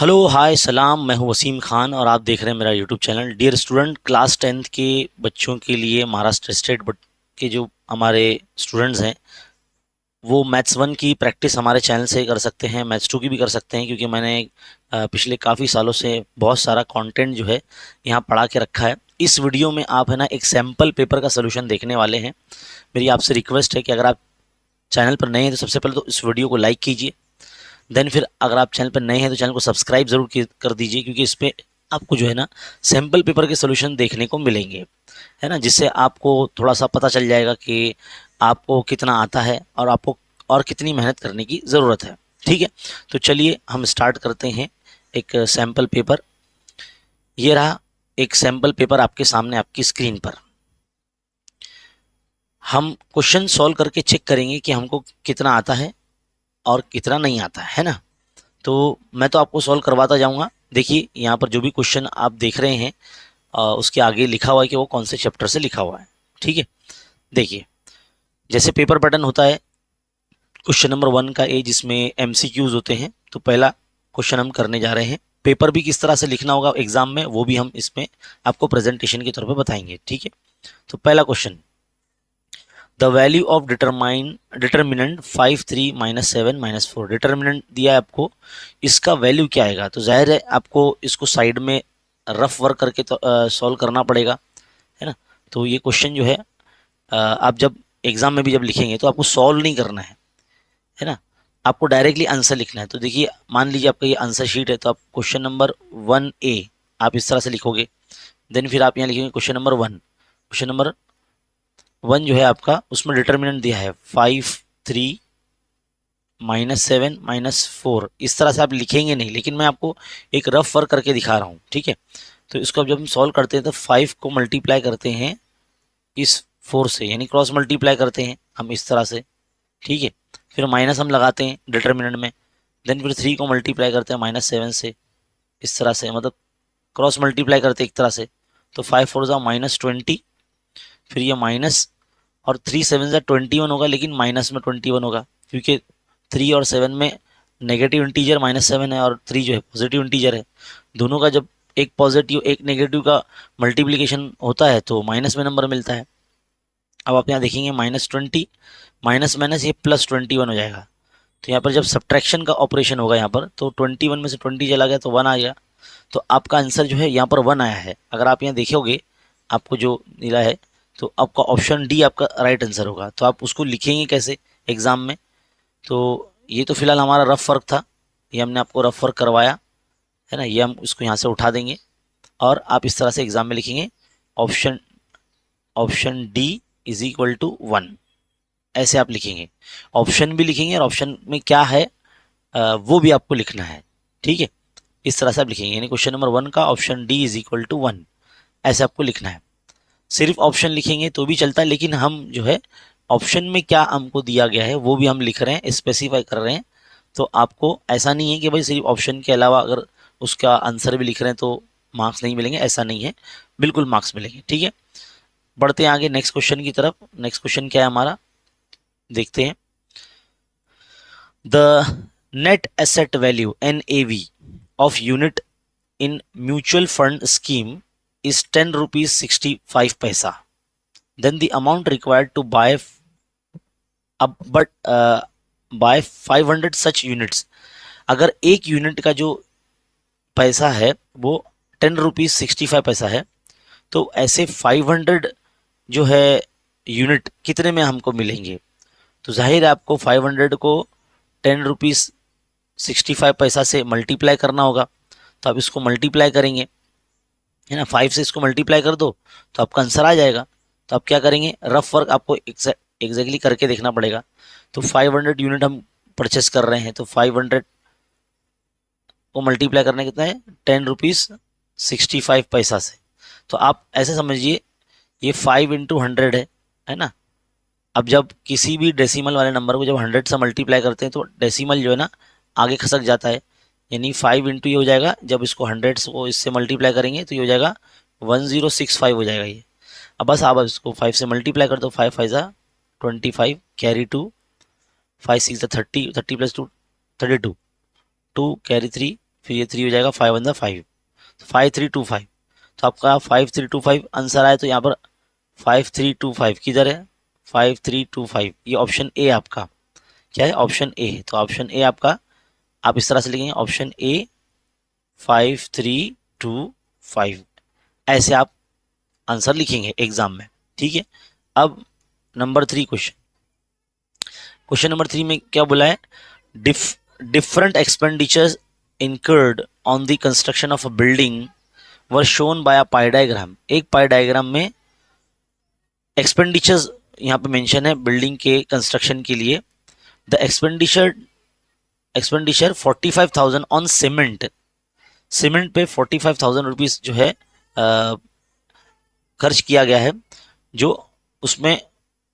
Hello hi सलाम, मैं हूं वसीम खान और आप देख रहे हैं मेरा YouTube channel. Dear student, class 10th के बच्चों के लिए महाराष्ट्र स्टेट बट के जो हमारे स्टूडेंट्स हैं वो मैथ्स 1 की प्रैक्टिस हमारे चैनल से कर सकते हैं, मैथ्स 2 की भी कर सकते हैं, क्योंकि मैंने पिछले काफ़ी सालों से बहुत सारा कंटेंट जो है यहाँ पढ़ा के रखा है। इस वीडियो में आप है ना एक सैम्पल पेपर का सोल्यूशन देखने वाले हैं। मेरी आपसे रिक्वेस्ट है कि अगर आप चैनल पर नए हैं तो सबसे पहले तो इस वीडियो को लाइक कीजिए। देन फिर अगर आप चैनल पर नए हैं तो चैनल को सब्सक्राइब जरूर कर दीजिए, क्योंकि इस पर आपको जो है ना सैम्पल पेपर के सोल्यूशन देखने को मिलेंगे, है ना, जिससे आपको थोड़ा सा पता चल जाएगा कि आपको कितना आता है और आपको और कितनी मेहनत करने की ज़रूरत है। ठीक है, तो चलिए हम स्टार्ट करते हैं। एक सैम्पल पेपर, ये रहा एक सैम्पल पेपर आपके सामने आपकी स्क्रीन पर। हम क्वेश्चन सॉल्व करके चेक करेंगे कि हमको कितना आता है और कितना नहीं आता है ना। तो मैं तो आपको सॉल्व करवाता जाऊंगा। देखिए यहाँ पर जो भी क्वेश्चन आप देख रहे हैं उसके आगे लिखा हुआ है कि वो कौन से चैप्टर से लिखा हुआ है। ठीक है, देखिए जैसे पेपर पैटर्न होता है क्वेश्चन नंबर 1 का ए, जिसमें एमसीक्यूज होते हैं। तो पहला क्वेश्चन हम करने जा रहे हैं। पेपर भी किस तरह से लिखना होगा एग्जाम में वो भी हम इसमें आपको प्रेजेंटेशन के तौर पर बताएंगे। ठीक है, तो पहला question, the value of determinant 5 3 -7 -4। Determinant दिया है आपको, इसका वैल्यू क्या आएगा। तो जाहिर है आपको इसको साइड में रफ वर्क करके तो सॉल्व करना पड़ेगा, है ना। तो ये क्वेश्चन जो है आप जब एग्जाम में भी जब लिखेंगे तो आपको सॉल्व नहीं करना है ना, आपको डायरेक्टली आंसर लिखना है। तो देखिए मान लीजिए आपका ये आंसर शीट है, तो आप क्वेश्चन नंबर 1A आप इस तरह से लिखोगे। देन फिर आप यहाँ लिखेंगे क्वेश्चन नंबर 1। क्वेश्चन नंबर 1 जो है आपका, उसमें डिटर्मिनेंट दिया है 5 3 -7 -4। इस तरह से आप लिखेंगे नहीं, लेकिन मैं आपको एक रफ वर्क करके दिखा रहा हूँ। ठीक है, तो इसको अब जब हम सॉल्व करते हैं तो 5 को मल्टीप्लाई करते हैं इस 4 से, यानी क्रॉस मल्टीप्लाई करते हैं हम इस तरह से। ठीक है, फिर माइनस हम लगाते हैं डिटर्मिनेंट में। देन फिर 3 को मल्टीप्लाई करते हैं -7 से, इस तरह से, मतलब क्रॉस मल्टीप्लाई करते हैं एक तरह से। तो 5 4 जा -20, फिर ये माइनस, और 3 7 जा 21 होगा, लेकिन माइनस में 21 होगा, क्योंकि 3 और 7 में नेगेटिव इंटीजर -7 है और 3 जो है पॉजिटिव इंटीजर है। दोनों का जब एक पॉजिटिव एक नेगेटिव का मल्टीप्लिकेशन होता है तो माइनस में नंबर मिलता है। अब आप यहाँ देखेंगे -20 माइनस माइनस ये +21 हो जाएगा। तो यहाँ पर जब सब्ट्रैक्शन का ऑपरेशन होगा यहाँ पर, तो 21 में से 20 चला गया तो 1 आ गया। तो आपका आंसर जो है यहाँ पर 1 आया है। अगर आप यहाँ देखोगे आपको जो मिला है, तो आपका ऑप्शन डी आपका राइट आंसर होगा। तो आप उसको लिखेंगे कैसे एग्जाम में। तो ये तो फिलहाल हमारा रफ वर्क था, ये हमने आपको रफ वर्क करवाया है ना। ये हम इसको यहाँ से उठा देंगे और आप इस तरह से एग्जाम में लिखेंगे option option D is equal to 1। ऐसे आप लिखेंगे, ऑप्शन भी लिखेंगे और ऑप्शन में क्या है वो भी आपको लिखना है। ठीक है, इस तरह से आप लिखेंगे, यानी क्वेश्चन नंबर 1 का option D is equal to 1, ऐसे आपको लिखना है। सिर्फ ऑप्शन लिखेंगे तो भी चलता है, लेकिन हम जो है ऑप्शन में क्या हमको दिया गया है वो भी हम लिख रहे हैं, स्पेसिफाई कर रहे हैं। तो आपको ऐसा नहीं है कि भाई सिर्फ ऑप्शन के अलावा अगर उसका आंसर भी लिख रहे हैं तो मार्क्स नहीं मिलेंगे, ऐसा नहीं है, बिल्कुल मार्क्स मिलेंगे। ठीक है, बढ़ते हैं आगे नेक्स्ट क्वेश्चन की तरफ। नेक्स्ट क्वेश्चन क्या है हमारा, देखते हैं। The net asset value NAV of unit in mutual fund scheme is 10 rupees 65 paisa. Then the amount required to buy 500 such units. अगर एक यूनिट का जो पैसा है वो 10 रुपीज़ 65 पैसा है, तो ऐसे 500 जो है यूनिट कितने में हमको मिलेंगे। तो जाहिर है आपको 500 को 10 रुपीज़ 65 पैसा से मल्टीप्लाई करना होगा। तो आप इसको मल्टीप्लाई करेंगे, है ना, 5 से इसको मल्टीप्लाई कर दो तो आपका आंसर आ जाएगा। तो आप क्या करेंगे, रफ वर्क आपको एग्जैक्टली करके देखना पड़ेगा। तो 500 यूनिट हम परचेस कर रहे हैं, तो 500 को मल्टीप्लाई करना कितना है, 10 रुपीज़ 65 पैसा से। तो आप ऐसे समझिए ये 5 इंटू 100 है ना। अब जब किसी भी डेसिमल वाले नंबर को जब 100 से मल्टीप्लाई करते हैं तो डेसिमल जो है ना आगे खसक जाता है, यानी 5 इंटू ये हो जाएगा, जब इसको 100 को इससे मल्टीप्लाई करेंगे तो ये हो जाएगा 1065 हो जाएगा ये। अब बस आप इसको 5 से मल्टीप्लाई कर दो, 5 5 जा 25, कैरी 2, 5 6 30, 30 + 2 32, 2 कैरी 3, फिर ये 3 हो जाएगा, 5 वन ज़ा 5, 5325। तो आपका 5325 आंसर आया। तो यहाँ पर 5325 किधर है, 5325, ये ऑप्शन ए आपका क्या है, ऑप्शन ए है। तो ऑप्शन ए आपका, आप इस तरह से लिखेंगे ऑप्शन ए 5325, ऐसे आप आंसर लिखेंगे एग्जाम में, ठीक है। अब नंबर 3 क्वेश्चन, क्वेश्चन नंबर 3 में क्या बोला है, different expenditures incurred on the construction of a building were shown by a pie diagram। एक पाई डायग्राम में एक्सपेंडिचर्स यहाँ पे मेंशन है बिल्डिंग के कंस्ट्रक्शन के लिए। The expenditure 45,000 on cement, cement पे 45,000 रुपीज जो है खर्च किया गया है, जो उसमें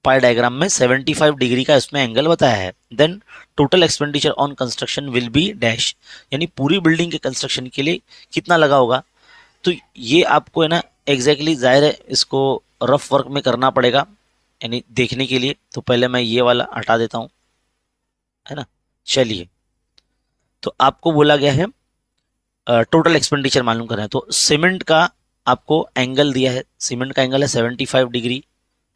पाई डायग्राम में 75 डिग्री का इसमें एंगल बताया है। Then total expenditure on construction will be dash, यानी पूरी बिल्डिंग के कंस्ट्रक्शन के लिए कितना लगा होगा। तो ये आपको है ना एग्जैक्टली जाहिर है इसको रफ वर्क में करना पड़ेगा, यानी देखने के लिए। तो पहले मैं ये वाला हटा देता हूँ, है ना। चलिए, तो आपको बोला गया है टोटल एक्सपेंडिचर मालूम करना है। तो सीमेंट का आपको एंगल दिया है, सीमेंट का एंगल है 75 डिग्री,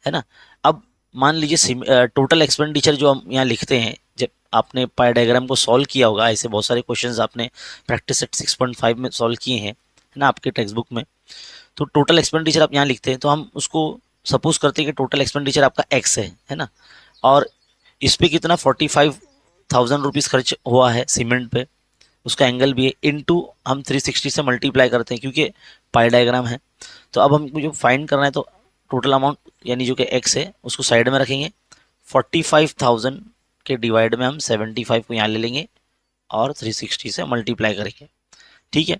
है ना। अब मान लीजिए टोटल एक्सपेंडिचर जो हम यहाँ लिखते हैं, जब आपने पाई डायग्राम को सॉल्व किया होगा, ऐसे बहुत सारे क्वेश्चंस आपने प्रैक्टिस सेट 6.5 में सॉल्व किए हैं, है ना, आपके टेक्स्ट बुक में। तो टोटल एक्सपेंडिचर आप यहाँ लिखते हैं, तो हम उसको सपोज करते हैं कि टोटल एक्सपेंडिचर आपका एक्स है ना, और इस पर कितना 45,000 रुपीज़ खर्च हुआ है सीमेंट पे, उसका एंगल भी है, इनटू हम 360 से मल्टीप्लाई करते हैं क्योंकि पाई डायग्राम है। तो अब हमको जो फाइंड करना है, तो टोटल अमाउंट यानी जो कि एक्स है उसको साइड में रखेंगे, 45,000 के डिवाइड में हम 75 को यहाँ ले लेंगे और 360 से मल्टीप्लाई करेंगे, ठीक है।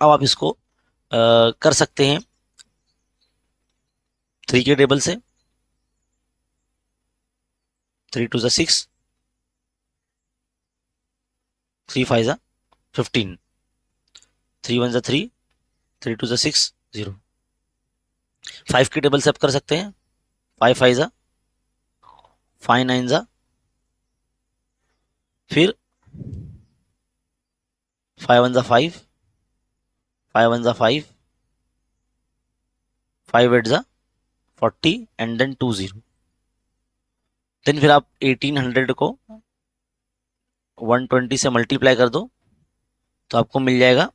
अब आप इसको कर सकते हैं 3 के टेबल से, 3 टू ज़ा 6, 3 5 ज़ा 15, 3 1 ज़ा 3, 3 टू ज़ा 6 0। 5 के टेबल से आप कर सकते हैं, 5 5 ज़ा 5 9 ज़ा, फिर 5 1 ज़ा 5, 5 1 ज़ा 5, 5 8 ज़ा 40 एंड देन 2 0। देन फिर आप 1800 को 120 से मल्टीप्लाई कर दो, तो आपको मिल जाएगा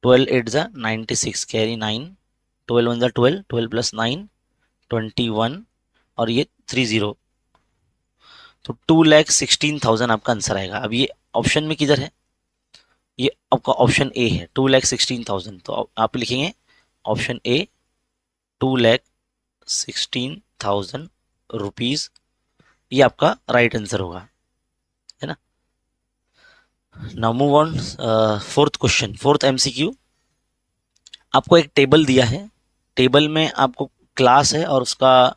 12 8 ज़ा 96, कैरी 9, 12 1 ज़ा 12, 12 प्लस 9 21, और ये 30, तो 2,16,000 आपका आंसर आएगा। अब ये ऑप्शन में किधर है, ये आपका ऑप्शन ए है 2,16,000। तो आप लिखेंगे ऑप्शन ए 2,16,000 रुपीज, ये आपका राइट आंसर होगा, है ना। Now move on, fourth question, fourth MCQ. आपको एक टेबल दिया है, टेबल में आपको क्लास है और उसका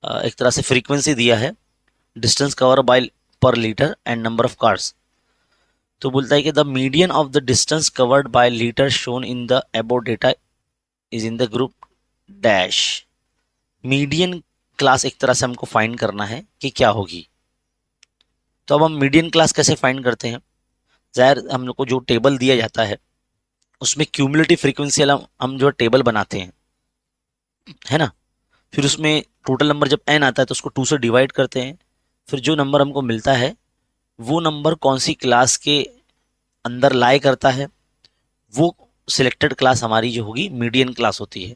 एक तरह से फ्रीक्वेंसी दिया है, डिस्टेंस कवर बाय पर litre and number of cars. तो बोलता है कि the median of the distance covered by litre shown in the above data is in the group dash. Median class एक तरह से हमको फाइंड करना है कि क्या होगी। तो अब हम मीडियन क्लास कैसे फाइंड करते हैं, जाहिर हम लोग को जो टेबल दिया जाता है उसमें क्यूमुलेटिव फ्रीक्वेंसी वाला हम जो टेबल बनाते हैं, है ना। फिर उसमें टोटल नंबर जब n आता है तो उसको 2 से डिवाइड करते हैं, फिर जो नंबर हमको मिलता है वो नंबर कौन सी क्लास के अंदर लाई करता है, वो सिलेक्टेड क्लास हमारी जो होगी मीडियन क्लास होती है।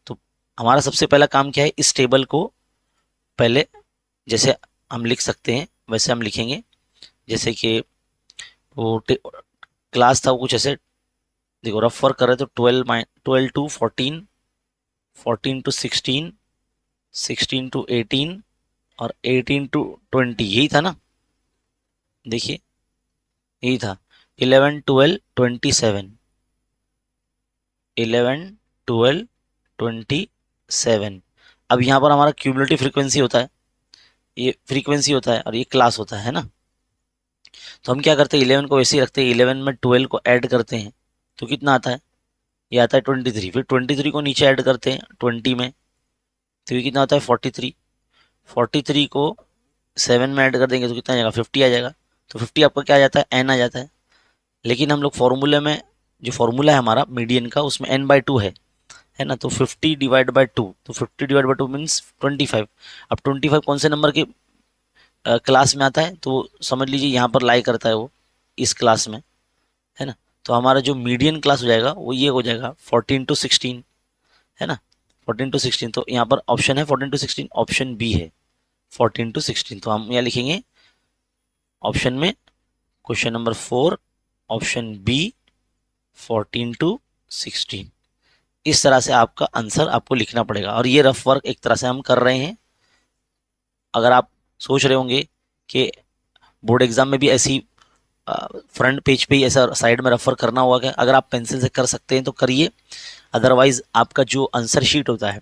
तो हमारा सबसे पहला काम क्या है, इस टेबल को पहले जैसे हम लिख सकते हैं वैसे हम लिखेंगे, जैसे कि वो क्लास था वो कुछ ऐसे, देखो रफ वर्क कर रहे तो 12 टू 14, 14 टू 16, 16 टू 18 और 18 टू 20, यही था ना, देखिए यही था। 11 12 27, 11 12 27। अब यहाँ पर हमारा क्यूमुलेटिव फ्रीक्वेंसी होता है, ये फ्रीक्वेंसी होता है और ये क्लास होता है ना। तो हम क्या करते हैं, 11 को वैसे ही रखते हैं, 11 में 12 को ऐड करते हैं तो कितना आता है, ये आता है 23। फिर 23 को नीचे ऐड करते हैं 20 में, तो ये कितना आता है 43। 43 को 7 में ऐड कर देंगे तो कितना आ जाएगा, 50 आ जाएगा। तो 50 आपका क्या आ जाता है, n आ जाता है। लेकिन हम लोग फॉर्मूले में, जो फॉर्मूला है हमारा मीडियन का, उसमें n/2 है ना। तो 50 डिवाइड बाई 2, तो 50 डिवाइड बाई 2 मीन्स 25। अब 25 कौन से नंबर के क्लास में आता है, तो समझ लीजिए यहाँ पर लाई करता है वो इस क्लास में, है ना। तो हमारा जो मीडियन क्लास हो जाएगा वो ये हो जाएगा 14 to 16, है ना। 14 to 16, तो यहाँ पर ऑप्शन है 14 to 16, ऑप्शन बी है 14 to 16। तो हम यहाँ लिखेंगे ऑप्शन में question number 4, option B 14 to 16। इस तरह से आपका आंसर आपको लिखना पड़ेगा, और ये रफ वर्क एक तरह से हम कर रहे हैं। अगर आप सोच रहे होंगे कि बोर्ड एग्जाम में भी ऐसी फ्रंट पेज पे ही ऐसा साइड में रेफर करना होगा क्या, अगर आप पेंसिल से कर सकते हैं तो करिए। अदरवाइज आपका जो आंसर शीट होता है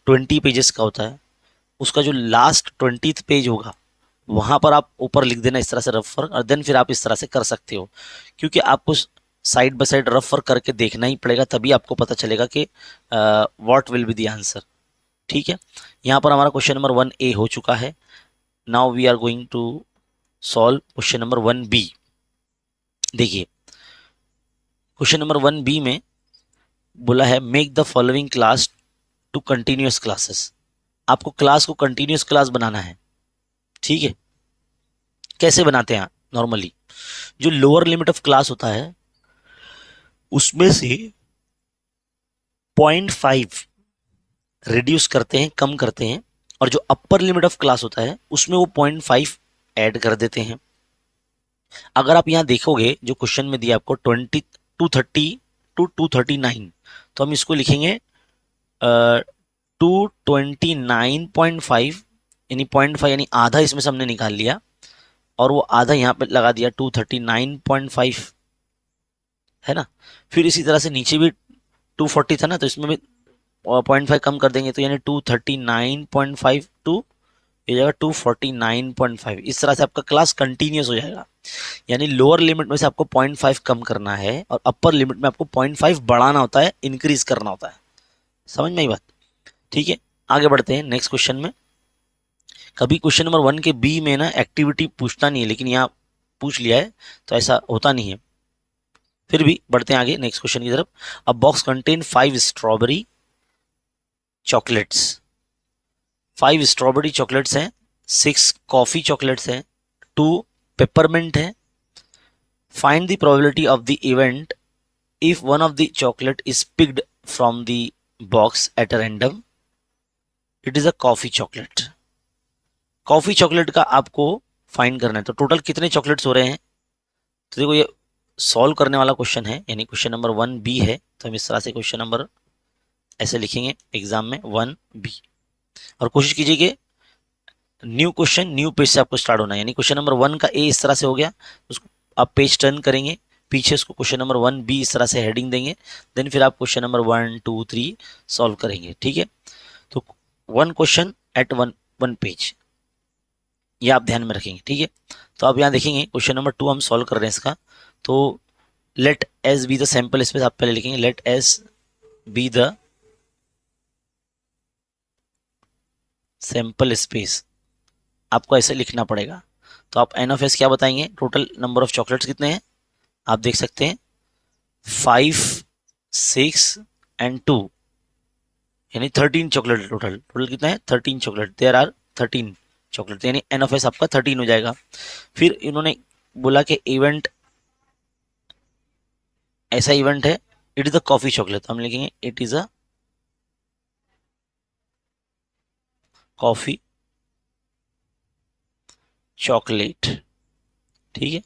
20 पेजेस का होता है, उसका जो लास्ट 20th पेज होगा वहाँ पर आप ऊपर लिख देना इस तरह से रफ वर्क, और देन फिर आप इस तरह से कर सकते हो। क्योंकि आपको side by side rough work करके देखना ही पड़ेगा, तभी आपको पता चलेगा कि what will be the answer. ठीक है, यहाँ पर हमारा क्वेश्चन नंबर 1A हो चुका है। Now we are going to solve question number 1B। देखिए क्वेश्चन नंबर 1B में बोला है make the following class to continuous classes. आपको क्लास को कंटिन्यूअस क्लास बनाना है। ठीक है, कैसे बनाते हैं नॉर्मली, जो लोअर लिमिट ऑफ क्लास होता है उसमें से 0.5 रिड्यूस करते हैं, कम करते हैं, और जो अपर लिमिट ऑफ क्लास होता है उसमें वो 0.5 ऐड कर देते हैं। अगर आप यहां देखोगे जो क्वेश्चन में दिया आपको 230 to 239, तो हम इसको लिखेंगे 229.5, यानी 0.5 यानी आधा इसमें से हमने निकाल लिया, और वो आधा यहाँ पे लगा दिया 239.5, है ना। फिर इसी तरह से नीचे भी 240 था ना, तो इसमें भी 0.5 कम कर देंगे, तो यानी 239.5 टू ये जाएगा 249.5। इस तरह से आपका क्लास कंटिन्यूस हो जाएगा। यानी लोअर लिमिट में से आपको 0.5 कम करना है, और अपर लिमिट में आपको 0.5 बढ़ाना होता है, इंक्रीज करना होता है। समझ में आई बात? ठीक है, आगे बढ़ते हैं नेक्स्ट क्वेश्चन में। कभी क्वेश्चन नंबर 1 के बी में ना एक्टिविटी पूछता नहीं है, लेकिन यहाँ पूछ लिया है, तो ऐसा होता नहीं है। फिर भी बढ़ते हैं आगे नेक्स्ट क्वेश्चन की तरफ। अ box contain 5 strawberry chocolates. 5 strawberry chocolates हैं, 6 कॉफी चॉकलेट्स हैं, 2 पेपरमिंट है। Find the probability of the event if one of the chocolate is picked from the box at a random, it is a coffee chocolate. Coffee chocolate का आपको find करना है। तो total कितने chocolates हो रहे हैं, तो देखो ये सॉल्व करने वाला क्वेश्चन है, यानी क्वेश्चन नंबर 1B है। तो हम इस तरह से क्वेश्चन नंबर ऐसे लिखेंगे एग्जाम में 1B, और कोशिश कीजिए कि न्यू क्वेश्चन न्यू पेज से आपको स्टार्ट होना है। यानी क्वेश्चन नंबर 1 का ए इस तरह से हो गया, उसको आप पेज टर्न करेंगे पीछे, उसको क्वेश्चन नंबर 1B इस तरह से हेडिंग देंगे, देन फिर आप क्वेश्चन नंबर 1, 2, 3 सॉल्व करेंगे। ठीक है, तो 1 क्वेश्चन एट 1 पेज, ये आप ध्यान में रखेंगे। ठीक है, तो आप यहाँ देखेंगे क्वेश्चन नंबर 2 हम सॉल्व कर रहे हैं इसका। तो let S be the sample space, आप पहले लिखेंगे let S be the sample space, आपको ऐसे लिखना पड़ेगा। तो आप एन ऑफ एस क्या बताएंगे, टोटल नंबर ऑफ चॉकलेट्स कितने हैं आप देख सकते हैं 5, 6 एंड 2, यानी 13 चॉकलेट टोटल। टोटल कितना है 13 चॉकलेट, देयर आर 13 चॉकलेट, यानी एन ऑफ एस आपका 13 हो जाएगा। फिर इन्होंने बोला कि इवेंट ऐसा इवेंट है, it is the coffee chocolate, हम लिखेंगे it is a coffee chocolate. ठीक है,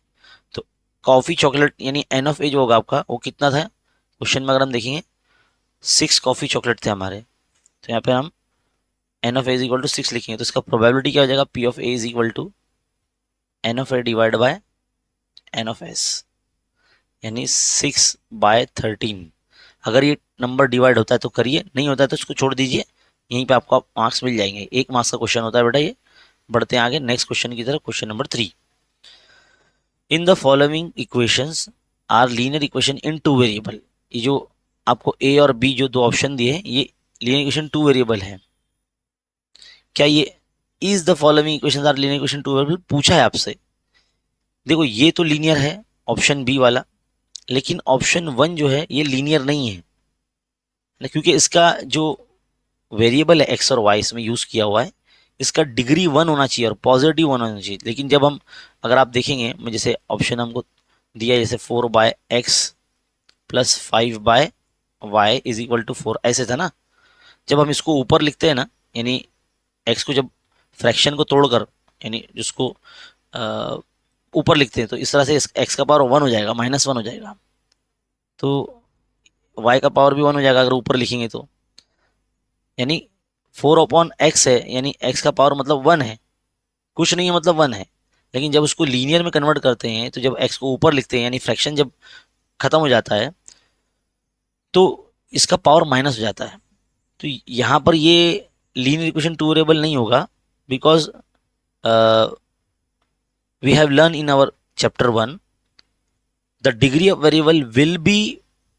तो कॉफी चॉकलेट यानी एन ऑफ ए जो होगा आपका वो कितना था क्वेश्चन में, अगर हम देखेंगे 6 कॉफी चॉकलेट थे हमारे, तो यहाँ पे हम N of A is equal to 6 लिखेंगे, तो इसका प्रोबेबिलिटी क्या हो जाएगा, P of A is equal to N of A divide by N of S, यानी 6/13। अगर ये नंबर डिवाइड होता है तो करिए, नहीं होता है तो इसको छोड़ दीजिए, यहीं पे आपको मार्क्स मिल जाएंगे। 1 मार्क्स का क्वेश्चन होता है बेटा ये। बढ़ते हैं आगे नेक्स्ट क्वेश्चन की तरफ, question number 3। In the following equations are linear equation in 2 variable. ये जो आपको ए और बी जो 2 ऑप्शन दिए हैं, ये लीनियर इक्वेशन 2 वेरिएबल है। क्या ये is the following equation are linear equation two variable पूछा है आपसे। देखो ये तो लीनियर है ऑप्शन बी वाला, लेकिन ऑप्शन वन जो है ये लीनियर नहीं है ना, क्योंकि इसका जो वेरिएबल है एक्स और वाई इसमें यूज किया हुआ है, इसका डिग्री वन होना चाहिए और पॉजिटिव वन होना चाहिए। लेकिन जब हम अगर आप देखेंगे, मैं जैसे ऑप्शन हमको दिया है, जैसे 4/x plus 5/y is equal to 4 ऐसे था ना। जब हम इसको ऊपर लिखते हैं ना, यानी x को जब फ्रैक्शन को तोड़कर, यानी जिसको ऊपर लिखते हैं, तो इस तरह से x का पावर वन हो जाएगा, -1 हो जाएगा, तो y का पावर भी वन हो जाएगा अगर ऊपर लिखेंगे तो। यानी 4/x है, यानी x का पावर मतलब वन है, कुछ नहीं है मतलब वन है। लेकिन जब उसको लीनियर में कन्वर्ट करते हैं, तो जब x को ऊपर लिखते हैं, यानी फ्रैक्शन जब खत्म हो जाता है, तो इसका पावर माइनस हो जाता है। तो यहाँ पर ये लीनियर इक्वेशन टू वेरिएबल नहीं होगा, because we have learned in our chapter 1 the degree of variable will be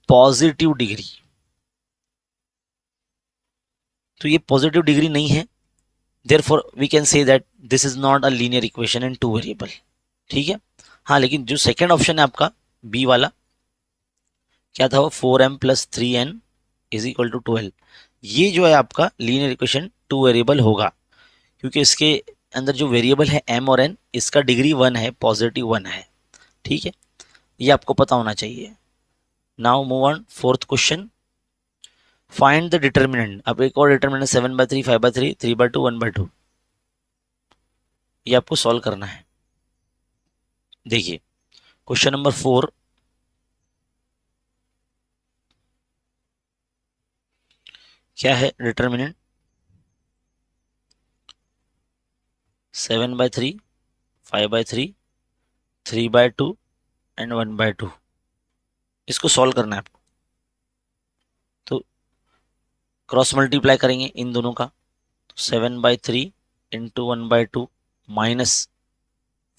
positive degree। तो ये पॉजिटिव डिग्री नहीं है, therefore we can say that this is not a linear equation in two variable। ठीक है। हाँ, लेकिन जो second option है आपका बी वाला, क्या था वो, 4m plus 3n is equal to 12, ये जो है आपका लीनियर इक्वेशन टू वेरिएबल होगा, क्योंकि इसके अंदर जो वेरिएबल है m और n, इसका डिग्री वन है, पॉजिटिव वन है। ठीक है, ये आपको पता होना चाहिए। Now move on, fourth question, find the determinant. अब एक और डिटर्मिनेंट 7/3, 5/3, 3/2, 1/2, ये आपको सॉल्व करना है। देखिए क्वेश्चन नंबर 4, क्या है डिटर्मिनेंट, 7/3, 5/3, 3/2 एंड 1/2, इसको सॉल्व करना है आपको। तो क्रॉस मल्टीप्लाई करेंगे इन दोनों का, तो 7/3 इंटू 1/2 माइनस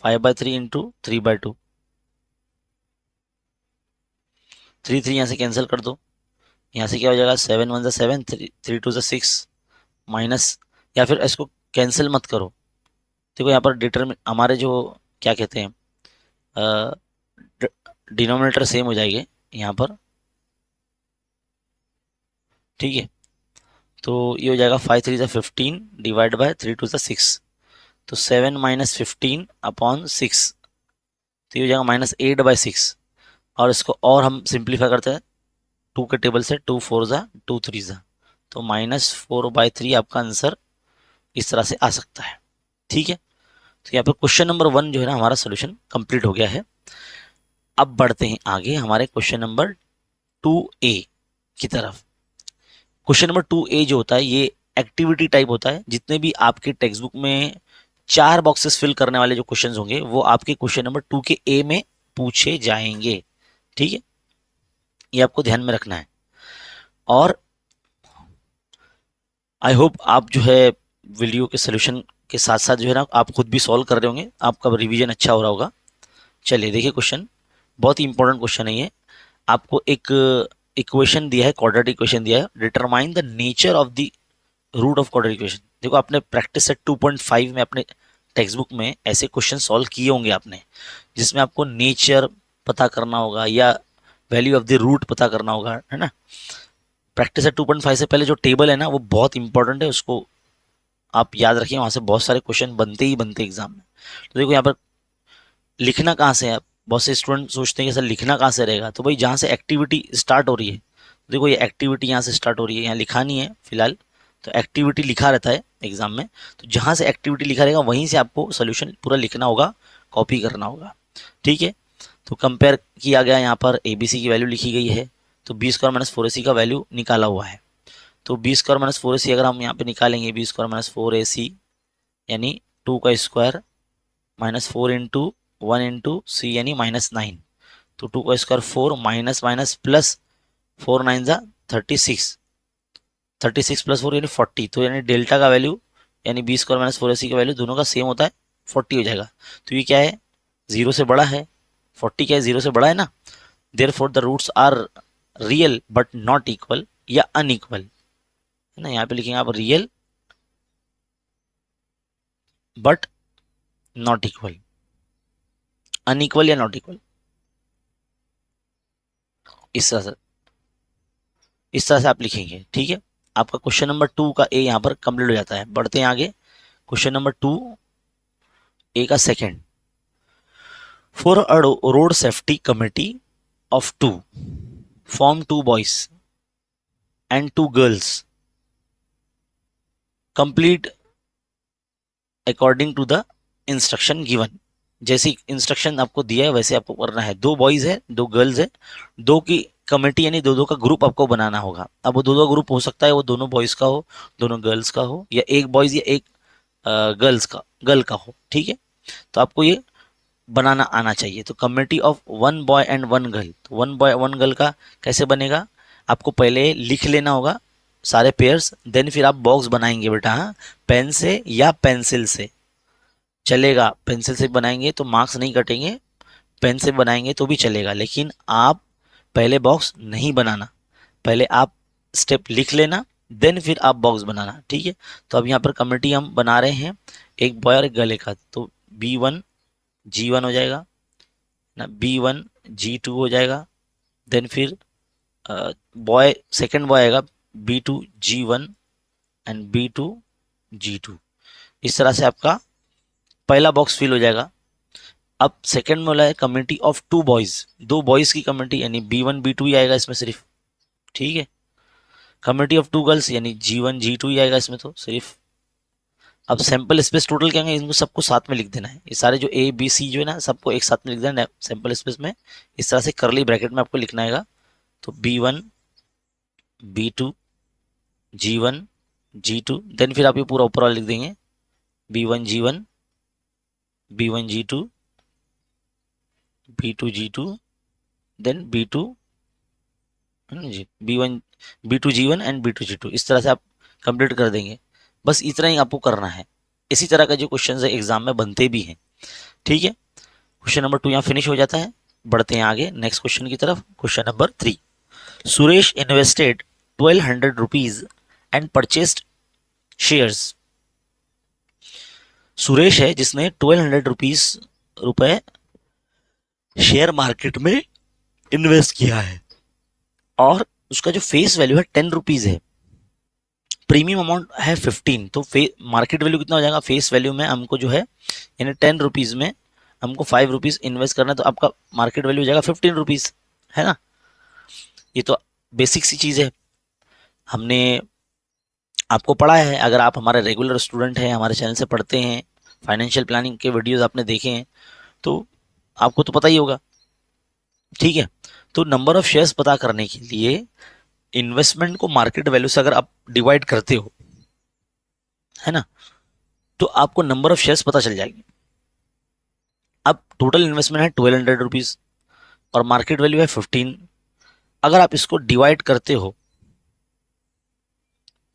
5/3 इंटू 3/2, 3 यहाँ से कैंसिल कर दो, यहाँ से क्या हो जाएगा, 7 1 7, 3 2 6, माइनस, या फिर इसको कैंसिल मत करो। देखो यहाँ पर डिटर्मिन हमारे जो क्या कहते हैं, डिनोमिनेटर सेम हो जाएंगे यहाँ पर। ठीक है, तो ये हो जाएगा 5 3 15 डिवाइड बाय 3 2 6, तो 7 माइनस 15 अपॉन 6, तो ये हो जाएगा -8/6। और इसको और हम सिंप्लीफाई करते हैं 2 के टेबल से, 2 4 2 3, तो -4/3 आपका आंसर इस तरह से आ सकता है। ठीक है, तो यहाँ पर क्वेश्चन नंबर 1 जो है ना हमारा सोल्यूशन कंप्लीट हो गया है। अब बढ़ते हैं आगे हमारे क्वेश्चन नंबर 2A की तरफ। क्वेश्चन नंबर 2A जो होता है ये एक्टिविटी टाइप होता है। जितने भी आपके टेक्स्ट बुक में 4 बॉक्सेस फिल करने वाले जो क्वेश्चंस होंगे, वो आपके क्वेश्चन नंबर 2 के ए में पूछे जाएंगे। ठीक है, ये आपको ध्यान में रखना है। और आई होप आप जो है वीडियो के सोल्यूशन के साथ साथ जो है ना आप खुद भी सॉल्व कर रहे होंगे, आपका रिवीजन अच्छा हो रहा होगा। चलिए देखिए क्वेश्चन, बहुत ही इंपॉर्टेंट क्वेश्चन है ये। आपको एक इक्वेशन दिया है, क्वाड्रेटिक इक्वेशन दिया है, determine the nature of the root of quadratic equation. देखो आपने प्रैक्टिस सेट 2.5 में अपने टेक्स्ट बुक में ऐसे क्वेश्चन सॉल्व किए होंगे आपने, जिसमें आपको नेचर पता करना होगा या वैल्यू ऑफ द रूट पता करना होगा, है ना। प्रैक्टिस सेट 2.5 से पहले जो टेबल है ना वो बहुत इंपॉर्टेंट है, उसको आप याद रखिए, वहां से बहुत सारे क्वेश्चन बनते ही बनते एग्जाम में। तो देखो यहाँ पर लिखना कहाँ से है, बहुत से स्टूडेंट सोचते हैं कि सर लिखना कहाँ से रहेगा, तो भाई जहाँ से एक्टिविटी स्टार्ट हो रही है, देखो ये एक्टिविटी यहाँ से स्टार्ट हो रही है, यहाँ लिखा नहीं है फिलहाल, तो एक्टिविटी लिखा रहता है एग्जाम में, तो जहाँ से एक्टिविटी लिखा रहेगा वहीं से आपको सोल्यूशन पूरा लिखना होगा, कॉपी करना होगा। ठीक है, तो कंपेयर किया गया, यहाँ पर ABC की वैल्यू लिखी गई है, तो B² - 4AC का वैल्यू निकाला हुआ है। तो B² - 4AC अगर हम यहाँ पे निकालेंगे, B² - 4AC यानी 2 का स्क्वायर -4 इंटू 1 इंटू C यानी -9, तो 2 का square 4 minus minus plus 4 9 36, 36 plus 4 यानी 40, तो यानी डेल्टा का वैल्यू यानी B² - 4AC का वैल्यू दोनों का सेम होता है, 40 हो जाएगा। तो ये क्या है, 0 से बड़ा है, 40 क्या है, 0 से बड़ा है ना। Therefore the roots are real but not equal या अनइक्वल, है ना। यहाँ पे लिखेंगे आप real but not equal, unequal या नॉट इक्वल, इस तरह से, इस तरह से आप लिखेंगे। ठीक है, आपका क्वेश्चन नंबर 2 का ए यहाँ पर कंप्लीट हो जाता है। बढ़ते हैं आगे, क्वेश्चन नंबर 2 ए का second, for a road safety committee of two, form two boys and two girls, complete according to the instruction given. जैसी इंस्ट्रक्शन आपको दिया है वैसे आपको करना है। दो बॉयज है, दो गर्ल्स है, दो की कमेटी यानी दो दो का ग्रुप आपको बनाना होगा। अब वो दो दो ग्रुप हो सकता है, वो दोनों बॉयज का हो, दोनों गर्ल्स का हो, या एक बॉयज या एक गर्ल का हो। ठीक है, तो आपको ये बनाना आना चाहिए। तो committee of one boy and one girl, तो वन बॉय वन गर्ल का कैसे बनेगा, आपको पहले लिख लेना होगा सारे पेयर्स, देन फिर आप बॉक्स बनाएंगे बेटा। हाँ, पेन से या पेंसिल से चलेगा, पेंसिल से बनाएंगे तो मार्क्स नहीं कटेंगे, पेन से बनाएंगे तो भी चलेगा, लेकिन आप पहले बॉक्स नहीं बनाना, पहले आप स्टेप लिख लेना, देन फिर आप बॉक्स बनाना। ठीक है, तो अब यहाँ पर कमेटी हम बना रहे हैं एक बॉय और एक गर्ल का, तो B1 G1 हो जाएगा ना, B1 G2 हो जाएगा, देन फिर बॉय सेकेंड बॉय आएगा B2 G1 and B2 G2। इस तरह से आपका पहला बॉक्स फिल हो जाएगा। अब सेकंड में बोला है कम्युनिटी ऑफ टू बॉयज, दो बॉयज की कम्युनिटी यानी B1 B2 ही आएगा इसमें सिर्फ। ठीक है, कम्युनिटी ऑफ टू गर्ल्स यानी G1 G2 ही आएगा इसमें तो सिर्फ। अब सैंपल स्पेस टोटल क्या है, इनको सबको साथ में लिख देना है, ये सारे जो A B C जो है ना सबको एक साथ में लिख देना है सैंपल स्पेस में, इस तरह से करली ब्रैकेट में आपको लिखना है। तो B1 B2 G1 G2, then फिर आप ये पूरा ऊपर वाला लिख देंगे B1 G1 B1 G2 B2 G2, then B2 ji B2 G1 and B2 G2, इस तरह से आप कंप्लीट कर देंगे। बस इतना ही आपको करना है। इसी तरह का जो क्वेश्चन है एग्जाम में बनते भी हैं। ठीक है, क्वेश्चन नंबर 2 यहाँ फिनिश हो जाता है। बढ़ते हैं आगे नेक्स्ट क्वेश्चन की तरफ। Question number 3, Suresh invested 1200 rupees and purchased shares. Suresh है जिसने 1200 रुपए शेयर मार्केट में इन्वेस्ट किया है, और उसका जो फेस वैल्यू है 10 रुपीज है, प्रीमियम अमाउंट है 15, तो मार्केट वैल्यू कितना हो जाएगा, फेस वैल्यू में हमको जो है यानी 10 रुपीज में हमको 5 रुपीज इन्वेस्ट करना है, तो आपका मार्केट वैल्यू हो जाएगा 15 रुपीज, है ना। ये तो बेसिक सी चीज़ है, हमने आपको पढ़ा है। अगर आप हमारे रेगुलर स्टूडेंट हैं, हमारे चैनल से पढ़ते हैं, फाइनेंशियल प्लानिंग के वीडियोस आपने देखे हैं, तो आपको तो पता ही होगा। ठीक है, तो नंबर ऑफ शेयर्स पता करने के लिए इन्वेस्टमेंट को मार्केट वैल्यू से अगर आप डिवाइड करते हो, है ना, तो आपको नंबर ऑफ शेयर्स पता चल जाएगी। अब टोटल इन्वेस्टमेंट है 1200 रुपीज और मार्केट वैल्यू है 15। अगर आप इसको डिवाइड करते हो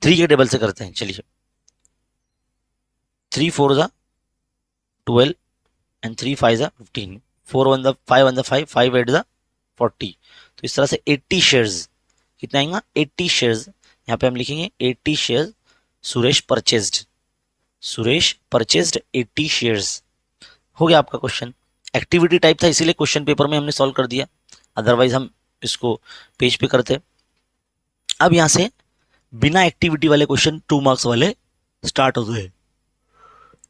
3 के टेबल से करते हैं, चलिए 3 4 ज़ा 12 एंड 3 5 ज़ा 15, 4 1 ज़ा 5 1 ज़ा 5, 5 8 ज़ा 40। तो इस तरह से 80 शेयर्स, कितना आएगा 80 शेयर्स, यहाँ पे हम लिखेंगे 80 shares Suresh purchased, Suresh purchased 80 shares. हो गया आपका क्वेश्चन। एक्टिविटी टाइप था इसीलिए क्वेश्चन पेपर में हमने सॉल्व कर दिया, अदरवाइज हम इसको पेज पे करते। अब यहां से बिना एक्टिविटी वाले क्वेश्चन 2 मार्क्स वाले स्टार्ट होते हैं।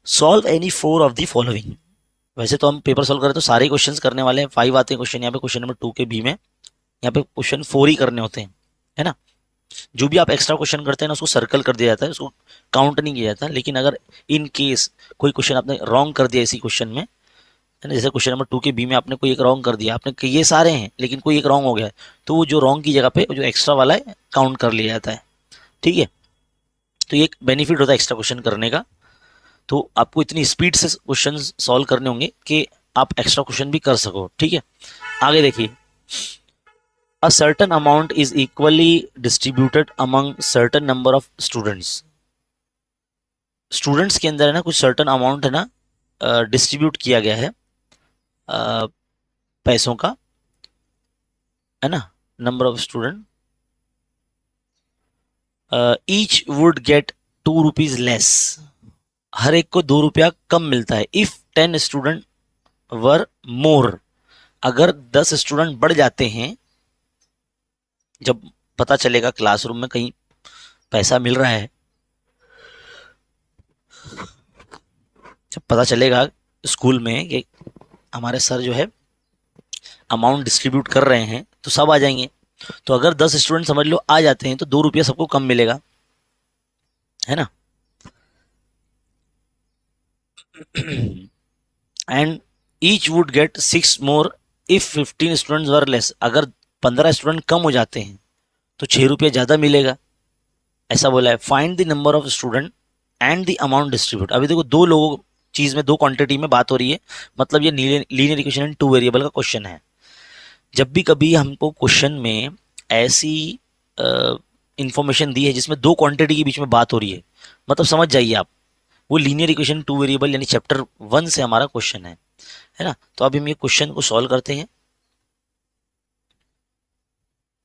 Solve any 4 of the following. वैसे तो हम पेपर सॉल्व करें तो सारे क्वेश्चंस करने वाले हैं, 5 आते हैं क्वेश्चन यहाँ पे, क्वेश्चन नंबर 2 के बी में यहाँ पे क्वेश्चन 4 ही करने होते हैं, है ना। जो भी आप एक्स्ट्रा क्वेश्चन करते हैं ना उसको सर्कल कर दिया जाता है, उसको काउंट नहीं किया जाता। लेकिन अगर इन केस कोई क्वेश्चन आपने रॉन्ग कर दिया इसी क्वेश्चन में, है ना, जैसे क्वेश्चन नंबर 2 के बी में आपने कोई एक रॉन्ग कर दिया, आपने ये सारे हैं लेकिन कोई एक रॉन्ग हो गया है, तो वो जो रॉन्ग की जगह पे जो एक्स्ट्रा वाला है काउंट कर लिया जाता है। ठीक है, तो ये एक बेनिफिट होता है एक्स्ट्रा क्वेश्चन करने का। तो आपको इतनी स्पीड से क्वेश्चन सॉल्व करने होंगे कि आप एक्स्ट्रा क्वेश्चन भी कर सको। ठीक है, आगे देखिए, a certain amount is equally distributed among certain number of students. Students के अंदर है ना कुछ सर्टन अमाउंट है ना डिस्ट्रीब्यूट किया गया है पैसों का, है ना, number of student, each would get 2 rupees less. हर एक को 2 रुपया कम मिलता है। इफ 10 स्टूडेंट वर मोर, अगर 10 स्टूडेंट बढ़ जाते हैं, जब पता चलेगा क्लासरूम में कहीं पैसा मिल रहा है, जब पता चलेगा स्कूल में कि हमारे सर जो है अमाउंट डिस्ट्रीब्यूट कर रहे हैं, तो सब आ जाएंगे। तो अगर 10 स्टूडेंट समझ लो आ जाते हैं तो 2 रुपया सबको कम मिलेगा, है ना। And each would gate 6 more if 15 students were less, अगर 15 स्टूडेंट कम हो जाते हैं तो 6 रुपया ज़्यादा मिलेगा, ऐसा बोला है। Find the number of student and the amount distribute. अभी देखो दो लोगों चीज़ में, दो क्वांटिटी में बात हो रही है, मतलब ये लीनियर इक्वेशन इन टू वेरिएबल का क्वेश्चन है। जब भी कभी हमको क्वेश्चन में ऐसी इंफॉर्मेशन दी है जिसमें दो क्वांटिटी के बीच में बात हो रही है, मतलब समझ जाइए आप, वो लीनियर इक्वेशन टू वेरिएबल यानी चैप्टर 1 से हमारा क्वेश्चन है ना। तो अभी हम ये क्वेश्चन को सॉल्व करते हैं,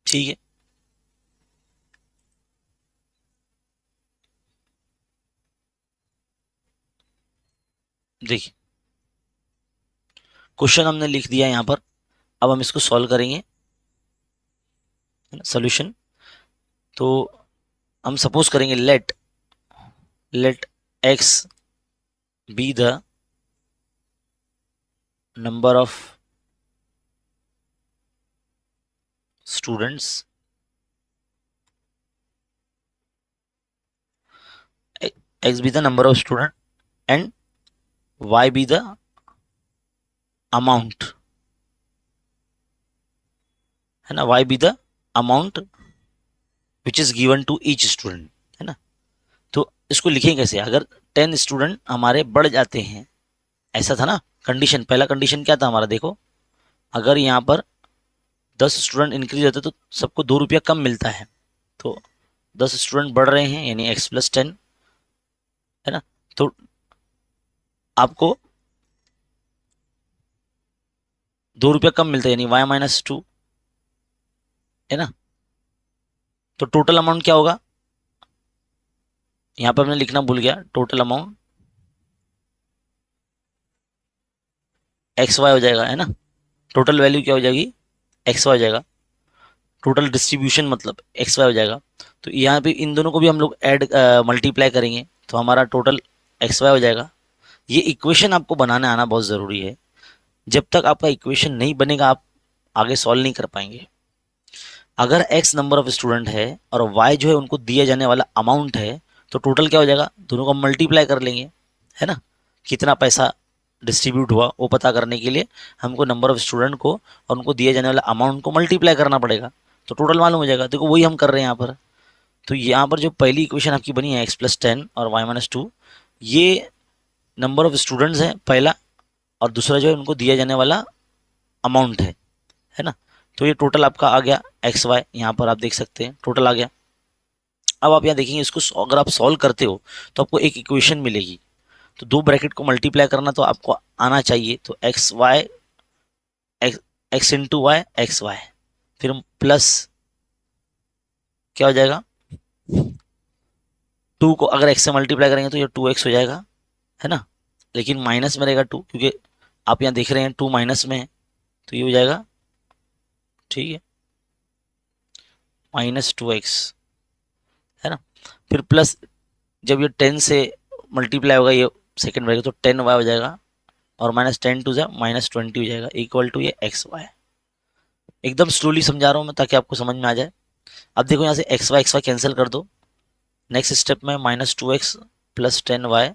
ठीक है। देखिए क्वेश्चन हमने लिख दिया यहाँ पर, अब हम इसको सॉल्व करेंगे, सोल्यूशन। तो हम सपोज करेंगे let x be the number of students, X be the number of student and Y be the amount, है ना, Y be the amount which is given to each student, है ना। तो इसको लिखेंगे कैसे, अगर 10 स्टूडेंट हमारे बढ़ जाते हैं, ऐसा था ना कंडीशन, पहला कंडीशन क्या था हमारा, देखो अगर यहाँ पर 10 स्टूडेंट इंक्रीज होते तो सबको 2 रुपया कम मिलता है, तो 10 स्टूडेंट बढ़ रहे हैं यानी x+10, है ना। तो आपको 2 रुपया कम मिलता है यानी y-2, है ना। तो टोटल अमाउंट क्या होगा, यहाँ पर हमने लिखना भूल गया, टोटल अमाउंट XY हो जाएगा, है ना। टोटल वैल्यू क्या हो जाएगी, XY हो जाएगा, टोटल डिस्ट्रीब्यूशन मतलब XY हो जाएगा। तो यहाँ पे इन दोनों को भी हम लोग ऐड मल्टीप्लाई करेंगे तो हमारा टोटल XY हो जाएगा। ये इक्वेशन आपको बनाने आना बहुत ज़रूरी है, जब तक आपका इक्वेशन नहीं बनेगा आप आगे सॉल्व नहीं कर पाएंगे। अगर x नंबर ऑफ स्टूडेंट है और y जो है उनको दिया जाने वाला अमाउंट है, तो टोटल क्या हो जाएगा, दोनों को मल्टीप्लाई कर लेंगे, है ना। कितना पैसा डिस्ट्रीब्यूट हुआ वो पता करने के लिए हमको नंबर ऑफ स्टूडेंट को और उनको दिए जाने वाला अमाउंट को मल्टीप्लाई करना पड़ेगा, तो टोटल मालूम हो जाएगा। देखो वही हम कर रहे हैं यहाँ पर। तो यहाँ पर जो पहली इक्वेशन आपकी बनी है x+10 और y-2, ये नंबर ऑफ स्टूडेंट्स है पहला, और दूसरा जो है उनको दिया जाने वाला अमाउंट है ना। तो ये टोटल आपका आ गया XY, यहाँ पर आप देख सकते हैं टोटल आ गया। अब आप यहाँ देखेंगे इसको अगर आप सॉल्व करते हो तो आपको एक इक्वेशन मिलेगी, तो दो ब्रैकेट को मल्टीप्लाई करना तो आपको आना चाहिए। तो एक्स इंटू वाई XY, फिर हम प्लस क्या हो जाएगा, 2 को अगर x से मल्टीप्लाई करेंगे तो ये 2x हो जाएगा, है ना। लेकिन माइनस में रहेगा 2, क्योंकि आप यहाँ देख रहे हैं 2 माइनस में है, तो ये हो जाएगा, ठीक है, -2x, है ना। फिर प्लस जब ये 10 से मल्टीप्लाई होगा ये सेकंड ब्रैकेट, तो 10y हो जाएगा, और -10 टू -20 हो जाएगा, इक्वल टू ये XY। एकदम स्लोली समझा रहा हूँ मैं ताकि आपको समझ में आ जाए। अब देखो यहाँ से XY कैंसिल कर दो, नेक्स्ट स्टेप में -2x + 10y,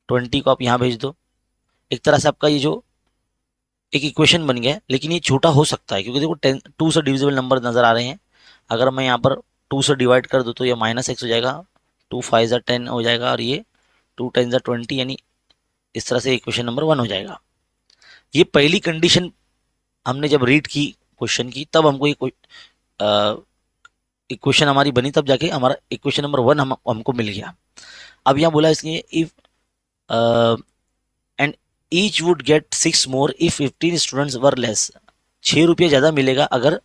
20 को आप यहाँ भेज दो। एक तरह से आपका ये जो एक इक्वेशन बन गया है, लेकिन ये छोटा हो सकता है क्योंकि देखो 2 से डिविजिबल नंबर नज़र आ रहे हैं। अगर मैं यहाँ पर 2 से डिवाइड कर दूँ तो ये -x हो जाएगा, 2 5 ज़ा 10 हो जाएगा, और ये 2 10 ज़ा 20, यानी इस तरह से इक्वेशन नंबर 1 हो जाएगा। ये पहली कंडीशन हमने जब रीड की क्वेश्चन की, तब हमको ये इक्वेशन हमारी बनी, तब जाके हमारा इक्वेशन नंबर 1 हमको मिल गया। अब यहाँ बोला इसलिए if and each would gate 6 more if 15 students were less, 6 रुपये ज़्यादा मिलेगा अगर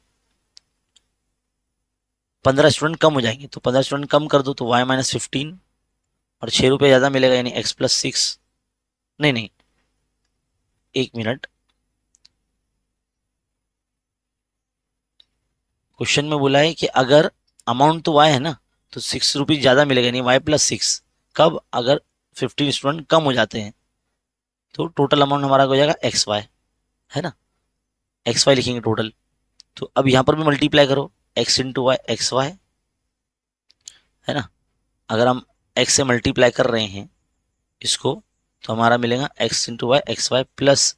15 स्टूडेंट कम हो जाएंगे। तो 15 स्टूडेंट कम कर दो तो y-15, और 6 रुपये ज़्यादा मिलेगा, यानी x+6, नहीं नहीं, 1 मिनट, क्वेश्चन में बोला है कि अगर अमाउंट तो y है ना, तो 6 रुपीज़ ज़्यादा मिलेगा, यानी y+6। कब? अगर 15 स्टूडेंट कम हो जाते हैं, तो टोटल अमाउंट हमारा हो जाएगा XY, है ना, XY लिखेंगे टोटल। तो अब यहाँ पर भी मल्टीप्लाई करो, x×y XY, है ना। अगर हम x से मल्टीप्लाई कर रहे हैं इसको, तो हमारा मिलेगा x×y XY plus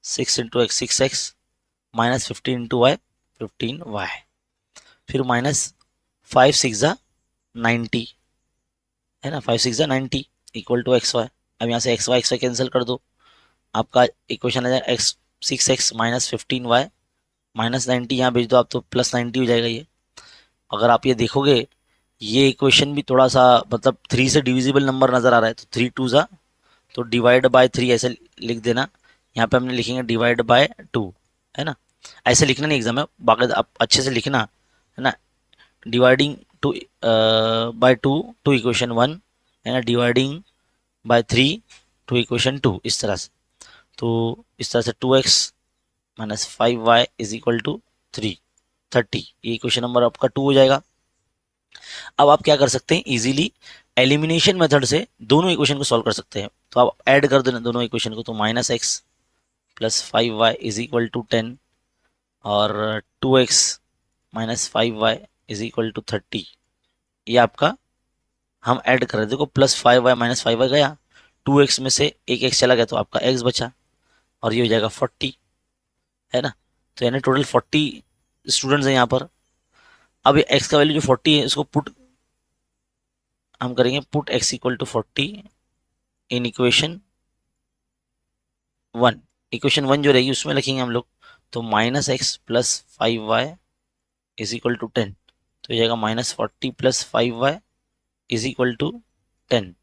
6×x 6x minus 15×y 15y, फिर माइनस 5×6=90, है ना, 5×6=90 इक्वल टू XY। अब यहाँ से XY कैंसिल कर दो, आपका इक्वेशन आ जाएगा x6x माइनस 15y माइनस 90, यहाँ भेज दो आप तो +90 हो जाएगा ये। अगर आप ये देखोगे, ये इक्वेशन भी थोड़ा सा मतलब 3 से डिविजिबल नंबर नज़र आ रहा है, तो 3×2 तो डिवाइड बाय 3 ऐसे लिख देना। यहाँ पे हमने लिखेंगे डिवाइड बाय 2, है ना, ऐसे लिखना नहीं एग्जाम में, बाकी आप अच्छे से लिखना, है ना। Dividing two by 2 to equation 1, है ना, डिवाइडिंग बाय 3 टू इक्वेशन 2, इस तरह से। तो इस तरह से 2x minus 5y is equal to 30, ये इक्वेशन नंबर आपका 2 हो जाएगा। अब आप क्या कर सकते हैं, इजीली एलिमिनेशन मेथड से दोनों इक्वेशन को सॉल्व कर सकते हैं। तो आप ऐड कर देना दोनों इक्वेशन को, तो -x plus 5y is equal to 10 और 2x minus 5y is equal to 30, ये आपका हम ऐड कर रहे हैं। देखो +5y माइनस 5y गया, 2x में से एक x चला गया, तो आपका x बचा, और ये हो जाएगा 40, है ना। तो यानी टोटल 40 स्टूडेंट्स हैं यहाँ पर। अब ये x का वैल्यू जो 40 है, इसको पुट हम करेंगे, put x equal to 40 in equation 1। Equation 1 जो रहेगी उसमें लिखेंगे हम लोग, तो -x plus 5y is equal to 10, तो ये जाएगा -40 plus 5y is equal to 10,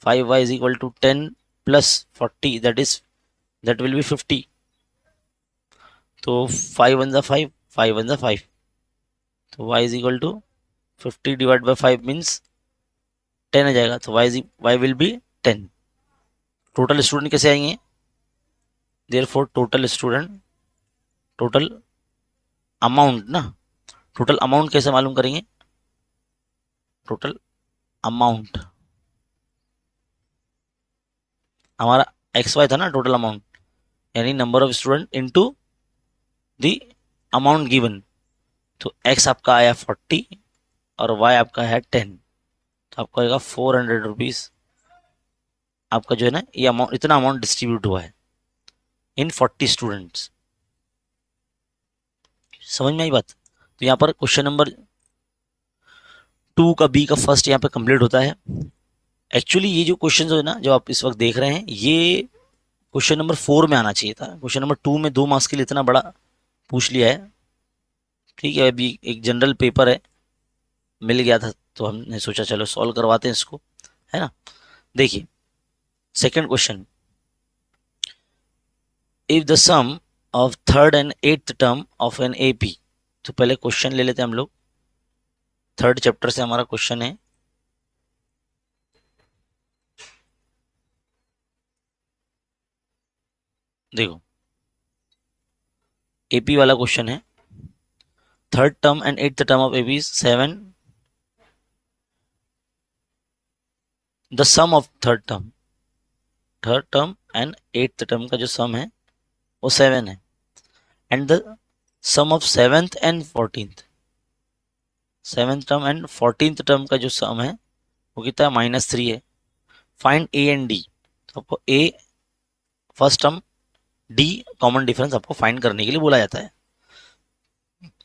5y is equal to 10 plus 40, that will be 50। तो 5 1 5, 5 1 5, तो y is equal to 50 divide by 5 means 10 आ जाएगा, तो y will be 10। Total student कैसे आएंगे, देयरफॉर टोटल अमाउंट ना, टोटल अमाउंट कैसे मालूम करेंगे, टोटल अमाउंट हमारा XY था ना, टोटल अमाउंट यानी number of student into the amount given. तो x आपका आया 40 और y आपका है 10, तो आपको आएगा 400 रुपीज़। आपका जो है ना, ये अमाउंट, इतना अमाउंट डिस्ट्रीब्यूट हुआ है इन 40 स्टूडेंट्स। समझ में आई बात? तो यहाँ पर क्वेश्चन नंबर 2 का बी का फर्स्ट यहाँ पे कंप्लीट होता है। एक्चुअली ये जो क्वेश्चन है ना, जो आप इस वक्त देख रहे हैं, ये क्वेश्चन नंबर 4 में आना चाहिए था। क्वेश्चन नंबर 2 में 2 मार्क्स के लिए इतना बड़ा पूछ लिया है, ठीक है। अभी एक जनरल पेपर है, मिल गया था, तो हमने सोचा चलो सॉल्व करवाते हैं इसको, है ना। देखिए second question, if the sum of third and eighth term of an AP. तो पहले क्वेश्चन ले लेते हैं हम लोग, थर्ड चैप्टर से हमारा क्वेश्चन है। देखो एपी वाला क्वेश्चन है, third term and eighth term of AP is 7, the sum of third term and eighth term का जो सम है वो 7 है, and the sum of seventh and 14th, seventh term and 14th term का जो sum है वो कितना है, -3 है। Find a and d. तो आपको a first term, d common difference आपको फाइंड करने के लिए बोला जाता है।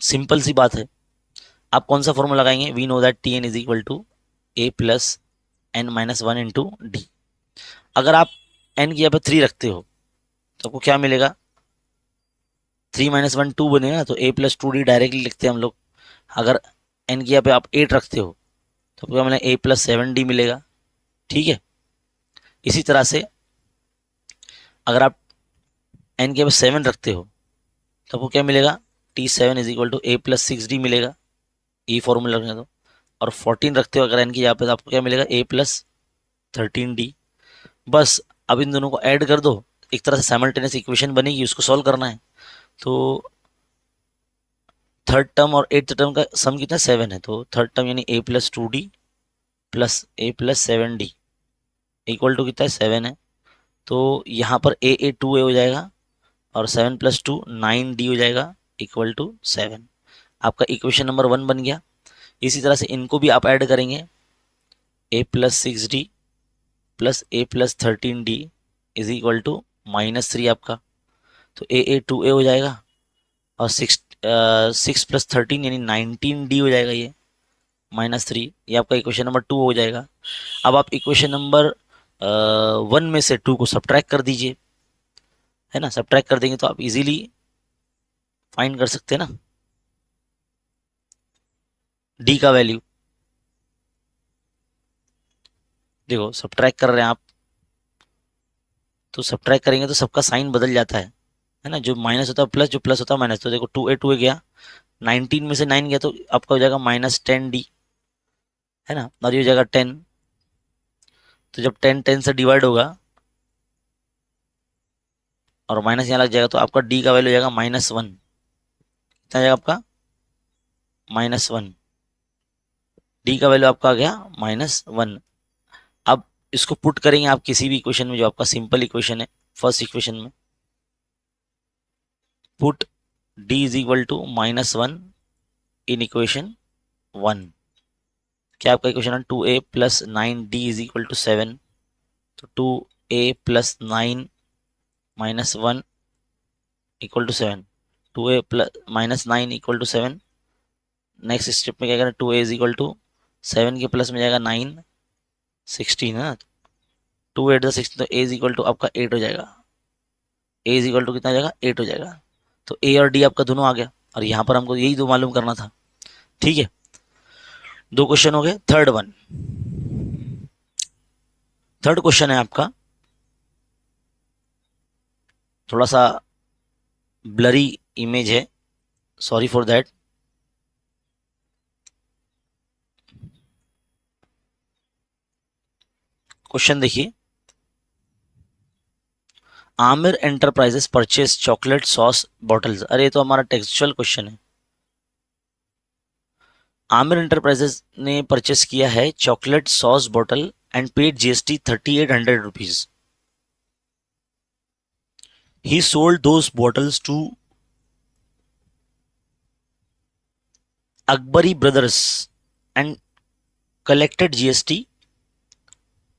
सिंपल सी बात है, आप कौन सा फॉर्मूला लगाएंगे, we know that T N is equal to A plus N minus 1 into D. अगर आप एन की यहाँ पे 3 रखते हो तो आपको क्या मिलेगा, 3 - 1 2 बनेगा, तो a प्लस 2d डायरेक्टली लिखते हैं हम लोग। अगर n की यहाँ पे आप 8 रखते हो तो आपको क्या मिलेगा, a प्लस 7d मिलेगा, ठीक है। इसी तरह से अगर आप n की यहाँ पे 7 रखते हो तो आपको क्या मिलेगा, t7 is equal to a plus 6d मिलेगा, ये फॉर्मूला रखने दो। और 14 रखते हो अगर n की यहाँ पे, तो आपको क्या मिलेगा, a प्लस 13D। बस अब इन दोनों को ऐड कर दो, एक तरह से साइमल्टेनियस इक्वेशन बनेगी, उसको सॉल्व करना है। तो थर्ड टर्म और एट्थ टर्म का सम कितना 7 है, तो थर्ड टर्म यानी a+2d +a+7d इक्वल टू कितना है 7 है। तो यहाँ पर a 2a हो जाएगा और 7+2 9d हो जाएगा इक्वल टू 7। आपका इक्वेशन नंबर 1 बन गया। इसी तरह से इनको भी आप ऐड करेंगे, a+6d +a+13d is equal to -3 आपका। तो a 2a हो जाएगा और 6+13 यानी 19d हो जाएगा, ये -3, ये आपका इक्वेशन नंबर 2 हो जाएगा। अब आप इक्वेशन नंबर 1 में से 2 को सब्ट्रैक्ट कर दीजिए, है ना। सब्ट्रैक्ट कर देंगे तो आप इजीली फाइंड कर सकते हैं ना डी का वैल्यू। देखो सब्ट्रैक्ट कर रहे हैं आप, तो सब्ट्रैक्ट करेंगे तो सबका साइन बदल जाता है ना। जो माइनस होता है प्लस, जो प्लस होता है माइनस। तो देखो 2a गया, 19 में से 9 गया तो आपका हो जाएगा -10d, है ना। और ये हो जाएगा 10। तो जब 10 10 से डिवाइड होगा और माइनस यहाँ लग जाएगा तो आपका डी का वैल्यू हो जाएगा -1। कितना जाएगा आपका -1। डी का वैल्यू आपका आ गया -1। अब इसको पुट करेंगे आप किसी भी इक्वेशन में, जो आपका सिंपल इक्वेशन है फर्स्ट इक्वेशन में। Put D is equal to -1 in equation 1। क्या आपका इक्वेशन है 2a + 9d is equal to 7। तो 2a + 9 -1 equal to 7। 2a + -9 equal to 7। Next step में क्या करें, 2a इज इक्वल टू 7 के प्लस में जाएगा 9 16 है ना। 2 8 16, तो a इज इक्वल टू आपका 8 हो जाएगा। a इज इक्वल टू कितना हो जाएगा 8 हो जाएगा। तो a और d आपका दोनों आ गया और यहाँ पर हमको यही दो मालूम करना था। ठीक है, दो क्वेश्चन हो गए। थर्ड क्वेश्चन है आपका, थोड़ा सा ब्लरी इमेज है, सॉरी फॉर दैट। क्वेश्चन देखिए, Aamir enterprises purchase chocolate sauce bottles. अरे ये तो हमारा टेक्सचुअल क्वेश्चन है। आमिर एंटरप्राइजेस ने परचेस किया है chocolate sauce bottle and paid GST 3800 rupees. He sold those bottles to Akbari brothers and collected GST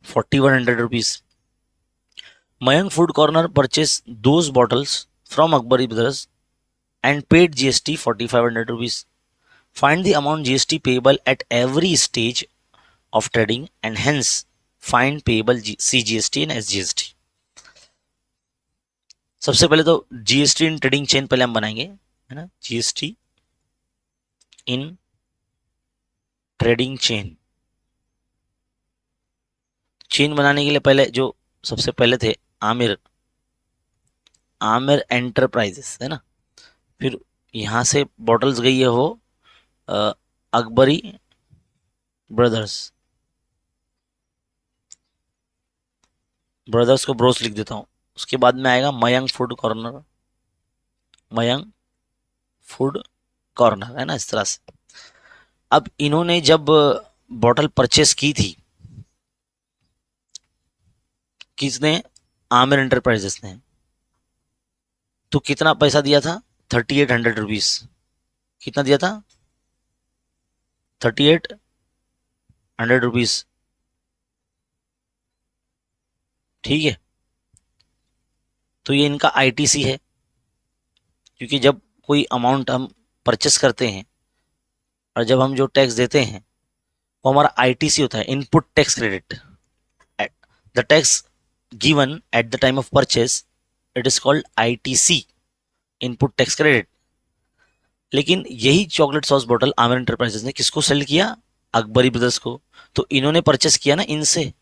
4100 rupees. Mayank Food Corner purchased those bottles from Akbari Brothers and paid GST 4500 rupees. Find the amount GST payable at every stage of trading and hence find payable CGST and SGST. सबसे पहले तो GST in trading chain पहले हम बनाएंगे, है ना। GST in trading chain, chain बनाने के लिए पहले जो सबसे पहले थे आमिर एंटरप्राइजेस, है ना। फिर यहां से बॉटल्स गई है वो अकबरी ब्रदर्स को ब्रोस लिख देता हूं। उसके बाद में आएगा Mayank food corner, Mayank food corner, है ना, इस तरह से। अब इन्होंने जब बॉटल परचेस की थी, किसने, आमिर एंटरप्राइजेस ने, तो कितना पैसा दिया था 3800 रुपीज। कितना दिया था 3800 रुपीज। ठीक है, तो ये इनका आईटीसी है, क्योंकि जब कोई अमाउंट हम परचेस करते हैं और जब हम जो टैक्स देते हैं वो हमारा आईटीसी होता है, input tax credit. The tax given at the time of purchase it is called ITC, input tax credit. लेकिन यही chocolate sauce bottle Aamir enterprises ने किसको सेल किया, अकबरी ब्रदर्स को। तो इन्होंने परचेस किया ना इनसे,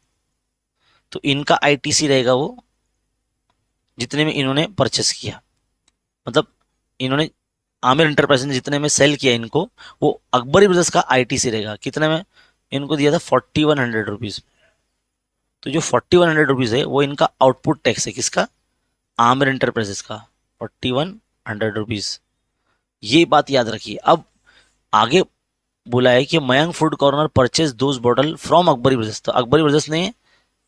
तो इनका आईटीसी रहेगा वो जितने में इन्होंने परचेस किया। मतलब इन्होंने, आमिर एंटरप्राइजेस ने जितने में सेल किया इनको, वो अकबरी ब्रदर्स का आईटीसी रहेगा। कितने में इनको दिया था 4100 रुपीज। तो जो 4100 रुपीज़ है वो इनका आउटपुट टैक्स है, किसका? आमिर एंटरप्राइजेस का 4100 रुपीज़। ये बात याद रखिए। अब आगे बोला है कि Mayank food corner purchase those bottle from Akbari brothers. तो अकबरी ब्रदर्स ने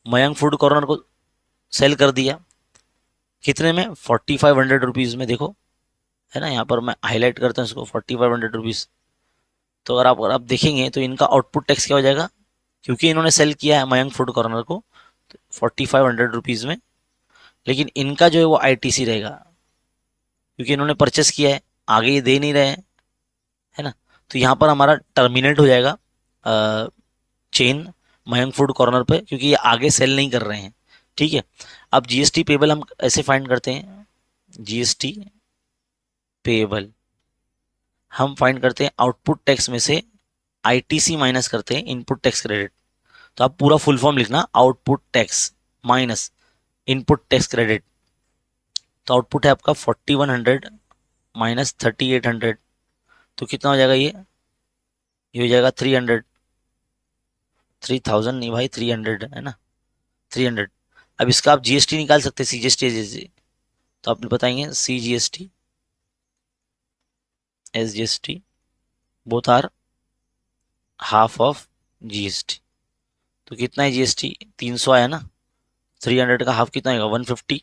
मयंक फूड कॉर्नर को सेल कर दिया, कितने में? 4500 रुपीज़ में। देखो है ना, यहाँ पर मैं हाईलाइट करता हूँ इसको, 4500 रुपीज़। तो अगर आप देखेंगे तो इनका आउटपुट टैक्स क्या हो जाएगा, क्योंकि इन्होंने सेल किया है मयंक फूड कॉर्नर को, तो 4500 रुपीज़ में। लेकिन इनका जो है वो आईटीसी रहेगा, क्योंकि इन्होंने परचेस किया है, आगे ये दे नहीं रहे हैं, है ना। तो यहाँ पर हमारा टर्मिनेट हो जाएगा चेन मयंक फूड कॉर्नर पे, क्योंकि ये आगे सेल नहीं कर रहे हैं। ठीक है। अब जीएसटी पेबल हम ऐसे फाइंड करते हैं, जीएसटी पेबल हम फाइंड करते हैं आउटपुट टैक्स में से आईटीसी माइनस करते हैं इनपुट टैक्स क्रेडिट। तो आप पूरा फुल फॉर्म लिखना, output tax minus input tax credit. तो आउटपुट है आपका 4100 माइनस 3800, तो कितना हो जाएगा ये हो जाएगा 300, 3000 नहीं भाई, 300 है ना, 300। अब इसका आप जीएसटी निकाल सकते हैं, सीजीएसटी जैसे, तो आप बताएंगे CGST SGST both are half of GST. तो कितना है जीएसटी? 300 आया ना, 300 का हाफ कितना आएगा? 150।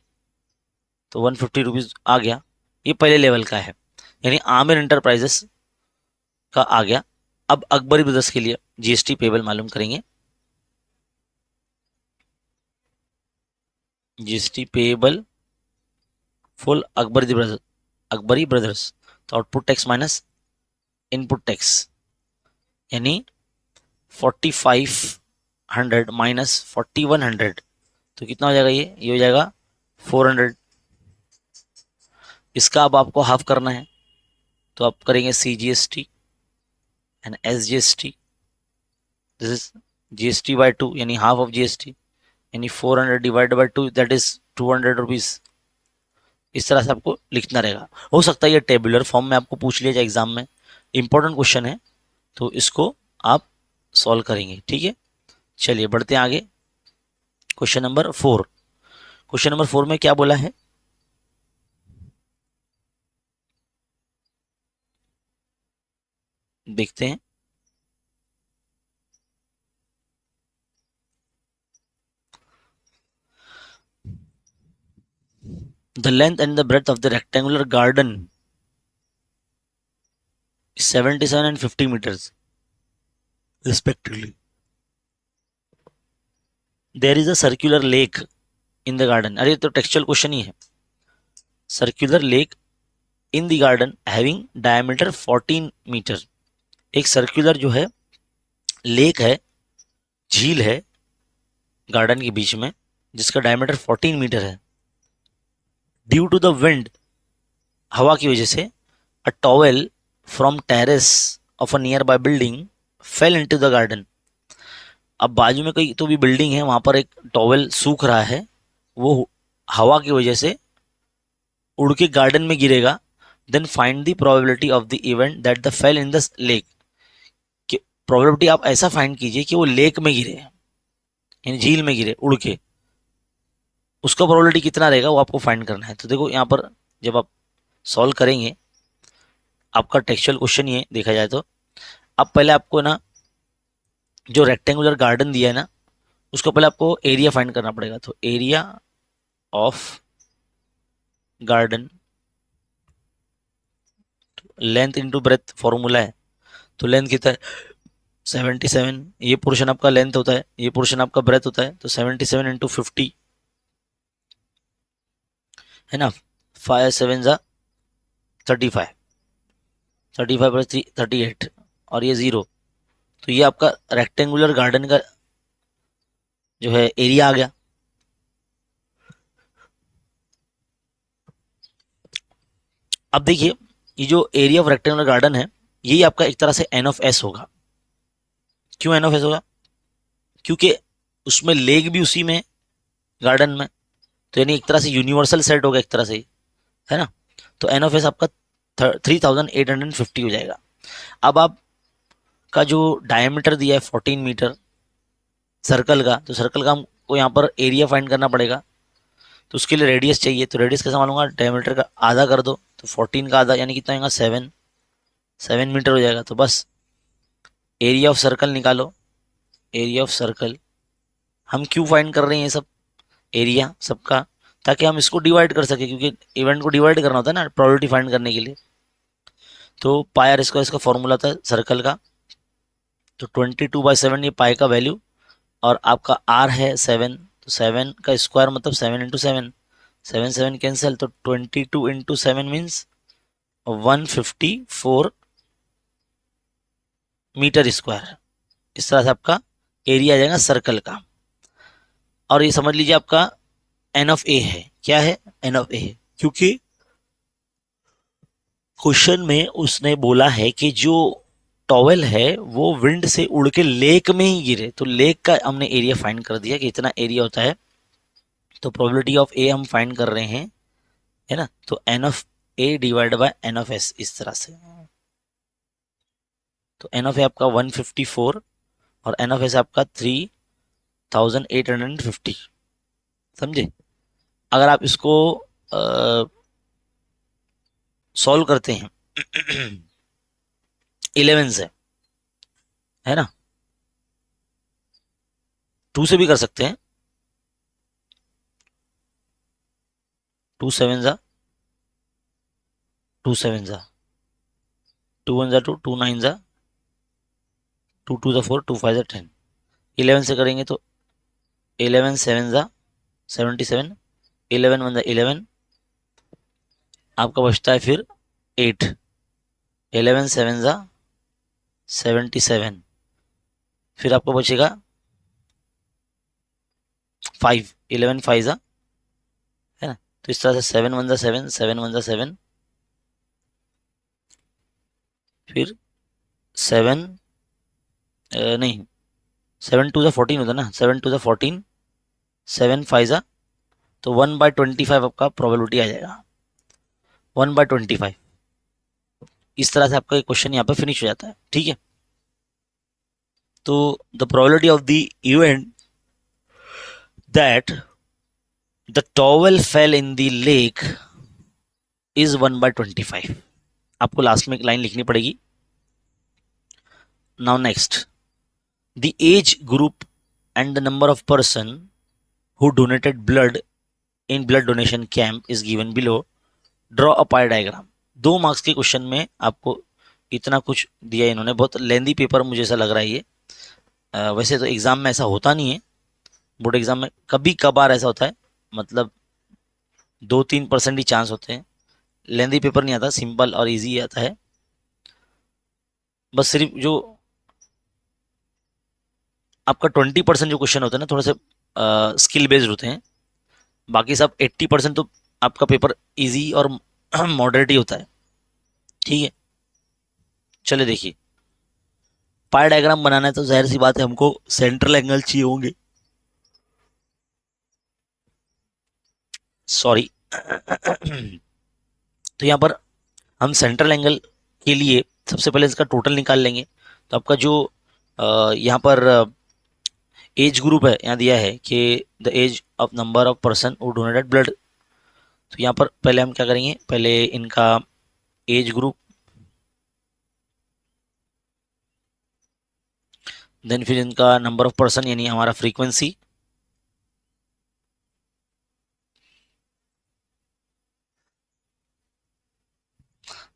तो 150 रुपीज़ आ गया, ये पहले लेवल का है, यानी आमिर एंटरप्राइजेस का आ गया। अब अकबरी ब्रदर्स के लिए जीएसटी पेबल मालूम करेंगे, GST payable full Akbari brothers. तो output tax minus input tax, यानी 4500 माइनस 4100, तो कितना हो जाएगा ये हो जाएगा 400। इसका अब आपको हाफ करना है, तो आप करेंगे CGST and SGST, this is GST by 2, यानी हाफ ऑफ जीएसटी, यानी 400 divide by 2, that is 200 rupees. इस तरह से आपको लिखना रहेगा। हो सकता है ये टेबुलर फॉर्म में आपको पूछ लिया जाए एग्जाम में, इंपॉर्टेंट क्वेश्चन है, तो इसको आप सॉल्व करेंगे। ठीक है, चलिए बढ़ते हैं आगे। क्वेश्चन नंबर 4, क्वेश्चन नंबर 4 में क्या बोला है, देखते हैं। The length and the breadth of the rectangular garden is 77 and 50 meters respectively. There is a circular lake in the garden. अरे तो टेक्सचुअल क्वेश्चन ही है। Circular lake in the garden having diameter 14 metre. एक circular जो है lake है, झील है गार्डन के बीच में, जिसका डायमीटर 14 मीटर है। ड्यू टू द विंड, हवा की वजह से, a towel from terrace of a near by building fell into the garden. अब बाजू में कोई तो भी बिल्डिंग है, वहां पर एक टॉवेल सूख रहा है, वो हवा की वजह से उड़ के गार्डन में गिरेगा। Then find the probability of the event that the fell in the lake. कि प्रोबेबिलिटी आप ऐसा फाइंड कीजिए कि वो लेक में गिरे, यानी झील में गिरे उड़ के, उसका प्रोबेबिलिटी कितना रहेगा वो आपको फाइंड करना है। तो देखो यहाँ पर जब आप सॉल्व करेंगे, आपका टेक्सचुअल क्वेश्चन ही है देखा जाए तो। अब पहले आपको ना जो रेक्टेंगुलर गार्डन दिया है ना, उसको पहले आपको एरिया फाइंड करना पड़ेगा। तो area of garden, length into breadth formula है। तो लेंथ कितना है? 77। ये पोर्शन आपका लेंथ होता है, ये पोर्शन आपका ब्रेथ होता है, तो 77 इंटू 50 है ना। 5 7 जा 35, 35 प्लस 3 38, और ये 0। तो ये आपका रेक्टेंगुलर गार्डन का जो है एरिया आ गया। अब देखिए, ये जो एरिया ऑफ रेक्टेंगुलर गार्डन है, यही आपका एक तरह से एन ऑफ एस होगा। क्यों एन ऑफ एस होगा? क्योंकि उसमें लेक भी उसी में, गार्डन में, तो यानी एक तरह से यूनिवर्सल सेट होगा एक तरह से, है ना। तो एन ऑफ एस आपका 3850 हो जाएगा। अब आपका जो डायमीटर दिया है 14 मीटर सर्कल का, तो सर्कल का हम आपको यहाँ पर एरिया फाइंड करना पड़ेगा, तो उसके लिए रेडियस चाहिए। तो रेडियस कैसे मालूंगा, डायमीटर का आधा कर दो, तो 14 का आधा यानी कितना होगा, 7 मीटर हो जाएगा। तो बस एरिया ऑफ सर्कल निकालो, एरिया ऑफ सर्कल। हम क्यों फाइंड कर रहे हैं ये सब एरिया सबका, ताकि हम इसको डिवाइड कर सके, क्योंकि इवेंट को डिवाइड करना होता है ना प्रोबेबिलिटी फाइंड करने के लिए। तो पाई आर स्क्वायर इसका फॉर्मूला था सर्कल का। तो 22/7 ये पाई का वैल्यू, और आपका आर है 7, तो 7 का स्क्वायर मतलब 7 × 7, 7 कैंसिल, तो 22 × 7 मीन्स 154 मीटर स्क्वायर। इस तरह से आपका एरिया आ जाएगा सर्कल का। और ये समझ लीजिए आपका एन ऑफ ए है। क्या है, एन ऑफ ए है, क्योंकि क्वेश्चन में उसने बोला है कि जो टॉवेल है वो विंड से उड़ के लेक में ही गिरे, तो लेक का हमने एरिया फाइंड कर दिया कि इतना एरिया होता है। तो प्रोबेबिलिटी ऑफ ए हम फाइंड कर रहे हैं, है ना। तो N of A divide by N of S, इस तरह से। तो एन ऑफ ए आपका 154 और एन ऑफ एस आपका 3850, समझे। अगर आप इसको सॉल्व करते हैं 11 से, है ना, 2 से भी कर सकते हैं। 2 7 जा 2 7 जा 2 1 जा 2 2 9 जा 2 2 जा 4 2 5 जा 10। 11 से करेंगे तो 11 7 जा 77, 11 1 जा 11, आपका बचता है फिर 8। 11 7 जा 77, फिर आपको बचेगा 5, 11 5 जा, है ना। तो इस तरह से 7 1 जा 7, 7 1 जा 7, फिर 7 नहीं 7 2 जा 14 होता ना, 7 2 जा 14, 7 5 जा, तो 1/25 आपका प्रोबेबिलिटी आ जाएगा, 1/25। इस तरह से आपका क्वेश्चन यहाँ पे फिनिश हो जाता है, ठीक है। तो the probability of the event that the towel fail in the lake is 1/25। आपको लास्ट में एक लाइन लिखनी पड़ेगी। Now next, the age group and the number of person who donated blood in blood donation camp is given below, draw a pi diagram. 2 marks के question में आपको इतना कुछ दिया इन्होंने, बहुत लेंदी पेपर मुझे ऐसा लग रहा है ये। वैसे तो एग्जाम में ऐसा होता नहीं है, बोर्ड एग्जाम में कभी कभार ऐसा होता है, मतलब 2-3% ही चांस होते हैं। लेंदी पेपर नहीं आता, सिंपल और इजी आता है। बस सिर्फ जो आपका 20% जो क्वेश्चन होते हैं ना, थोड़े से स्किल बेस्ड होते हैं, बाकी सब 80% तो आपका पेपर इजी और मॉडरेट ही होता है, ठीक है। चले देखिए, पाई डायग्राम बनाना है तो जाहिर सी बात है हमको सेंट्रल एंगल चाहिए होंगे, सॉरी। तो यहाँ पर हम सेंट्रल एंगल के लिए सबसे पहले इसका टोटल निकाल लेंगे। तो आपका जो यहाँ पर एज ग्रुप है, यहाँ दिया है कि the age of number of person who donated blood. तो यहाँ पर पहले हम क्या करेंगे, पहले इनका एज ग्रुप, देन फिर इनका नंबर ऑफ पर्सन यानी हमारा फ्रीक्वेंसी,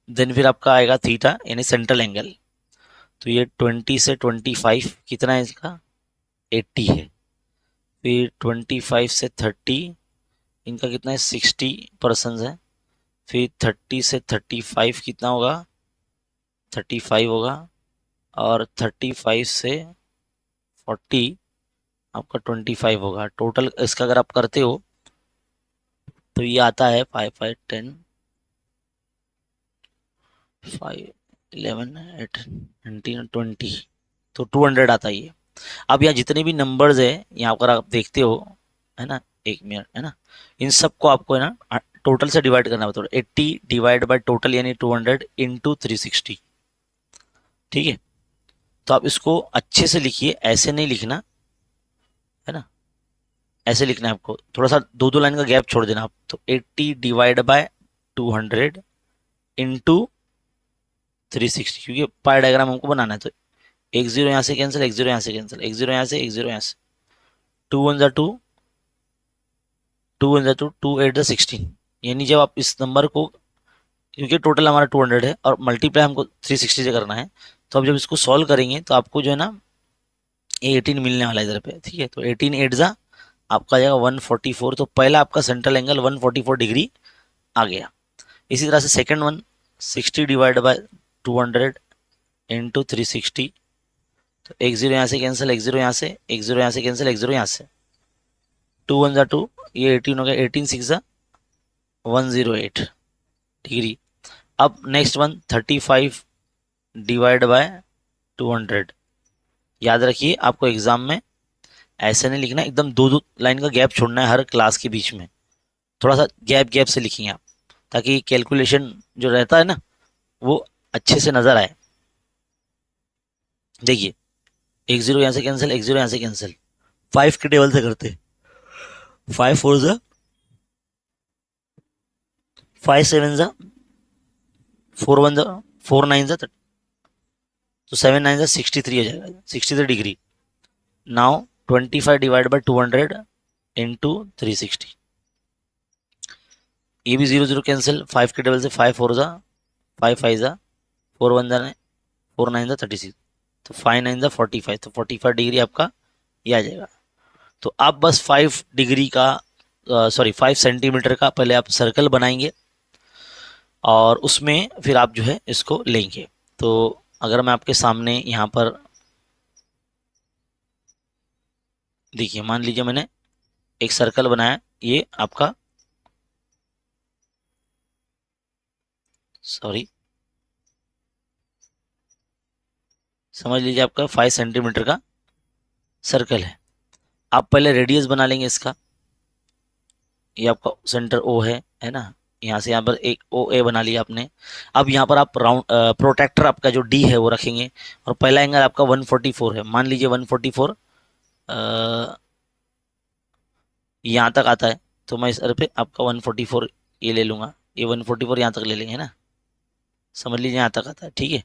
देन फिर आपका आएगा थीटा यानी सेंट्रल एंगल। तो ये 20 से 25 कितना है इसका, 80 है। फिर 25 से 30 इनका कितना है, 60% है। फिर 30 से 35 कितना होगा, 35 होगा। और 35 से 40 आपका 25 होगा। टोटल इसका अगर आप करते हो तो ये आता है 5 5 10 5 11 8 19 20, तो 200 आता है ये। अब यहाँ जितने भी नंबर्स है यहाँ पर आप देखते हो, है ना, 1 मिनट, है ना, इन सबको आपको है ना टोटल से डिवाइड करना है। तो 80 डिवाइड बाय टोटल यानी 200 इंटू 360, ठीक है। तो आप इसको अच्छे से लिखिए, ऐसे नहीं लिखना, है ना। ऐसे लिखना है आपको, थोड़ा सा दो दो लाइन का गैप छोड़ देना आप। तो 80 डिवाइड बाय 200 इंटू 360, क्योंकि पाई डायग्राम हमको बनाना है। तो एक जीरो यहाँ से कैंसिल, एक जीरो यहाँ से कैंसिल, एक जीरो यहाँ से, एक जीरो यहाँ से, टू वन ज़ा टू, टू वन ज़ा टू, टू एट ज़ा 16। यानी जब आप इस नंबर को, क्योंकि टोटल हमारा 200 है और मल्टीप्लाई हमको 360 से करना है, तो अब जब इसको सॉल्व करेंगे तो आपको जो है ना ये 18 मिलने वाला है इधर पे, ठीक है। तो 18 एट ज़ा आपका आ जाएगा 144। तो पहला आपका सेंट्रल एंगल 144 डिग्री आ गया। इसी तरह से second one, 60 divide by 200 into 360। तो एक जीरो यहाँ से कैंसिल, एक जीरो यहाँ से, एक जीरो यहाँ से कैंसिल, एक जीरो यहाँ से, टू वन ज़ा टू, ये 18 हो गया, 18 सिक्स ज़ा 108 डिग्री। अब नेक्स्ट वन 35 डिवाइड बाय 200। याद रखिए आपको एग्जाम में ऐसे नहीं लिखना, एकदम दो दो लाइन का गैप छोड़ना है हर क्लास के बीच में, थोड़ा सा गैप गैप से लिखेंगे आप, ताकि कैलकुलेशन जो रहता है ना वो अच्छे से नजर आए। देखिए एक जीरो यहाँ से कैंसिल, एक जीरो यहाँ से कैंसिल, 5 के टेबल से करते, 5 फोर ज़ा 5 सेवन ज़ा 4 वन ज़ा 4 नाइन ज़ा, तो 7 नाइन ज़ा 63 हो जाएगा, 63 degree. Now 25 divide by 200 into 360। ये भी जीरो जीरो कैंसिल, 5 के टेबल से 5 फोर ज़ा 5 फाइव ज़ा 4 वन ज़ा 4 नाइन ज़ा 36, तो 5 नाइन ज़ा 45, तो 45 डिग्री आपका ये आ जाएगा। तो आप बस 5 डिग्री का सॉरी 5 सेंटीमीटर का पहले आप सर्कल बनाएंगे और उसमें फिर आप जो है इसको लेंगे। तो अगर मैं आपके सामने यहाँ पर देखिए, मान लीजिए मैंने एक सर्कल बनाया, ये आपका सॉरी समझ लीजिए आपका 5 सेंटीमीटर का सर्कल है। आप पहले रेडियस बना लेंगे इसका, ये आपका सेंटर ओ है ना, यहाँ से यहाँ पर एक ओ ए बना लिया आपने। अब यहाँ पर आप राउंड प्रोटेक्टर आपका जो डी है वो रखेंगे, और पहला एंगल आपका 144 है, मान लीजिए 144 यहाँ तक आता है, तो मैं इस अर पे आपका 144 ये ले लूँगा, ये 144 यहाँ तक ले लेंगे ना, समझ लीजिए यहाँ तक आता है, ठीक है।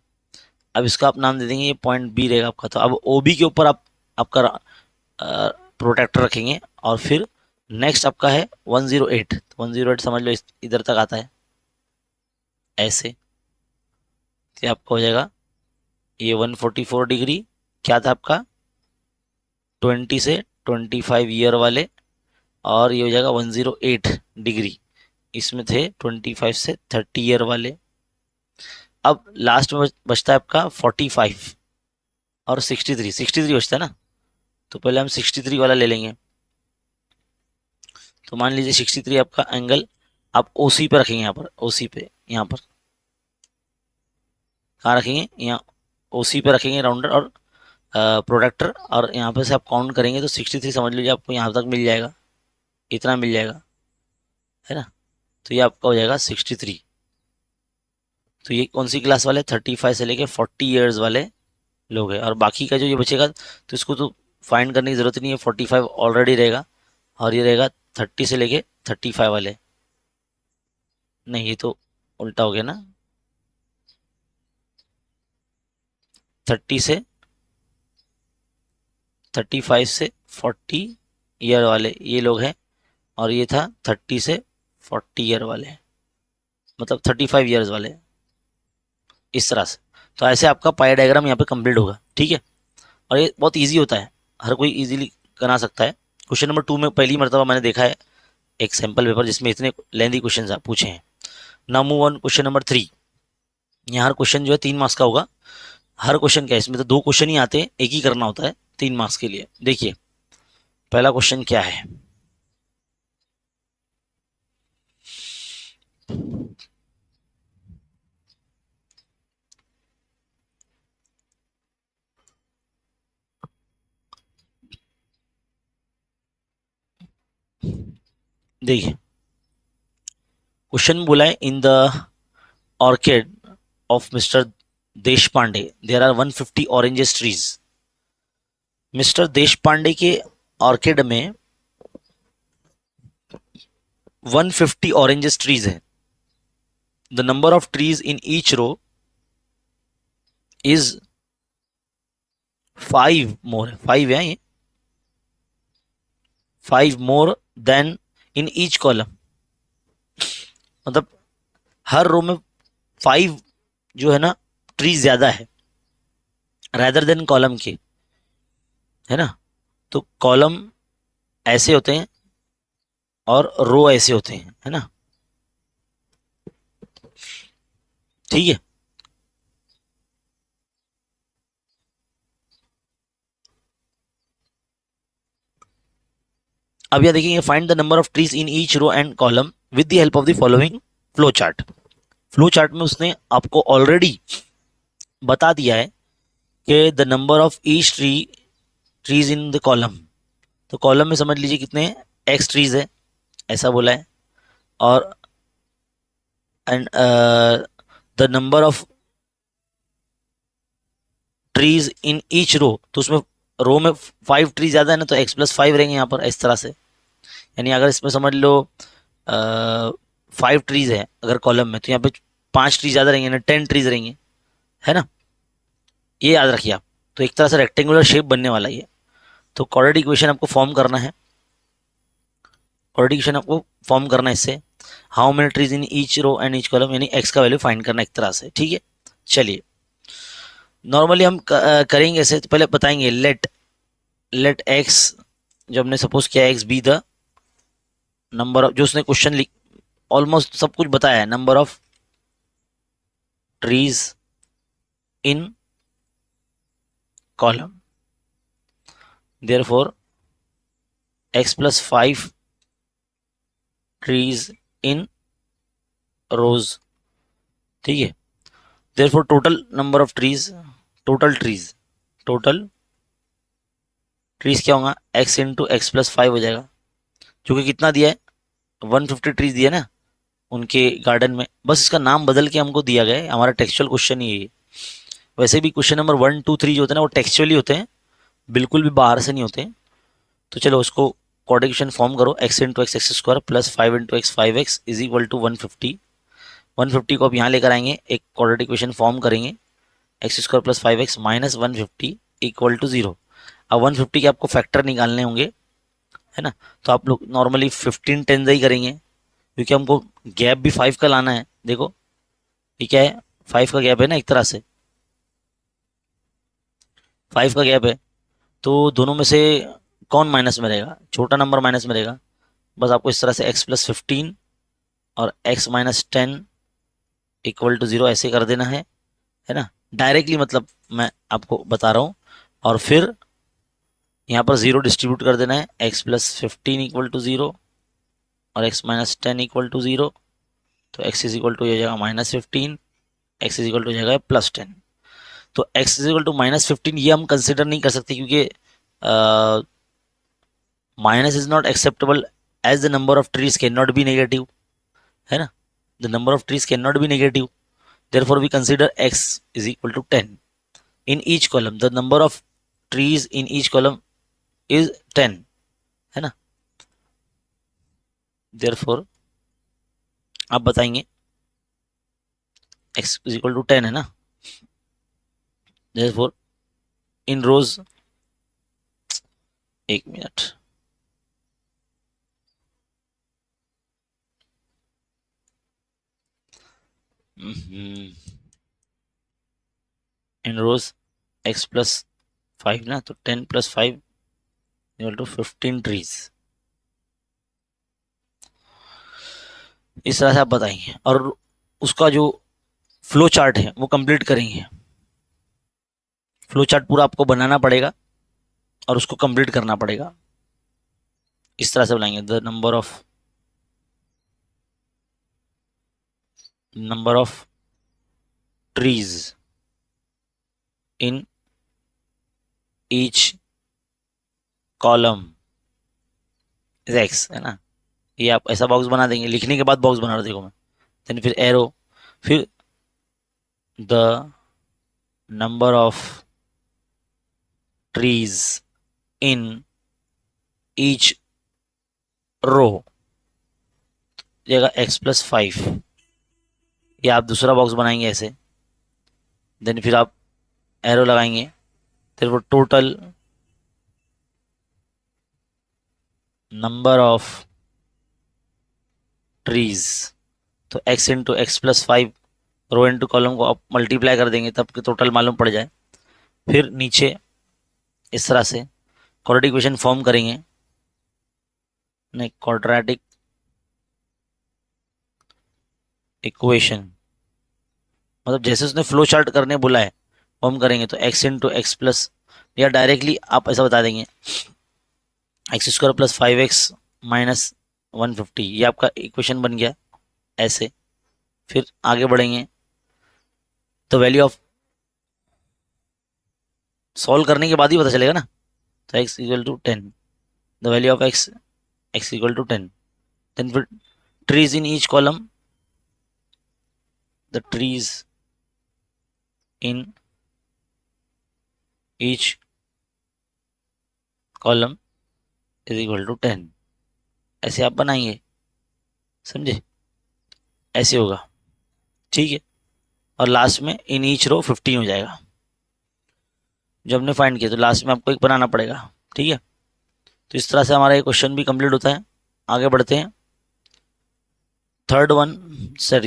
अब इसका आप नाम दे देंगे, ये पॉइंट बी रहेगा आपका। तो अब ओ बी के ऊपर आप आपका प्रोटेक्टर रखेंगे, और फिर नेक्स्ट आपका है 108, 108 समझ लो इधर तक आता है ऐसे, तो आपका हो जाएगा ये 144 डिग्री, क्या था आपका 20 से 25 ईयर वाले, और ये हो जाएगा 108 डिग्री, इसमें थे 25 से 30 ईयर वाले। अब लास्ट में बचता है आपका 45 और 63, 63 बचता है ना, तो पहले हम 63 वाला ले लेंगे। तो मान लीजिए 63 आपका एंगल आप ओसी पे रखेंगे, यहाँ पर ओसी पे, यहाँ पर कहाँ रखेंगे, यहाँ ओसी पे रखेंगे राउंडर और प्रोडक्टर, और यहाँ पे से आप काउंट करेंगे तो 63 समझ लीजिए आपको यहाँ तक मिल जाएगा, इतना मिल जाएगा, है ना। तो ये आपका हो जाएगा 63। तो ये कौन सी क्लास वाले, 35 से लेके 40 ईयर्स वाले लोग हैं। और बाकी का जो ये बचेगा तो इसको तो फाइंड करने की ज़रूरत नहीं है, 45 ऑलरेडी रहेगा, और ये रहेगा 30 से लेके 35 वाले। नहीं, ये तो उल्टा हो गया ना, 30 से 35 से 40 ईयर वाले ये लोग हैं, और ये था 30 से 40 ईयर वाले, मतलब 35 ईयर्स वाले, इस तरह से। तो ऐसे आपका पाई डायग्राम यहाँ पे कंप्लीट होगा, ठीक है। और ये बहुत इजी होता है, हर कोई इजीली बना सकता है। क्वेश्चन नंबर 2 में पहली मरतबा मैंने देखा है एक सैम्पल पेपर जिसमें इतने लेंदी क्वेश्चन पूछे हैं। Now move on question number 3। यहाँ हर क्वेश्चन जो है 3 मार्क्स का होगा। हर क्वेश्चन क्या है, इसमें तो 2 क्वेश्चन ही आते हैं, एक ही करना होता है 3 मार्क्स के लिए। देखिए पहला क्वेश्चन क्या है, देखिए क्वेश्चन बोला है, in the orchid of mister Desh Pandey there are 150 oranges trees. Mister Desh Pandey के ऑर्किड में 150 ऑरेंजेस ट्रीज है, the number of trees in each row is 5 more, 5 है ये, 5 more than in each column, मतलब हर रो में 5 जो है ना ट्रीज ज्यादा है रैदर देन कॉलम के, है ना। तो कॉलम ऐसे होते हैं और रो ऐसे होते हैं, है ना, ठीक है। अब यह देखेंगे, find the number of trees in each row and column with the help of the following flow chart. Flow chart में उसने आपको ऑलरेडी बता दिया है कि the number of each trees in the column, तो कॉलम में समझ लीजिए कितने एक्स ट्रीज है, ऐसा बोला है। और and the number of trees in each row, तो उसमें रो में 5 ट्री ज्यादा है ना, तो एक्स प्लस 5 रहेंगे यहाँ पर इस तरह से। यानी अगर इसमें समझ लो 5 ट्रीज है अगर कॉलम में, तो यहाँ पे 5 ट्री ज्यादा रहेंगे ना, 10 ट्रीज रहेंगे, है ना, ये याद रखिए आप। तो एक तरह से रेक्टेंगुलर शेप बनने वाला ही है। तो क्वाड्रेटिक इक्वेशन आपको फॉर्म करना है, क्वाड्रेटिक इक्वेशन आपको फॉर्म करना है इससे, how many trees in each row and each column, यानी एक्स का वैल्यू फाइंड करना एक तरह से, ठीक है। चलिए नॉर्मली हम करेंगे ऐसे, तो पहले बताएंगे लेट एक्स, जो हमने सपोज किया x be the number of, जो उसने क्वेश्चन लिख ऑलमोस्ट सब कुछ बताया है, number of trees in column, therefore x plus 5 trees in rows, ठीक है। Therefore total number of trees, total trees क्या होगा, एक्स इंटू एक्स प्लस 5 हो जाएगा, जो कि कितना दिया है, 150 ट्रीज दिया ना उनके गार्डन में। बस इसका नाम बदल के हमको दिया गया है, हमारा टेक्सचुअल क्वेश्चन ही है। वैसे भी क्वेश्चन नंबर 1 2 3 जो होते हैं ना, वो टेक्सचुअली होते हैं, बिल्कुल भी बाहर से नहीं होते हैं। तो चलो उसको कोऑर्डिनेशन फॉर्म करो, x into x x square plus 5 into x 5x is equal to 150। 150 को अब यहाँ लेकर आएंगे, एक क्वाड्रेटिक इक्वेशन फॉर्म करेंगे, x square plus 5x minus 150 equal to 0। अब 150 के आपको फैक्टर निकालने होंगे, है ना। तो आप लोग नॉर्मली 15 10 ही करेंगे, क्योंकि हमको गैप भी 5 का लाना है। देखो ये क्या है, 5 का गैप है ना, एक तरह से 5 का गैप है। तो दोनों में से कौन माइनस में रहेगा, छोटा नंबर माइनस में रहेगा। बस आपको इस तरह से x प्लस 15 और x माइनस 10 इक्वल टू 0 ऐसे कर देना है ना, डायरेक्टली, मतलब मैं आपको बता रहा हूँ। और फिर यहाँ पर 0 डिस्ट्रीब्यूट कर देना है, x प्लस 15 इक्वल टू 0 और x माइनस 10 इक्वल टू 0। तो x इज इक्वल टू हो जाएगा minus 15, x is equal to हो जाएगा प्लस 10। तो x is equal to minus 15 ये हम कंसिडर नहीं कर सकते, क्योंकि minus is not acceptable as the number of trees can not be negative, है ना, the number of trees can not be negative, therefore we consider x is equal to 10 in each column, the number of trees in each column is 10, है ना। therefore आप बताएंगे x is equal to 10 है ना, therefore in rows, एक minute, इन रोज x plus 5 ना, तो 10 plus 5 equal to 15 trees, इस तरह से आप बताएंगे। और उसका जो फ्लो चार्ट है वो कंप्लीट करेंगे, फ्लो चार्ट पूरा आपको बनाना पड़ेगा और उसको कंप्लीट करना पड़ेगा। इस तरह से बनाएंगे, the number of trees in each column is x, है ना। ये आप ऐसा बॉक्स बना देंगे, लिखने के बाद बॉक्स बना रहा देखो मैं, देन फिर एरो, फिर the number of trees in each row, जाएगा x+5, ये आप दूसरा बॉक्स बनाएंगे ऐसे, देन फिर आप एरो लगाएंगे, फिर वो टोटल नंबर ऑफ ट्रीज, तो x into x+5 rho into column को आप मल्टीप्लाई कर देंगे तब कि टोटल मालूम पड़ जाए। फिर नीचे इस तरह से क्वाड्रेटिक इक्वेशन फॉर्म करेंगे, नहीं क्वाड्रेटिक इक्वेशन मतलब जैसे उसने फ्लो चार्ट करने बोला है फॉर्म करेंगे, तो x इंटू एक्स प्लस, या डायरेक्टली आप ऐसा बता देंगे x² + 5x - 150, ये आपका इक्वेशन बन गया ऐसे। फिर आगे बढ़ेंगे तो वैल्यू ऑफ, सॉल्व करने के बाद ही पता चलेगा ना, तो x = 10, the value of x = 10, then फिर trees in each column, the trees in each column = 10, ऐसे आप बनाएंगे, समझे, ऐसे होगा, ठीक है। और लास्ट में इन ईच रो 15 हो जाएगा। जब हमने फाइंड किया तो लास्ट में आपको एक बनाना पड़ेगा, ठीक है। तो इस तरह से हमारा ये क्वेश्चन भी कंप्लीट होता है। आगे बढ़ते हैं,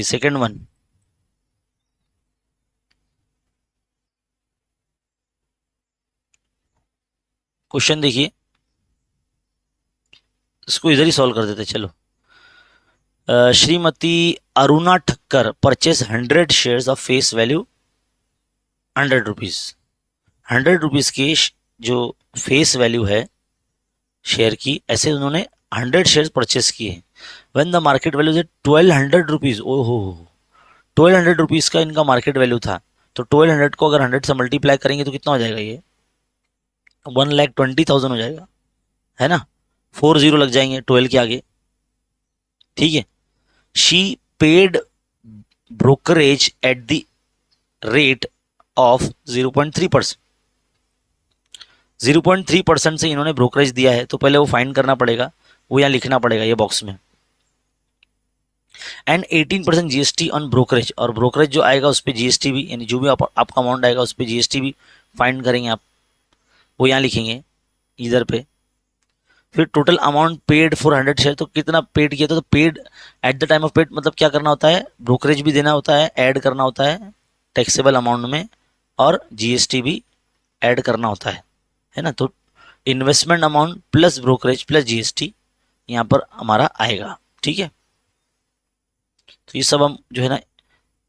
सेकंड वन। क्वेश्चन देखिए, इसको इधर ही सॉल्व कर देते चलो। Shrimati Aruna Thakkar purchase 100 shares of face value 100 rupees. 100 rupees की जो फेस वैल्यू है शेयर की, ऐसे उन्होंने 100 शेयर्स परचेस किए हैं। When the market value is 1200 rupees, ओहो 1200 रुपीज का इनका मार्केट वैल्यू था, तो 1200 को अगर 100 से मल्टीप्लाई करेंगे तो कितना हो जाएगा, ये 1,20,000 हो जाएगा, है ना। 40 लग जाएंगे 12 के आगे, ठीक है। She paid brokerage at the rate of 0.3%, 0.3% से इन्होंने ब्रोकरेज दिया है, तो पहले वो फाइंड करना पड़ेगा, वो यहाँ लिखना पड़ेगा ये बॉक्स में। एंड 18% जीएसटी ऑन ब्रोकरेज, और ब्रोकरेज जो आएगा उस पर जीएसटी भी, यानी जो भी आपका अमाउंट आएगा उस पर जीएसटी भी फाइंड करेंगे आप, वो यहाँ लिखेंगे इधर पे। फिर total amount paid for 100 share, तो कितना पेड किया था, तो paid at the time of paid मतलब क्या करना होता है, ब्रोकरेज भी देना होता है, ऐड करना होता है टैक्सेबल अमाउंट में, और जीएसटी भी ऐड करना होता है ना। तो investment amount plus brokerage plus GST यहाँ पर हमारा आएगा, ठीक है। तो ये सब हम जो है ना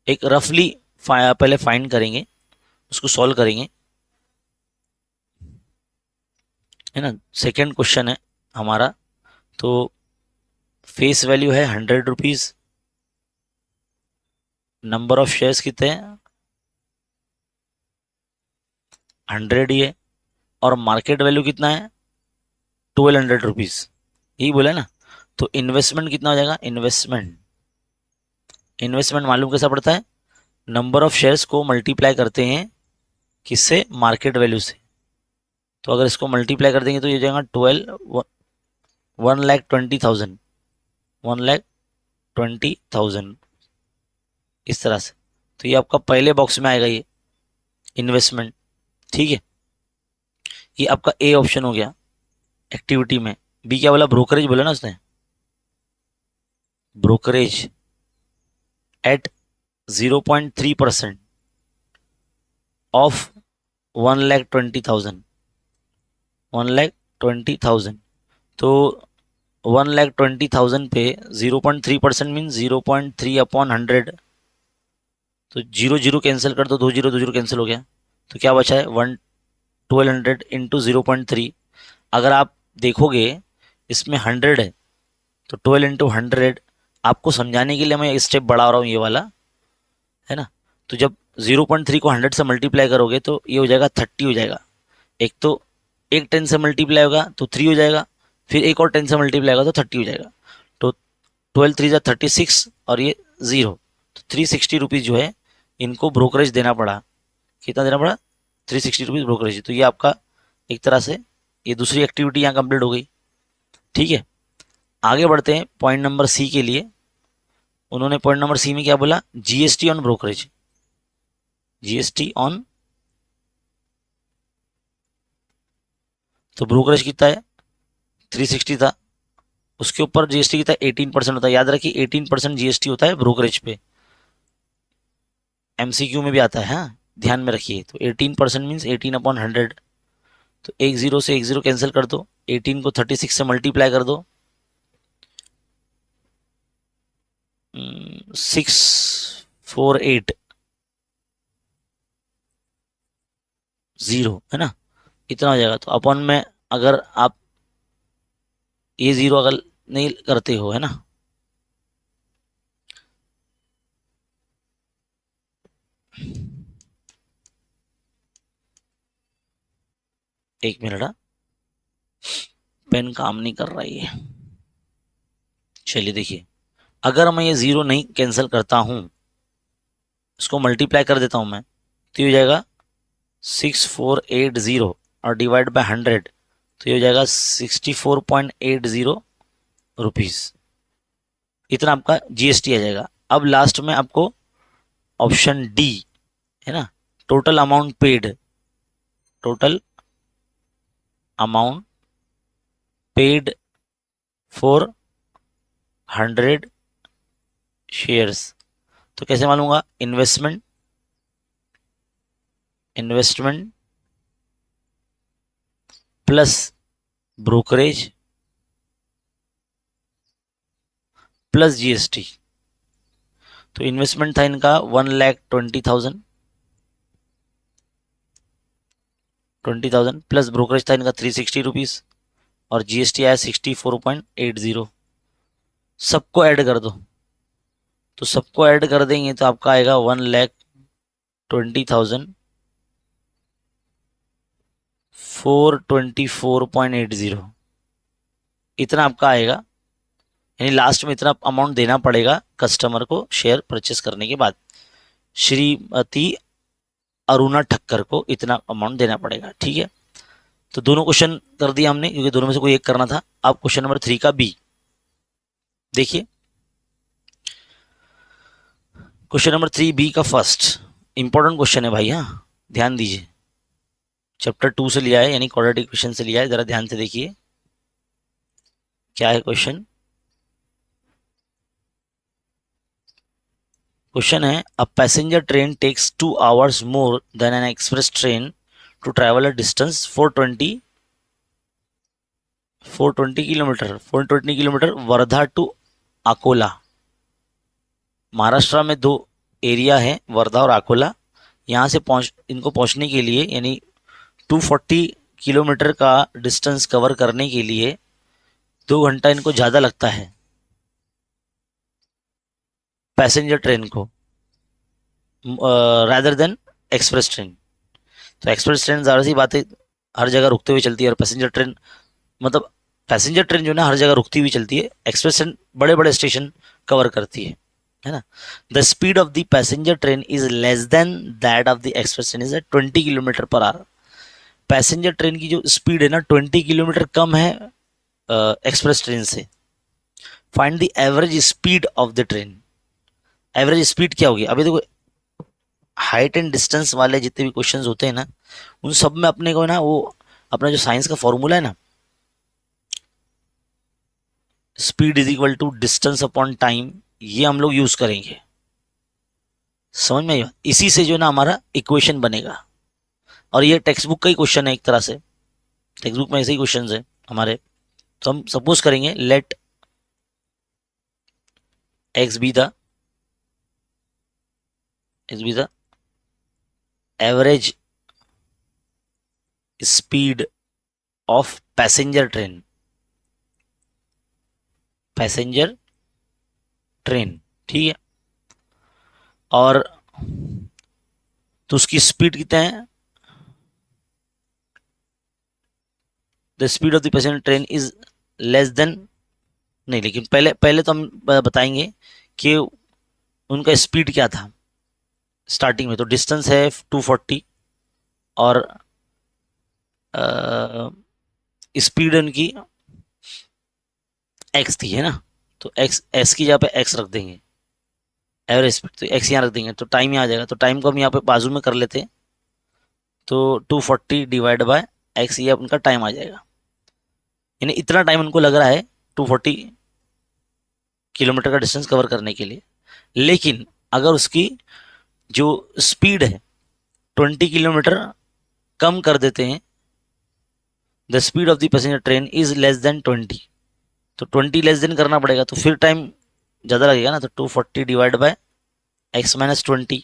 एक रफली पहले फाइंड करेंगे, उसको सॉल्व करेंगे, है ना। सेकेंड क्वेश्चन है हमारा, तो फेस वैल्यू है 100 रुपीज, नंबर ऑफ शेयर्स कितने हैं 100 ही है, और मार्केट वैल्यू कितना है 1200 रुपीज, यही बोला ना। तो इन्वेस्टमेंट कितना हो जाएगा, इन्वेस्टमेंट मालूम कैसा पड़ता है, नंबर ऑफ शेयर्स को मल्टीप्लाई करते हैं किससे, मार्केट वैल्यू से। तो अगर इसको मल्टीप्लाई कर देंगे तो ये हो जाएगा 1,20,000, 1,20,000 इस तरह से। तो ये आपका पहले बॉक्स में आएगा ये इन्वेस्टमेंट, ठीक है। ये आपका ए ऑप्शन हो गया एक्टिविटी में। बी क्या बोला, ब्रोकरेज बोला ना उसने, ब्रोकरेज एट 0.3% ऑफ 1,20,000, 1,20,000। तो 1,20,000 पे 0.3% मीन 0.3/100, तो 0 कैंसिल कर दो, 2 0 कैंसिल हो गया, तो क्या बचा है 1,200 इंटू 0.3। अगर आप देखोगे इसमें 100 है, तो 12 इंटू 100, आपको समझाने के लिए मैं स्टेप बढ़ा रहा हूँ ये वाला, है ना। तो जब 0.3 को 100 से मल्टीप्लाई करोगे तो ये हो जाएगा 30 हो जाएगा। एक तो एक 10 से मल्टीप्लाई होगा तो 3 हो जाएगा, फिर एक और 10 से मल्टीप्लाई होगा तो 30 हो जाएगा। तो 12 3 36 और ये 0, तो 360 रुपीज़ जो है इनको ब्रोकरेज देना पड़ा। कितना देना पड़ा, 360 रुपीज़ ब्रोकरेज। तो ये आपका एक तरह से ये दूसरी एक्टिविटी यहाँ कंप्लीट हो गई, ठीक है। आगे बढ़ते हैं पॉइंट नंबर सी के लिए। उन्होंने पॉइंट नंबर सी में क्या बोला, GST on brokerage, GST on, तो ब्रोकरेज कितना है 360 था, उसके ऊपर जीएसटी कितना 18% होता है। याद रखिए 18% जीएसटी होता है ब्रोकरेज पे, एमसीक्यू में भी आता है, हाँ ध्यान में रखिए। तो 18% मीन्स 18/100, तो एक जीरो से एक जीरो कैंसिल कर दो, 18 को 36 से मल्टीप्लाई कर दो, 648 जीरो है ना, इतना हो जाएगा। तो अपॉन में अगर आप ये जीरो अगर नहीं करते हो है ना, एक मिनट, पेन काम नहीं कर रही है। चलिए देखिए, अगर मैं ये जीरो नहीं कैंसिल करता हूं, इसको मल्टीप्लाई कर देता हूं मैं, तो ये हो जाएगा 6480 और डिवाइड बाय 100, तो ये हो जाएगा 64.80 रुपीज, इतना आपका जीएसटी आ जाएगा। अब लास्ट में आपको ऑप्शन डी है ना, total amount paid, total amount paid for 100 shares, तो कैसे मालूम होगा, investment, investment plus brokerage plus GST. तो इन्वेस्टमेंट था इनका 1,20,000, 20,000 प्लस ब्रोकरेज था इनका 360 रुपीज और जीएसटी आया 64.80। सबको ऐड कर दो, तो सबको ऐड कर देंगे तो आपका आएगा 1,20,000 424.80, इतना आपका आएगा। यानी लास्ट में इतना अमाउंट देना पड़ेगा कस्टमर को शेयर परचेस करने के बाद, श्रीमती अरुणा ठक्कर को इतना अमाउंट देना पड़ेगा। ठीक है, तो दोनों क्वेश्चन कर दिया हमने क्योंकि दोनों में से कोई एक करना था। अब क्वेश्चन नंबर 3 का बी देखिए, क्वेश्चन नंबर 3 बी का फर्स्ट इंपॉर्टेंट क्वेश्चन है भाई, हाँ ध्यान दीजिए, चैप्टर 2 से लिया है, यानी क्वाड्रेटिक इक्वेशन से लिया है, जरा ध्यान से देखिए क्या है क्वेश्चन। क्वेश्चन है, a passenger train takes 2 hours more than an express train to travel a distance 420 kilometre Wardha to Akola. Maharashtra में दो एरिया है, वर्धा और अकोला, यहाँ से इनको पहुँचने के लिए यानी 240 किलोमीटर का डिस्टेंस कवर करने के लिए 2 घंटा इनको ज़्यादा लगता है पैसेंजर ट्रेन को रादर देन एक्सप्रेस ट्रेन। तो एक्सप्रेस ट्रेन ज़्यादा सी बात है हर जगह रुकते हुए चलती है, और पैसेंजर ट्रेन मतलब पैसेंजर ट्रेन जो है ना हर जगह रुकती हुई चलती है, एक्सप्रेस ट्रेन बड़े बड़े स्टेशन कवर करती है ना। The speed of the passenger train is less than that of the express train is 20 kilometre per hour. Passenger train की जो स्पीड है ना 20 किलोमीटर कम है एक्सप्रेस ट्रेन से। Find the average speed of the train. Average speed क्या होगी, अभी देखो हाइट एंड डिस्टेंस वाले जितने भी क्वेश्चंस होते हैं ना उन सब में अपने को ना वो अपना जो साइंस का फॉर्मूला है ना, speed is equal to distance upon time, ये हम लोग यूज करेंगे, समझ में आई बात? इसी से जो ना हमारा इक्वेशन बनेगा, और ये टेक्स्ट बुक का ही क्वेश्चन है एक तरह से, टेक्स्ट बुक में ऐसे ही क्वेश्चन है हमारे। तो हम सपोज करेंगे let x be the average speed of passenger train, ठीक है, और तो उसकी स्पीड कितना है, the speed of the passenger train is less than, नहीं लेकिन पहले पहले तो हम बताएंगे कि उनका स्पीड क्या था स्टार्टिंग में। तो डिस्टेंस है 240 और स्पीड उनकी एक्स थी है ना, तो एक्स एस की जगह पे एक्स रख देंगे, एवरेज स्पीड, तो एक्स यहाँ रख देंगे तो टाइम यहाँ आ जाएगा। तो टाइम को हम यहाँ पे बाजू में कर लेते हैं, तो 240 डिवाइड बाय एक्स, ये उनका टाइम आ जाएगा। यानी इतना टाइम उनको लग रहा है 240 किलोमीटर का डिस्टेंस कवर करने के लिए। लेकिन अगर उसकी जो स्पीड है 20 किलोमीटर कम कर देते हैं, the speed of the passenger train is less then 20, तो 20 लेस देन करना पड़ेगा, तो फिर टाइम ज़्यादा लगेगा ना। तो 240 डिवाइड बाय एक्स माइनस 20,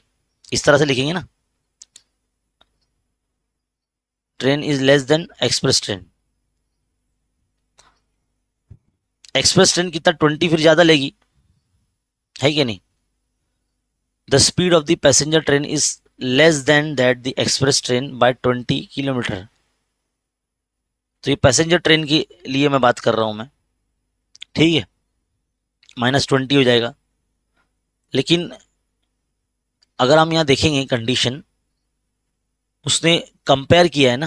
इस तरह से लिखेंगे ना, train is less than express train. Express train कितना 20 फिर ज़्यादा लेगी, है कि नहीं। The speed of the passenger train is less than that the express train by 20 kilometre. तो ये पैसेंजर ट्रेन के लिए मैं बात कर रहा हूं मैं, ठीक है, -20 हो जाएगा। लेकिन अगर हम यहां देखेंगे कंडीशन, उसने कंपेयर किया है ना,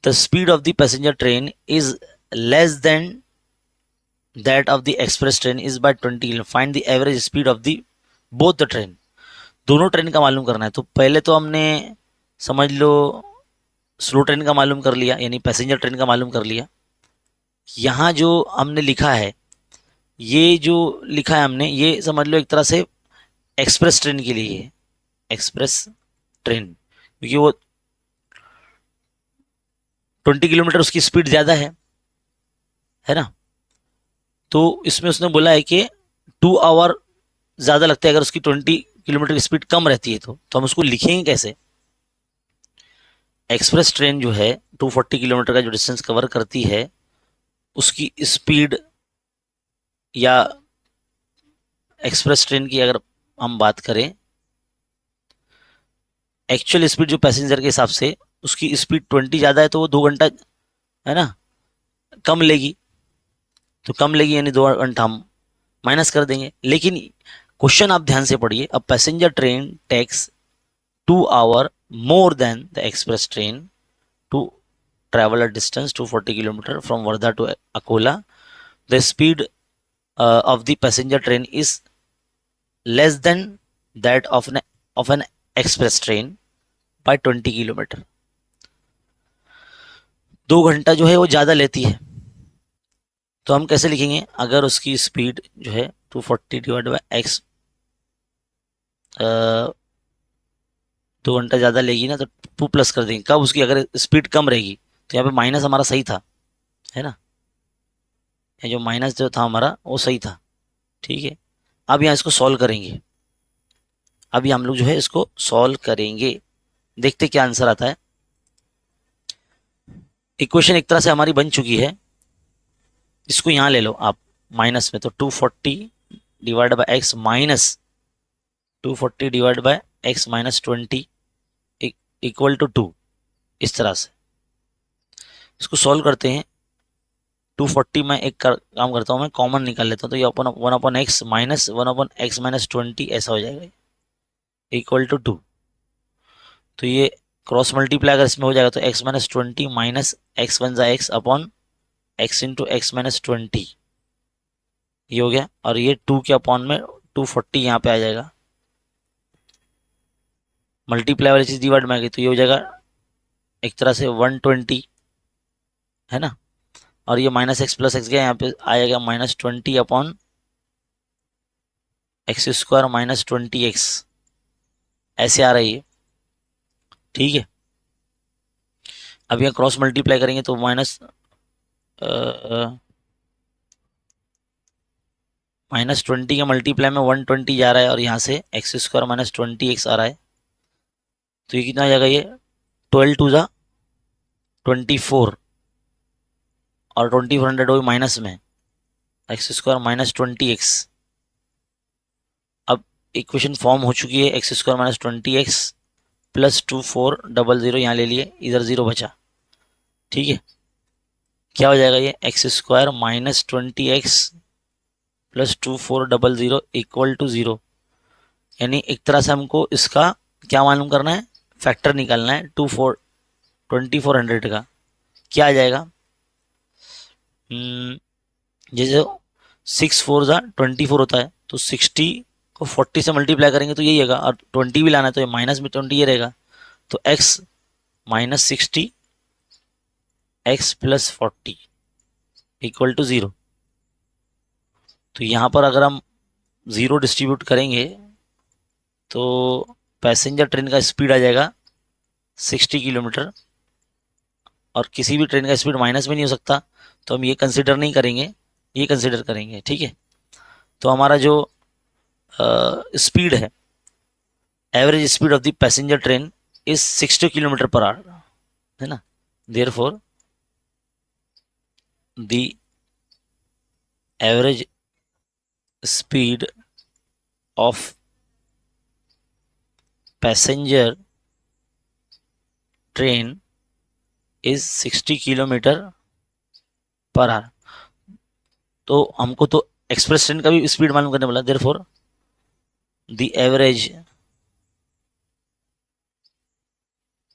the speed of the passenger train is less than that of the express train is by 20, find the average speed of the both the train. दोनों ट्रेन का मालूम करना है। तो पहले तो हमने समझ लो स्लो ट्रेन का मालूम कर लिया, यानी पैसेंजर ट्रेन का मालूम कर लिया। यहाँ जो हमने लिखा है, ये जो लिखा है हमने, ये समझ लो एक तरह से एक्सप्रेस ट्रेन के लिए है, एक्सप्रेस ट्रेन, क्योंकि वो 20 किलोमीटर उसकी स्पीड ज़्यादा है ना। तो इसमें उसने बोला है कि 2 आवर ज़्यादा लगता है अगर उसकी 20 किलोमीटर की स्पीड कम रहती है। तो हम उसको लिखेंगे कैसे। एक्सप्रेस ट्रेन जो है 240 किलोमीटर का जो डिस्टेंस कवर करती है, उसकी स्पीड, या एक्सप्रेस ट्रेन की अगर हम बात करें, एक्चुअल स्पीड जो पैसेंजर के हिसाब से, उसकी स्पीड 20 ज़्यादा है, तो वो 2 घंटा, है ना, कम लेगी। तो कम लेगी यानी 2 घंटा हम माइनस कर देंगे। लेकिन क्वेश्चन आप ध्यान से पढ़िए, अब passenger train takes 2 hour more than the express train to travel a distance 240 kilometer from Wardha to Akola. The speed of the passenger train is less than that of an express train by 20 kilometre. 2 घंटा जो है वो ज़्यादा लेती है। तो हम कैसे लिखेंगे, अगर उसकी स्पीड जो है 240 डिवाइड बाई एक्स, 2 घंटा ज़्यादा लेगी ना, तो 2 प्लस कर देंगे। कब उसकी अगर स्पीड कम रहेगी, तो यहाँ पे माइनस हमारा सही था, है ना, ये जो माइनस जो था हमारा वो सही था, ठीक है। अब यहाँ इसको सॉल्व करेंगे, अभी हम लोग जो है इसको सॉल्व करेंगे, देखते क्या आंसर आता है। इक्वेशन एक तरह से हमारी बन चुकी है, इसको यहाँ ले लो आप माइनस में, तो 240 divide by x minus 240 divide by x minus 20 equal to 2, इस तरह से इसको सॉल्व करते हैं। 240 में एक काम करता हूँ मैं, कॉमन निकाल लेता हूँ, तो ये अपन 1/x माइनस 1/x माइनस 20 ऐसा हो जाएगा, इक्वल टू 2। तो ये क्रॉस मल्टीप्लाई अगर इसमें हो जाएगा, तो x माइनस 20 माइनस एक्स बन जाए x upon x into x minus 20, ये हो गया। और ये 2 के अपॉन में 240 यहाँ पे आ जाएगा, मल्टीप्लाई वाली चीज़ डिवाइड में आ गई, तो ये हो जाएगा एक तरह से 120, है ना। और ये माइनस एक्स प्लस एक्स गया, यहाँ पे आएगा -20 upon x square minus 20x, ऐसे आ रही है, ठीक है। अब यहाँ क्रॉस मल्टीप्लाई करेंगे तो -20 के मल्टीप्लाई में 120 जा रहा है, और यहाँ से एक्स स्क्वायर माइनस 20x आ रहा है, तो ये कितना आ जाएगा, ये 12 टू ज़ा 24, और 2400 हो माइनस में एक्स स्क्वायर माइनस 20x। अब इक्वेशन फॉर्म हो चुकी है, x square minus 20x plus 2400, यहाँ ले लिए, इधर 0 बचा, ठीक है। क्या हो जाएगा, ये x square minus 20x plus 2400 equal to 0। यानी एक तरह से हमको इसका क्या मालूम करना है, फैक्टर निकालना है 2400 का। क्या आ जाएगा, जैसे 6 4 ज़ा 24 होता है, तो 60 को को 40 से मल्टीप्लाई करेंगे तो यही आएगा, और 20 भी लाना है तो ये माइनस में 20 ये रहेगा, तो x minus 60 x plus 40 equal to 0। तो यहाँ पर अगर हम 0 डिस्ट्रीब्यूट करेंगे तो पैसेंजर ट्रेन का स्पीड आ जाएगा 60 किलोमीटर, और किसी भी ट्रेन का स्पीड माइनस में नहीं हो सकता, तो हम ये कंसिडर नहीं करेंगे, ये कंसिडर करेंगे, ठीक है। तो हमारा जो स्पीड है, average speed of the passenger train is 60 kilometre per hour, है ना। Therefore the average speed of passenger train is 60 kilometre per hour. तो हमको तो एक्सप्रेस ट्रेन का भी स्पीड मालूम करने वाला, therefore the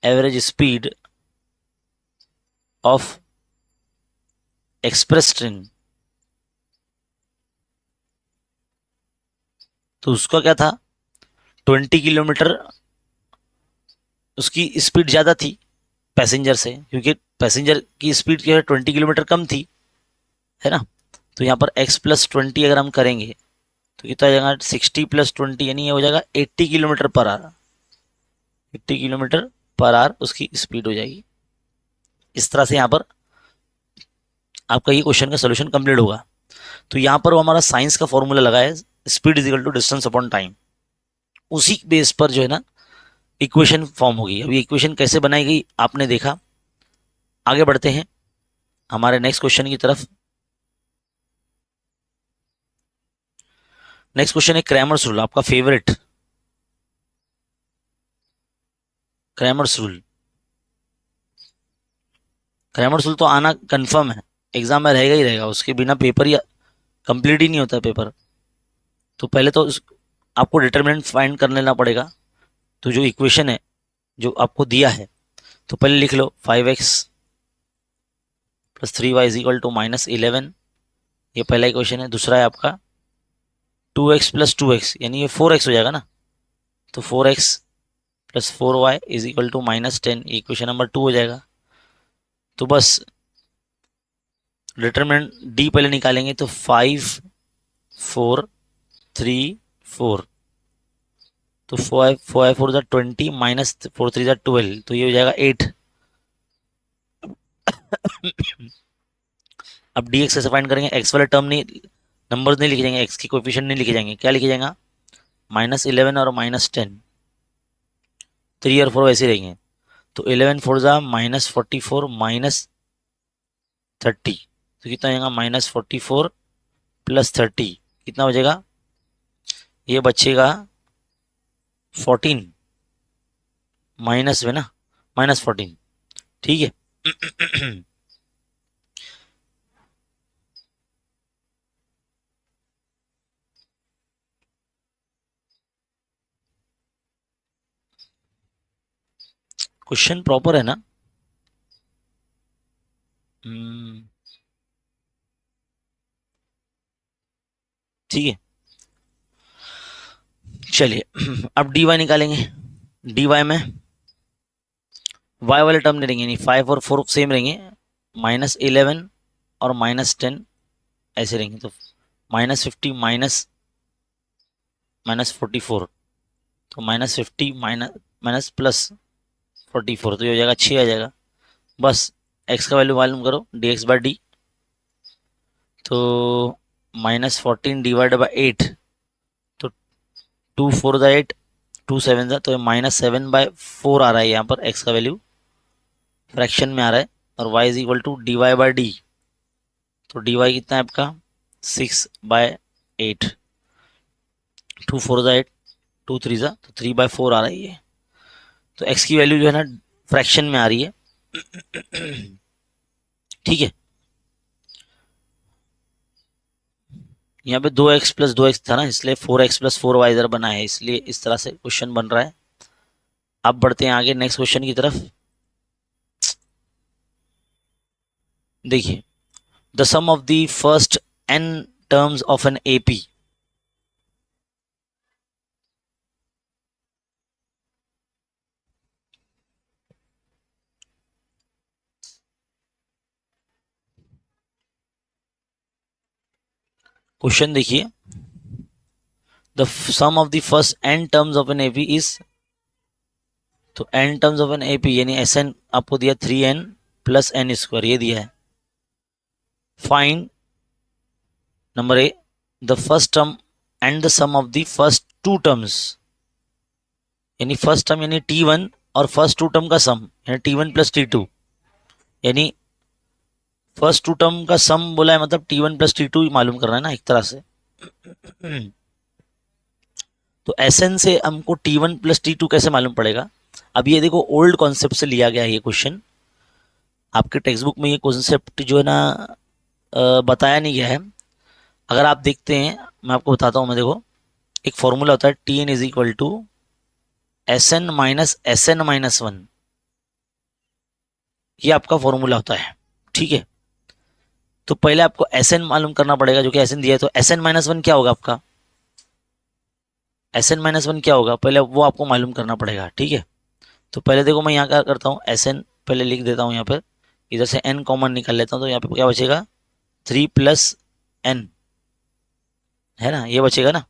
average speed of express train, तो उसका क्या था 20 किलोमीटर, उसकी स्पीड ज़्यादा थी पैसेंजर से, क्योंकि पैसेंजर की स्पीड जो है 20 किलोमीटर कम थी, है ना। तो यहाँ पर x प्लस 20 अगर हम करेंगे तो कितना हो जाएगा 60 प्लस 20, यानी ये हो जाएगा 80 kilometre per hour, 80 kilometre per hour उसकी स्पीड हो जाएगी। इस तरह से यहाँ पर आपका ये क्वेश्चन का सोल्यूशन कंप्लीट होगा। तो यहाँ पर वो हमारा साइंस का फॉर्मूला लगा है, speed is equal to distance upon time, उसी बेस पर जो है ना इक्वेशन फॉर्म होगी। अब ये इक्वेशन कैसे बनाई गई आपने देखा। आगे बढ़ते हैं हमारे नेक्स्ट क्वेश्चन की तरफ। नेक्स्ट क्वेश्चन है क्रैमर्स रूल, आपका favourite Cramer's rule. Cramer's rule तो आना कंफर्म है, एग्जाम में रहेगा ही रहेगा, उसके बिना पेपर या कंप्लीट ही नहीं होता पेपर। तो पहले तो आपको डिटर्मिनेंट फाइंड कर लेना पड़ेगा। तो जो इक्वेशन है जो आपको दिया है, तो पहले लिख लो 5x plus 3y is equal to minus 11, ये पहला इक्वेशन है। दूसरा है आपका 2x प्लस 2x, यानी ये 4x हो जाएगा ना, तो 4x plus 4y is equal to minus 10, equation number 2 हो जाएगा। तो बस डिटरमिनेंट डी पहले निकालेंगे, तो 5 4 3 4, तो 4 4 ज़ा 20 माइनस 4 3 ज़ा 12, तो ये हो जाएगा 8। अब डी एक्स कैसे फाइंड करेंगे, एक्स वाले टर्म नहीं, नंबर्स नहीं लिखे जाएंगे, एक्स की कोएफिशिएंट नहीं लिखे जाएंगे, क्या लिखे जाएगा माइनस 11 और माइनस 10, 3 और 4 वैसे रहेंगे। तो 11 4 ज़ा माइनस 44 माइनस 30, तो कितना हो जाएगा माइनस 44 प्लस 30, कितना हो जाएगा, ये बचेगा 14 माइनस में ना, माइनस 14, ठीक है। क्वेश्चन प्रॉपर है ना। ठीक है, चलिए अब डी वाई निकालेंगे। डी वाई में वाई वाले टर्म नहीं रहेंगे, यानी 5 और 4 सेम रहेंगे, माइनस 11 और माइनस 10 ऐसे रहेंगे। तो माइनस 50 माइनस माइनस 44, तो माइनस 50 माइनस माइनस प्लस 44, तो ये हो जाएगा 6 आ जाएगा। बस एक्स का वैल्यू मालूम करो, डी एक्स बाई डी, तो माइनस 14 डिवाइड बाई 8, तो 2 4 ज़ा 8, 2 7 ज़ा, तो माइनस 7/4 आ रहा है यहाँ पर, एक्स का वैल्यू फ्रैक्शन में आ रहा है, और y is equal to d y by d, तो डी वाई कितना है आपका 6/8, 2 4 ज़ा 8, 2 3 ज़ा, तो 3/4 आ रही है। तो x की वैल्यू जो है ना फ्रैक्शन में आ रही है, ठीक है। यहाँ पे 2x प्लस 2x था ना, इसलिए 4x प्लस 4y इधर बना है, इसलिए इस तरह से क्वेश्चन बन रहा है। अब बढ़ते हैं आगे नेक्स्ट क्वेश्चन की तरफ। देखिए, the sum of the first n terms of an AP, question देखिए, the sum of the first n terms of an AP is, तो n terms of an AP यानी Sn आपको दिया 3n प्लस n स्क्वायर, ये दिया है। Find number a the first term and the sum of the first two terms, यानी first term यानी t1 और फर्स्ट टू टर्म का सम यानी t1 प्लस t2, यानी फर्स्ट टू टर्म का सम बोला है, मतलब t1 प्लस t2 मालूम करना है ना एक तरह से। तो Sn से हमको t1 प्लस t2 कैसे मालूम पड़ेगा? अब ये देखो ओल्ड कॉन्सेप्ट से लिया गया है ये क्वेश्चन, आपके टेक्स्ट बुक में ये कॉन्सेप्ट जो है ना बताया नहीं गया है। अगर आप देखते हैं, मैं आपको बताता हूँ, मैं देखो एक फॉर्मूला होता है Tn is equal to Sn minus Sn minus 1, ये आपका फॉर्मूला होता है, ठीक है। तो पहले आपको Sn मालूम करना पड़ेगा, जो कि Sn दिया है। तो Sn माइनस 1 क्या होगा आपका? Sn माइनस 1 क्या होगा पहले वो आपको मालूम करना पड़ेगा, ठीक है। तो पहले देखो मैं यहाँ क्या करता हूँ, Sn पहले लिख देता हूँ यहाँ पर, इधर से n कॉमन निकाल लेता हूँ, तो यहाँ पे क्या बचेगा 3 प्लस n, है ना, ये बचेगा ना,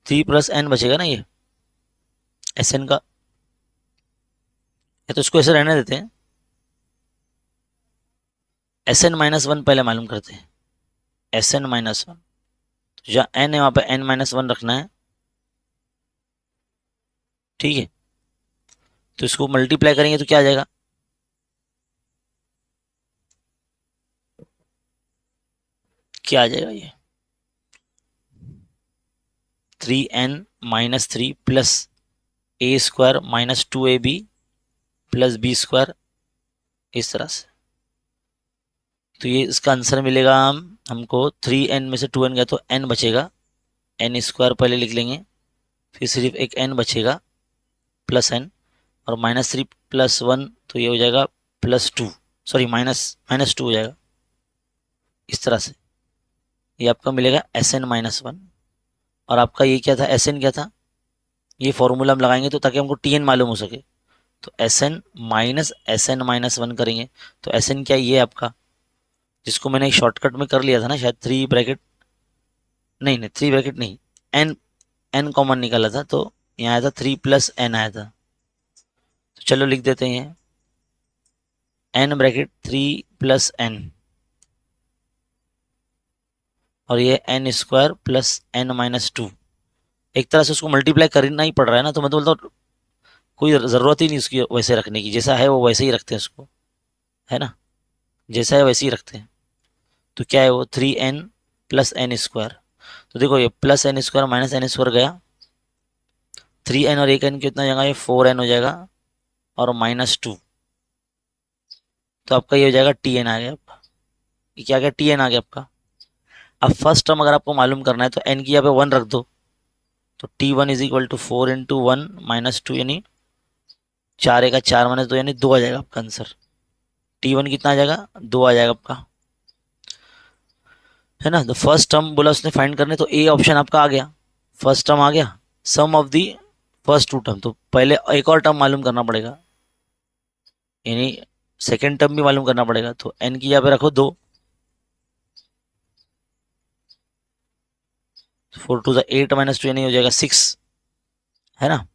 3 प्लस n बचेगा ना ये Sn का। या तो इसको ऐसे रहने देते हैं, Sn माइनस 1 पहले मालूम करते हैं, Sn माइनस 1, तो जहाँ n है वहाँ पे n माइनस 1 रखना है, ठीक है। तो इसको मल्टीप्लाई करेंगे तो क्या आ जाएगा, क्या आ जाएगा ये 3n minus 3 plus a square minus 2ab plus b square, इस तरह से। तो ये इसका आंसर मिलेगा हमको 3n में से 2n गया तो n बचेगा, n स्क्वायर पहले लिख लेंगे, फिर सिर्फ एक n बचेगा प्लस n, और माइनस 3 प्लस 1 तो ये हो जाएगा प्लस 2, सॉरी माइनस माइनस 2 हो जाएगा, इस तरह से। ये आपका मिलेगा Sn माइनस 1, और आपका ये क्या था, Sn क्या था, ये फॉर्मूला हम लगाएंगे तो ताकि हमको Tn मालूम हो सके। तो Sn माइनस Sn माइनस 1 करेंगे, तो Sn क्या ये आपका, जिसको मैंने एक शॉर्टकट में कर लिया था ना शायद, 3 ब्रैकेट नहीं नहीं 3 ब्रैकेट नहीं, n n कॉमन निकाला था, तो यहाँ आया था 3 प्लस n आया था। तो चलो लिख देते हैं n ब्रैकेट 3 प्लस n, और ये n square plus n minus 2, एक तरह से उसको मल्टीप्लाई करना ही पड़ रहा है ना, तो मैं तो बोलता हूँ कोई ज़रूरत ही नहीं उसकी वैसे रखने की, जैसा है वो वैसे ही रखते हैं उसको, है ना, जैसा है वैसे ही रखते हैं। तो क्या है वो 3n प्लस n स्क्वायर, तो देखो ये plus n square minus n square गया, 3n और एक n कितना जाएगा, ये 4n हो जाएगा, और माइनस 2, तो आपका ये हो जाएगा Tn आ गया आपका, ये क्या गया Tn आ गया आपका। अब फर्स्ट टर्म अगर आपको मालूम करना है तो n की यहाँ पे 1 रख दो, तो T1 is equal to 4 into 1 minus 2, यानी 4 का 4 माइनस 2 यानी 2 आ जाएगा आपका आंसर। T1 कितना आ जाएगा, 2 आ जाएगा आपका, है ना। द फर्स्ट टर्म बोला उसने फाइंड करने, तो ए ऑप्शन आपका आ गया, फर्स्ट टर्म आ गया, sum of the first two term, तो पहले एक और टर्म मालूम करना पड़ेगा, यानी सेकेंड टर्म भी मालूम करना पड़ेगा। तो एन की यहाँ पे रखो 2, 4 टू द 8 माइनस 2 यानी हो जाएगा 6, है ना।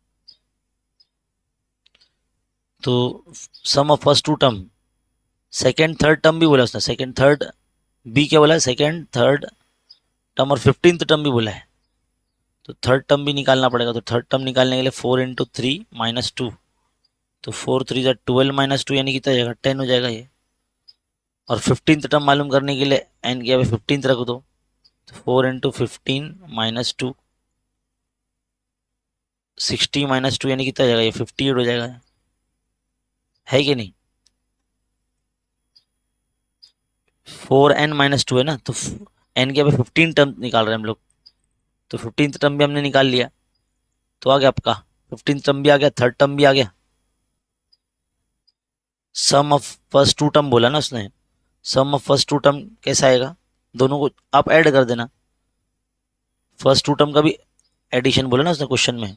तो sum of first two term, second third term भी बोला उसने, सेकेंड थर्ड बी क्या बोला है, सेकेंड थर्ड टर्म और 15th टर्म भी बोला है, तो थर्ड टर्म भी निकालना पड़ेगा। तो थर्ड टर्म निकालने के लिए 4 इंटू 3 माइनस 2, तो 4 3 ज़ा 12 माइनस 2 यानी कितना हो जाएगा 10 हो जाएगा ये। और 15th टर्म मालूम करने के लिए एन की यहाँ पे 15th रख दो, तो 4 इंटू 15 माइनस 2, 60 माइनस 2 यानी कितना हो जाएगा ये 58 हो जाएगा, है कि नहीं। 4n माइनस 2 है ना, तो n के यहाँ पे 15 टर्म निकाल रहे हैं हम लोग, तो 15th टर्म भी हमने निकाल लिया, तो आ गया आपका 15th टर्म भी आ गया, थर्ड टर्म भी आ गया। Sum of first two term बोला ना उसने, सम ऑफ फर्स्ट टू टर्म कैसा आएगा, दोनों को आप ऐड कर देना, फर्स्ट टू टर्म का भी एडिशन बोला ना उसने क्वेश्चन में,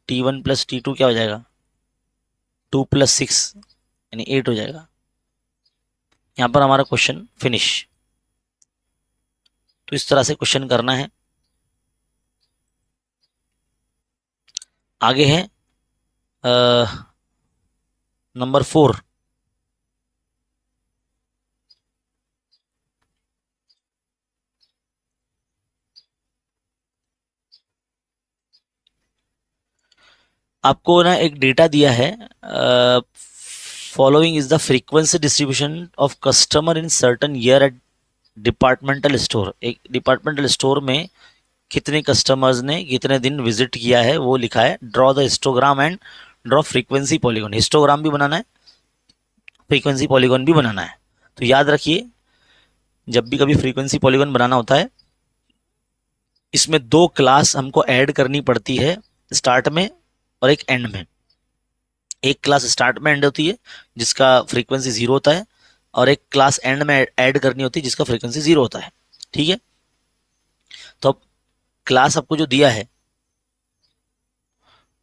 T1 प्लस T2 क्या हो जाएगा 2 प्लस 6 यानी 8 हो जाएगा। यहाँ पर हमारा क्वेश्चन फिनिश। तो इस तरह से क्वेश्चन करना है। आगे है नंबर 4। आपको ना एक डेटा दिया है, following is the frequency distribution of customer in certain year at departmental store. एक डिपार्टमेंटल स्टोर में कितने कस्टमर्स ने कितने दिन विजिट किया है वो लिखा है। Draw the histogram and draw frequency polygon. Histogram भी बनाना है, फ्रीक्वेंसी पॉलीगॉन भी बनाना है। तो याद रखिए, जब भी कभी फ्रीक्वेंसी पॉलीगॉन बनाना होता है, इसमें 2 क्लास हमको ऐड करनी पड़ती है, स्टार्ट में और एक एंड में। एक क्लास स्टार्ट में एंड होती है जिसका फ्रीक्वेंसी 0 होता है, और एक क्लास एंड में ऐड करनी होती है जिसका फ्रीक्वेंसी 0 होता है। ठीक है, तो अब क्लास आपको जो दिया है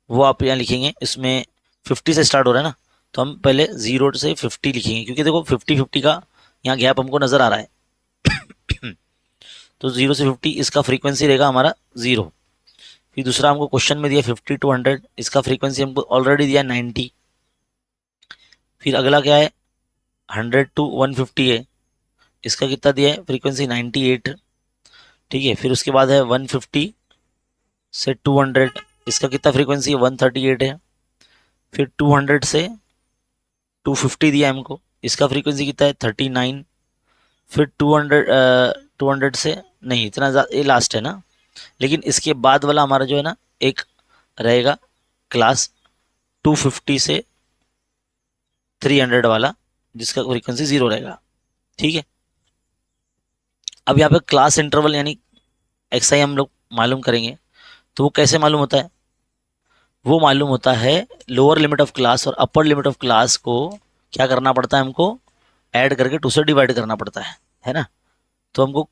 वो आप यहाँ लिखेंगे। इसमें 50 से स्टार्ट हो रहा है ना, तो हम पहले 0 से 50 लिखेंगे, क्योंकि देखो 50-50 का यहाँ गैप हमको नजर आ रहा है। तो 0 से 50 इसका फ्रीक्वेंसी रहेगा हमारा 0। फिर दूसरा हमको क्वेश्चन में दिया 50 to 100, इसका फ्रीक्वेंसी हमको ऑलरेडी दिया 90। फिर अगला क्या है, 100 to 150 है, इसका कितना दिया है फ्रीक्वेंसी 98। ठीक है, फिर उसके बाद है 150 से 200, इसका कितना फ्रीक्वेंसी है 138 है। फिर 200 से 250 दिया है हमको, इसका फ्रीक्वेंसी कितना है 39। फिर 200 से नहीं, इतना ये लास्ट है ना, लेकिन इसके बाद वाला हमारा जो है ना एक रहेगा क्लास 250 से 300 वाला, जिसका फ्रीक्वेंसी 0 रहेगा। ठीक है, अब यहाँ पे क्लास इंटरवल यानी एक्स आई हम लोग मालूम करेंगे। तो वो कैसे मालूम होता है, वो मालूम होता है लोअर लिमिट ऑफ क्लास और अपर लिमिट ऑफ क्लास को क्या करना पड़ता है, हमको ऐड करके 2 से डिवाइड करना पड़ता है ना। तो हमको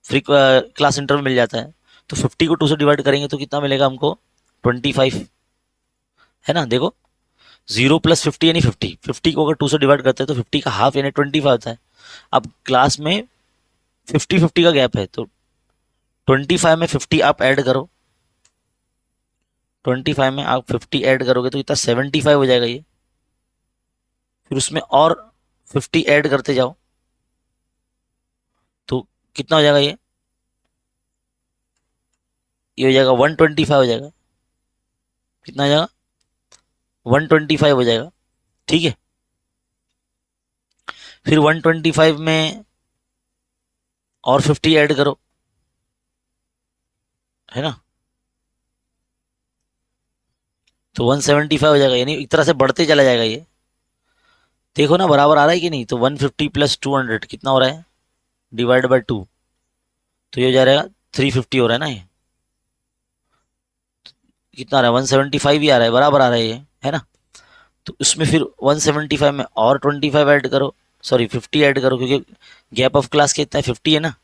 फ्री क्लास इंटरवल मिल जाता है। तो 50 को 2 से डिवाइड करेंगे तो कितना मिलेगा हमको 25, है ना। देखो 0 + 50 यानी 50, 50 को अगर 2 से डिवाइड करते हैं तो 50 का हाफ यानी 25 होता है। अब क्लास में 50-50 का गैप है, तो 25 में 50 आप ऐड करो, 25 में आप 50 ऐड करोगे तो कितना 75 हो जाएगा ये। फिर उसमें और 50 ऐड करते जाओ तो कितना हो जाएगा ये हो जाएगा 125 हो जाएगा। कितना हो जाएगा 125 हो जाएगा। ठीक है, फिर 125 में और 50 ऐड करो, है ना, तो 175 हो जाएगा। यानी एक तरह से बढ़ते चला जाएगा ये। देखो ना बराबर आ रहा है कि नहीं। तो 150 + 200 कितना हो रहा है, डिवाइड बाय 2, तो ये हो जाएगा 350 हो रहा है ना। ये कितना आ रहा है 175 ही आ रहा है, बराबर आ रहा है ये, है ना। तो उसमें फिर 175 में और 25 ऐड करो, सॉरी 50 ऐड करो, क्योंकि गैप ऑफ क्लास कितना है 50 है ना।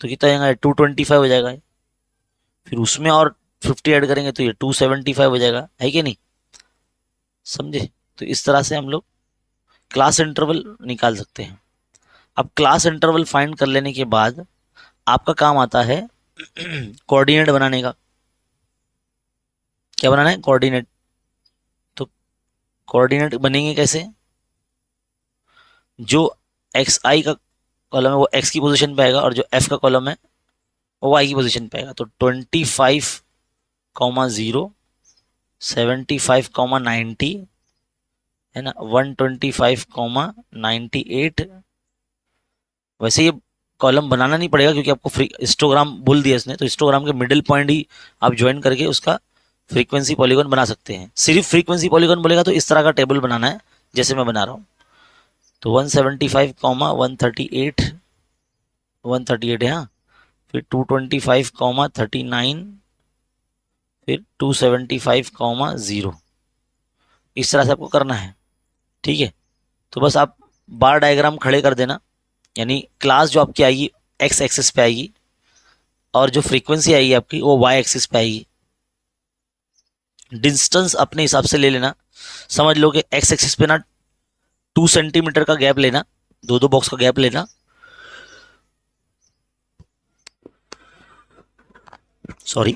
तो कितना आएगा 225 हो जाएगा। फिर उसमें और 50 ऐड करेंगे तो ये 275 हो जाएगा, है कि नहीं, समझे। तो इस तरह से हम लोग क्लास इंटरवल निकाल सकते हैं। अब क्लास इंटरवल फाइंड कर लेने के बाद आपका काम आता है कोऑर्डिनेट बनाने का। क्या बनाना है, कोऑर्डिनेट। तो कोऑर्डिनेट बनेंगे कैसे, जो एक्स आई का कॉलम है वो एक्स की पोजीशन पे आएगा, और जो एफ का कॉलम है वो वाई की पोजीशन पे आएगा। तो 25,0, 75,90, है ना, 125,98। वैसे ये कॉलम बनाना नहीं पड़ेगा क्योंकि आपको फ्री हिस्टोग्राम बोल दिया इसने, तो हिस्टोग्राम के मिडिल पॉइंट ही आप ज्वाइन करके उसका फ्रीक्वेंसी पॉलीगॉन बना सकते हैं। सिर्फ फ्रीक्वेंसी पॉलीगॉन बोलेगा तो इस तरह का टेबल बनाना है जैसे मैं बना रहा हूँ। तो 175, 138, 138 है हाँ, फिर 225, 39, फिर 275, 0। इस तरह से आपको करना है। ठीक है, तो बस आप बार डायग्राम खड़े कर देना, यानी क्लास जो आपकी आएगी एक्स एक्सिस पे आएगी, और जो फ्रीक्वेंसी आएगी आपकी वो वाई एक्सिस पे आएगी। डिस्टेंस अपने हिसाब से ले लेना, समझ लो कि एक्स एक्सिस पे ना 2 सेंटीमीटर का गैप लेना, 2-2 बॉक्स का गैप लेना, सॉरी,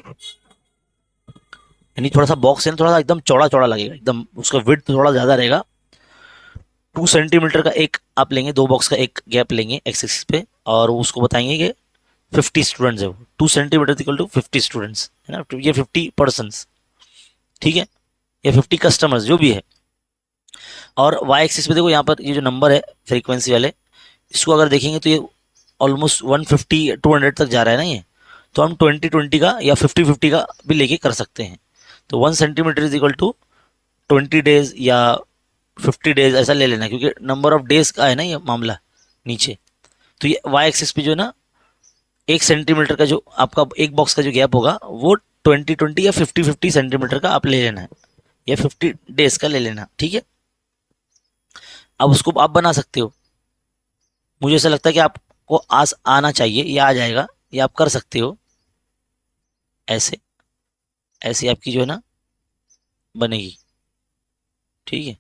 यानी थोड़ा सा बॉक्स है ना, थोड़ा सा एकदम चौड़ा चौड़ा लगेगा, एकदम उसका विड्थ थोड़ा ज़्यादा रहेगा। 2 सेंटीमीटर का एक आप लेंगे, दो बॉक्स का एक गैप लेंगे एक्स एक्सिस पे, और उसको बताएंगे कि 50 स्टूडेंट्स है वो। 2 सेंटीमीटर इक्वल टू 50 स्टूडेंट्स, है ना, ये 50 पर्सन्स, ठीक है, या 50 कस्टमर्स जो भी है। और वाई एक्सिस पे देखो यहाँ पर ये जो नंबर है फ्रीक्वेंसी वाले, इसको अगर देखेंगे तो ये ऑलमोस्ट 150 200 तक जा रहा है ना ये। तो हम 20 20 का या 50 50 का भी लेके कर सकते हैं। तो 1 centimetre is equal to 20 days या 50 डेज ऐसा ले लेना, क्योंकि नंबर ऑफ डेज का है ना ये मामला नीचे। तो ये वाई एक्सिस पे जो है ना, 1 सेंटीमीटर का जो आपका एक बॉक्स का जो गैप होगा वो 20 20 या 50 50 सेंटीमीटर का आप ले लेना है, या 50 डेज का ले लेना, ठीक है। अब उसको आप बना सकते हो। मुझे ऐसा लगता है कि आपको आना चाहिए, या आ जाएगा, या आप कर सकते हो ऐसे। ऐसे आपकी जो है ना बनेगी, ठीक है।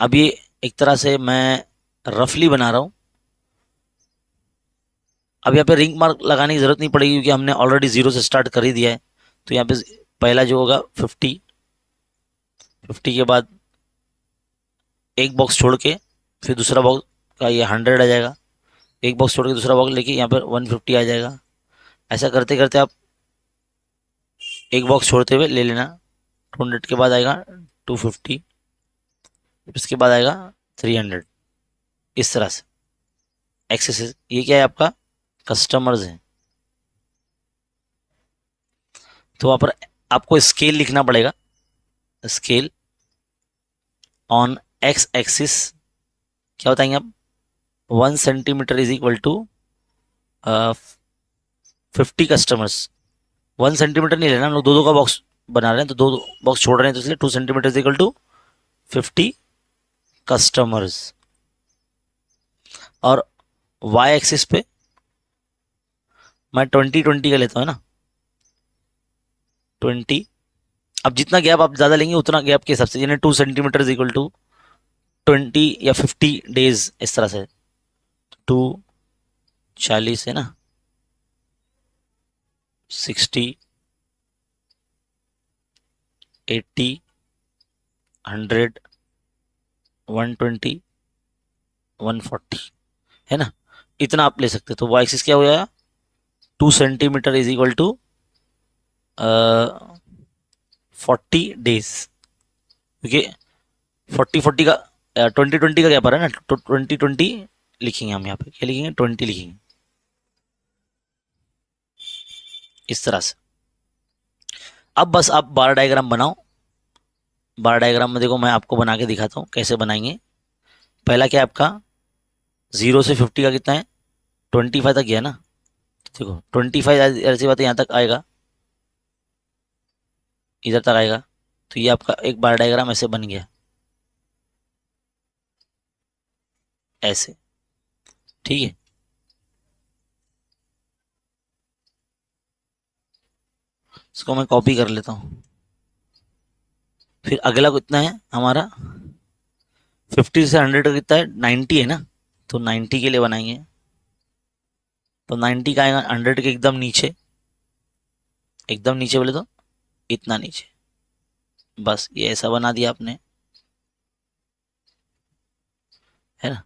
अब ये एक तरह से मैं रफली बना रहा हूँ। अब यहाँ पे रिंग मार्क लगाने की जरूरत नहीं पड़ेगी, क्योंकि हमने ऑलरेडी 0 से स्टार्ट कर ही दिया है। तो यहाँ पे पहला जो होगा 50 के बाद एक बॉक्स छोड़ के फिर दूसरा बॉक्स का ये 100 आ जाएगा, एक बॉक्स छोड़ के दूसरा बॉक्स लेके यहाँ पर 150 आ जाएगा। ऐसा करते करते आप एक बॉक्स छोड़ते हुए ले लेना। 200 के बाद आएगा 250, इसके बाद आएगा 300, इस तरह से एक्सेस। ये क्या है आपका कस्टमर्स है। तो वहाँ पर आपको स्केल लिखना पड़ेगा। स्केल ऑन एक्स एक्सिस क्या बताएंगे आप, 1 centimetre is equal to 50 customers. 1 centimetre नहीं लेना, हम लोग दो दो का बॉक्स बना रहे हैं, तो दो बॉक्स छोड़ रहे हैं, तो इसलिए 2 centimetre is equal to 50 customers. और वाई एक्सिस पे मैं 20 20 का लेता हूँ ना, 20। अब जितना गैप आप ज़्यादा लेंगे उतना गैप के हिसाब से, यानी 2 सेंटीमीटर इज इक्वल टू 20 या 50 डेज, इस तरह से। 2 40 है ना, 60 80 100 120 140, है ना, इतना आप ले सकते हो। तो वाई एक्सिस क्या हो जाएगा, 2 centimetre is equal to 40 days, क्योंकि 40 40 का 20 20 का क्या पा रहा है ना, तो 20 20 लिखेंगे हम यहाँ पे, क्या लिखेंगे, 20 लिखेंगे, इस तरह से। अब बस आप बार डायग्राम बनाओ। बार डायग्राम में देखो मैं आपको बना के दिखाता हूँ कैसे बनाएंगे। पहला क्या है आपका, 0 से 50 का कितना है, 25 तक गया ना। तो देखो 25 ऐसी बात है, यहाँ तक आएगा, इधर तक आएगा। तो ये आपका एक बार डायग्राम ऐसे बन गया, ऐसे, ठीक है। इसको मैं कॉपी कर लेता हूँ। फिर अगला कितना है हमारा, 50 से 100 का कितना है, 90 है ना। तो 90 के लिए बनाएंगे, तो 90 का आएगा 100 के एकदम नीचे, एकदम नीचे बोले तो इतना नीचे। बस ये ऐसा बना दिया आपने, है ना,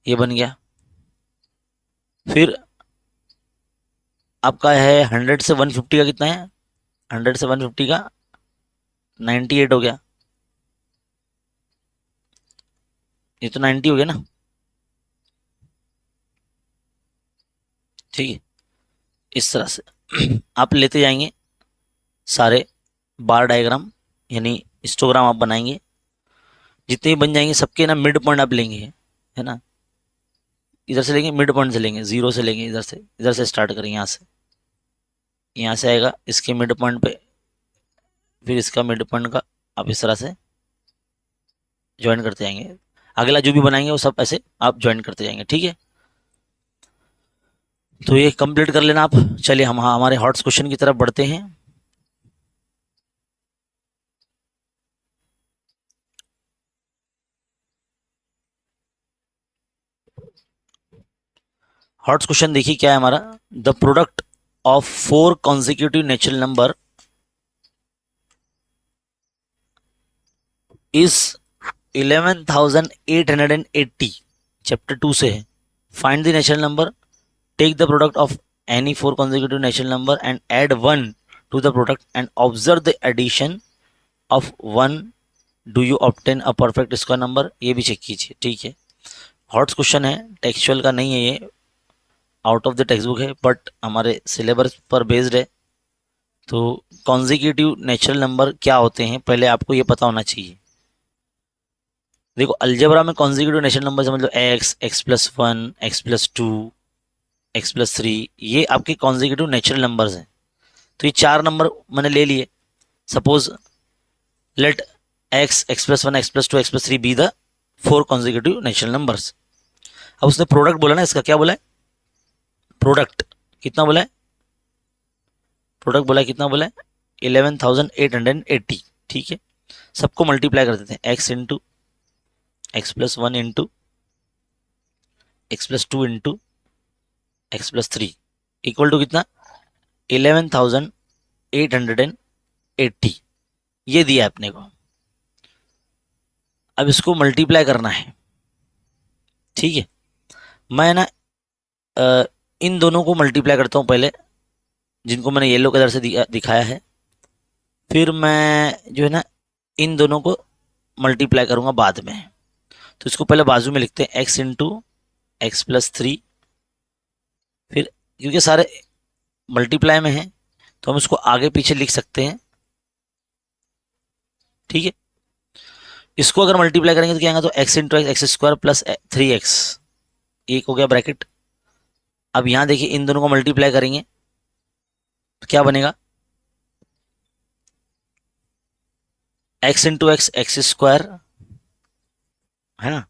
ये बन गया। फिर आपका है 100 से 150 का कितना है, 100 से 150 का 98 हो गया। ये तो 90 हो गया ना, ठीक है। इस तरह से आप लेते जाएंगे सारे बार डायग्राम, यानी हिस्टोग्राम आप बनाएंगे। जितने भी बन जाएंगे सबके ना मिड पॉइंट आप लेंगे, है ना। इधर से लेंगे, मिड पॉइंट से लेंगे, 0 से लेंगे, इधर से स्टार्ट करेंगे, यहाँ से आएगा इसके मिड पॉइंट पे, फिर इसका मिड पॉइंट का आप इस तरह से ज्वाइन करते जाएंगे। अगला जो भी बनाएंगे वो सब ऐसे आप ज्वाइन करते जाएंगे, ठीक है। तो ये कंप्लीट कर लेना आप। चलिए हम हमारे हॉट्स क्वेश्चन की तरफ बढ़ते हैं। हॉट्स क्वेश्चन देखिए क्या है हमारा, the product of 4 consecutive natural number is 11,880। Chapter 2 से है। Find the natural number, take the product of any 4 consecutive natural number and add 1 to the product and observe the addition of 1, do you obtain a perfect square number। ये भी check कीजिए, ठीक है। Hots question है, textual का नहीं है, ये out of the text book है, बट हमारे सिलेबस पर बेस्ड है। तो कॉन्जिक्यूटिव नेचुरल नंबर क्या होते हैं पहले आपको ये पता होना चाहिए। देखो अलजेब्रा में कॉन्जिक्यूटिव नेचुरल नंबर समझ लो x, x plus 1, x plus 2, x plus 3, ये आपके कॉन्जिक्यूटिव नेचुरल नंबर्स हैं। तो ये 4 नंबर मैंने ले लिए। Suppose let x, x plus 1, x plus 2, x plus 3 be the 4 consecutive natural numbers. अब उसने प्रोडक्ट बोला ना, इसका क्या बोला है, प्रोडक्ट कितना बोला है, प्रोडक्ट बोला है कितना बोला है 11,880, ठीक है। सबको मल्टीप्लाई कर देते हैं, x into x plus 1 into x plus 2 into x plus 3 equal to कितना 11,880, ये दिया अपने को। अब इसको मल्टीप्लाई करना है, ठीक है। मैं ना इन दोनों को मल्टीप्लाई करता हूँ पहले, जिनको मैंने येलो कलर से दिखाया है। फिर मैं जो है ना इन दोनों को मल्टीप्लाई करूँगा बाद में। तो इसको पहले बाजू में लिखते हैं, एक्स इंटू एक्स प्लस 3। फिर क्योंकि सारे मल्टीप्लाई में हैं तो हम इसको आगे पीछे लिख सकते हैं, ठीक है। इसको अगर मल्टीप्लाई करेंगे तो क्या आएगा, तो x into x, x square plus 3x, एक हो गया ब्रैकेट। अब यहां देखिए इन दोनों को मल्टीप्लाई करेंगे तो क्या बनेगा, x into x, x square है ना,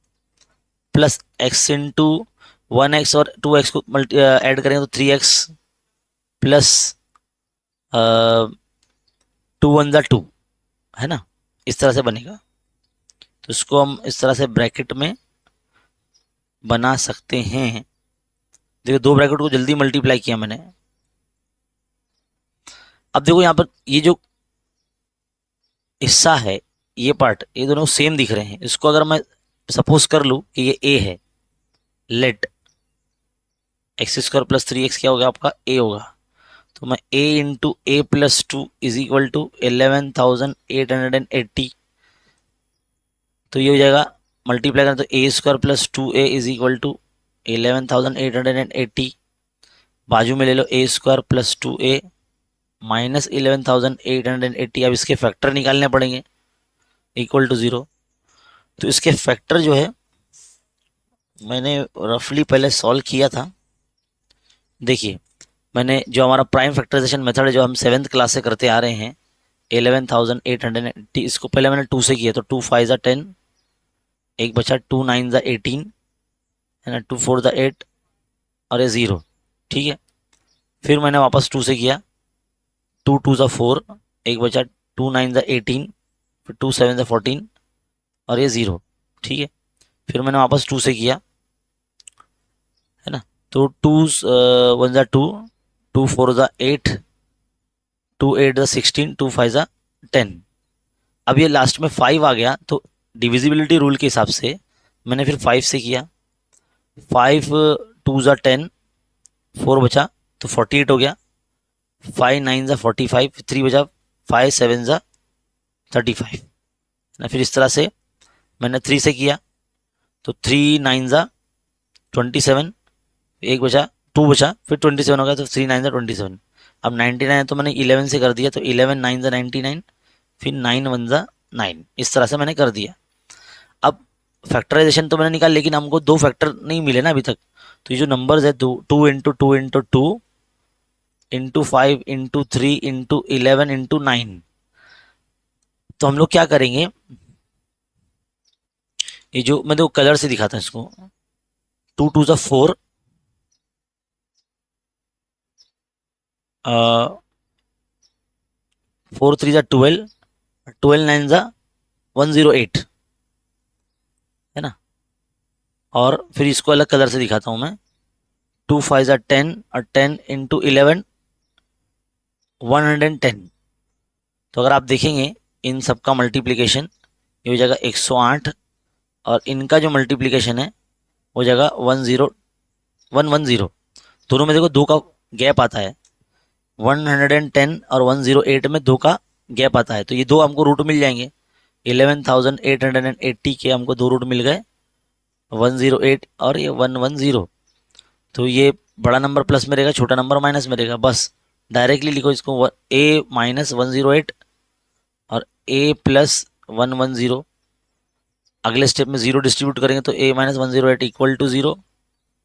प्लस एक्स इंटू 1x और 2x को ऐड करेंगे तो 3x प्लस 2 1 जा 2 है ना, इस तरह से बनेगा। तो इसको हम इस तरह से ब्रैकेट में बना सकते हैं। देखो 2 ब्रैकेट को जल्दी मल्टीप्लाई किया मैंने। अब देखो यहाँ पर ये जो हिस्सा है, ये पार्ट, ये दोनों सेम दिख रहे हैं। इसको अगर मैं सपोज कर लूँ कि ये a है, let x square plus 3x क्या होगा आपका a होगा। तो मैं a into a plus 2 is equal to 11,880। तो ये हो जाएगा मल्टीप्लाई करें तो a square plus 2a is equal to 11,880। बाजू में ले लो a square plus 2a minus 11,880। अब इसके फैक्टर निकालने पड़ेंगे इक्वल टू 0। तो इसके फैक्टर जो है मैंने रफली पहले सॉल्व किया था। देखिए मैंने जो हमारा प्राइम फैक्टराइजेशन मेथड है जो हम 7th क्लास से करते आ रहे हैं 11,880, इसको पहले मैंने 2 से किया। तो 2 5 जा 10, एक बचा 2 9 जा 18 है ना, 2 4 जा 8 और ये 0, ठीक है। फिर मैंने वापस 2 से किया, 2 2 जा 4, एक बचा 2 9 जा 18, फिर 2 7 जा 14 और ये 0, ठीक है। फिर मैंने वापस 2 से किया है ना, तो 2 1 जा 2, 2 4 जा 8, 2 8 जा 16, 2 5 जा 10। अब ये लास्ट में 5 आ गया, तो डिविजिबिलिटी रूल के हिसाब से मैंने फिर 5 से किया। 5 2 जा 10, 4 बचा तो 48 हो गया। 5 9 जा 45, 3 बचा, 5 7 जा 35 ना। फिर इस तरह से मैंने 3 से किया तो 3 9 जा 27, एक बचा 2 बचा, फिर 27 हो गया तो 3 9 जा 27। अब 99 है तो मैंने 11 से कर दिया, तो 11 9 जा 99, फिर 9 1 जा 9, इस तरह से मैंने कर दिया। अब फैक्टराइजेशन तो मैंने निकाल, लेकिन हमको 2 फैक्टर नहीं मिले ना अभी तक। तो ये जो नंबर्स है 2 into 2 into 2 into 5 into 3 into 11 into 9, तो हम लोग क्या करेंगे, ये जो मैं देखो कलर से दिखाता हूँ इसको, 2 2 जा 4, 4 3 जा 12, 12 9 जा 108 है ना। और फिर इसको अलग कलर से दिखाता हूँ मैं, 2 5 जा 10 और 10 इंटू 11 110। तो अगर आप देखेंगे इन सब का मल्टीप्लिकेशन, ये हो जाएगा 108, और इनका जो मल्टीप्लिकेशन है वो जाएगा 10110। दोनों में देखो दो का गैप आता है, 110 और 108 में दो का गैप आता है, तो ये दो हमको रूट मिल जाएंगे। 11,880 के हमको दो रूट मिल गए, 108 और ये 110। तो ये बड़ा नंबर प्लस में रहेगा, छोटा नंबर माइनस में रहेगा। बस डायरेक्टली लिखो इसको, a माइनस 108 और a प्लस 110। अगले स्टेप में जीरो डिस्ट्रीब्यूट करेंगे तो a minus 108 equal to zero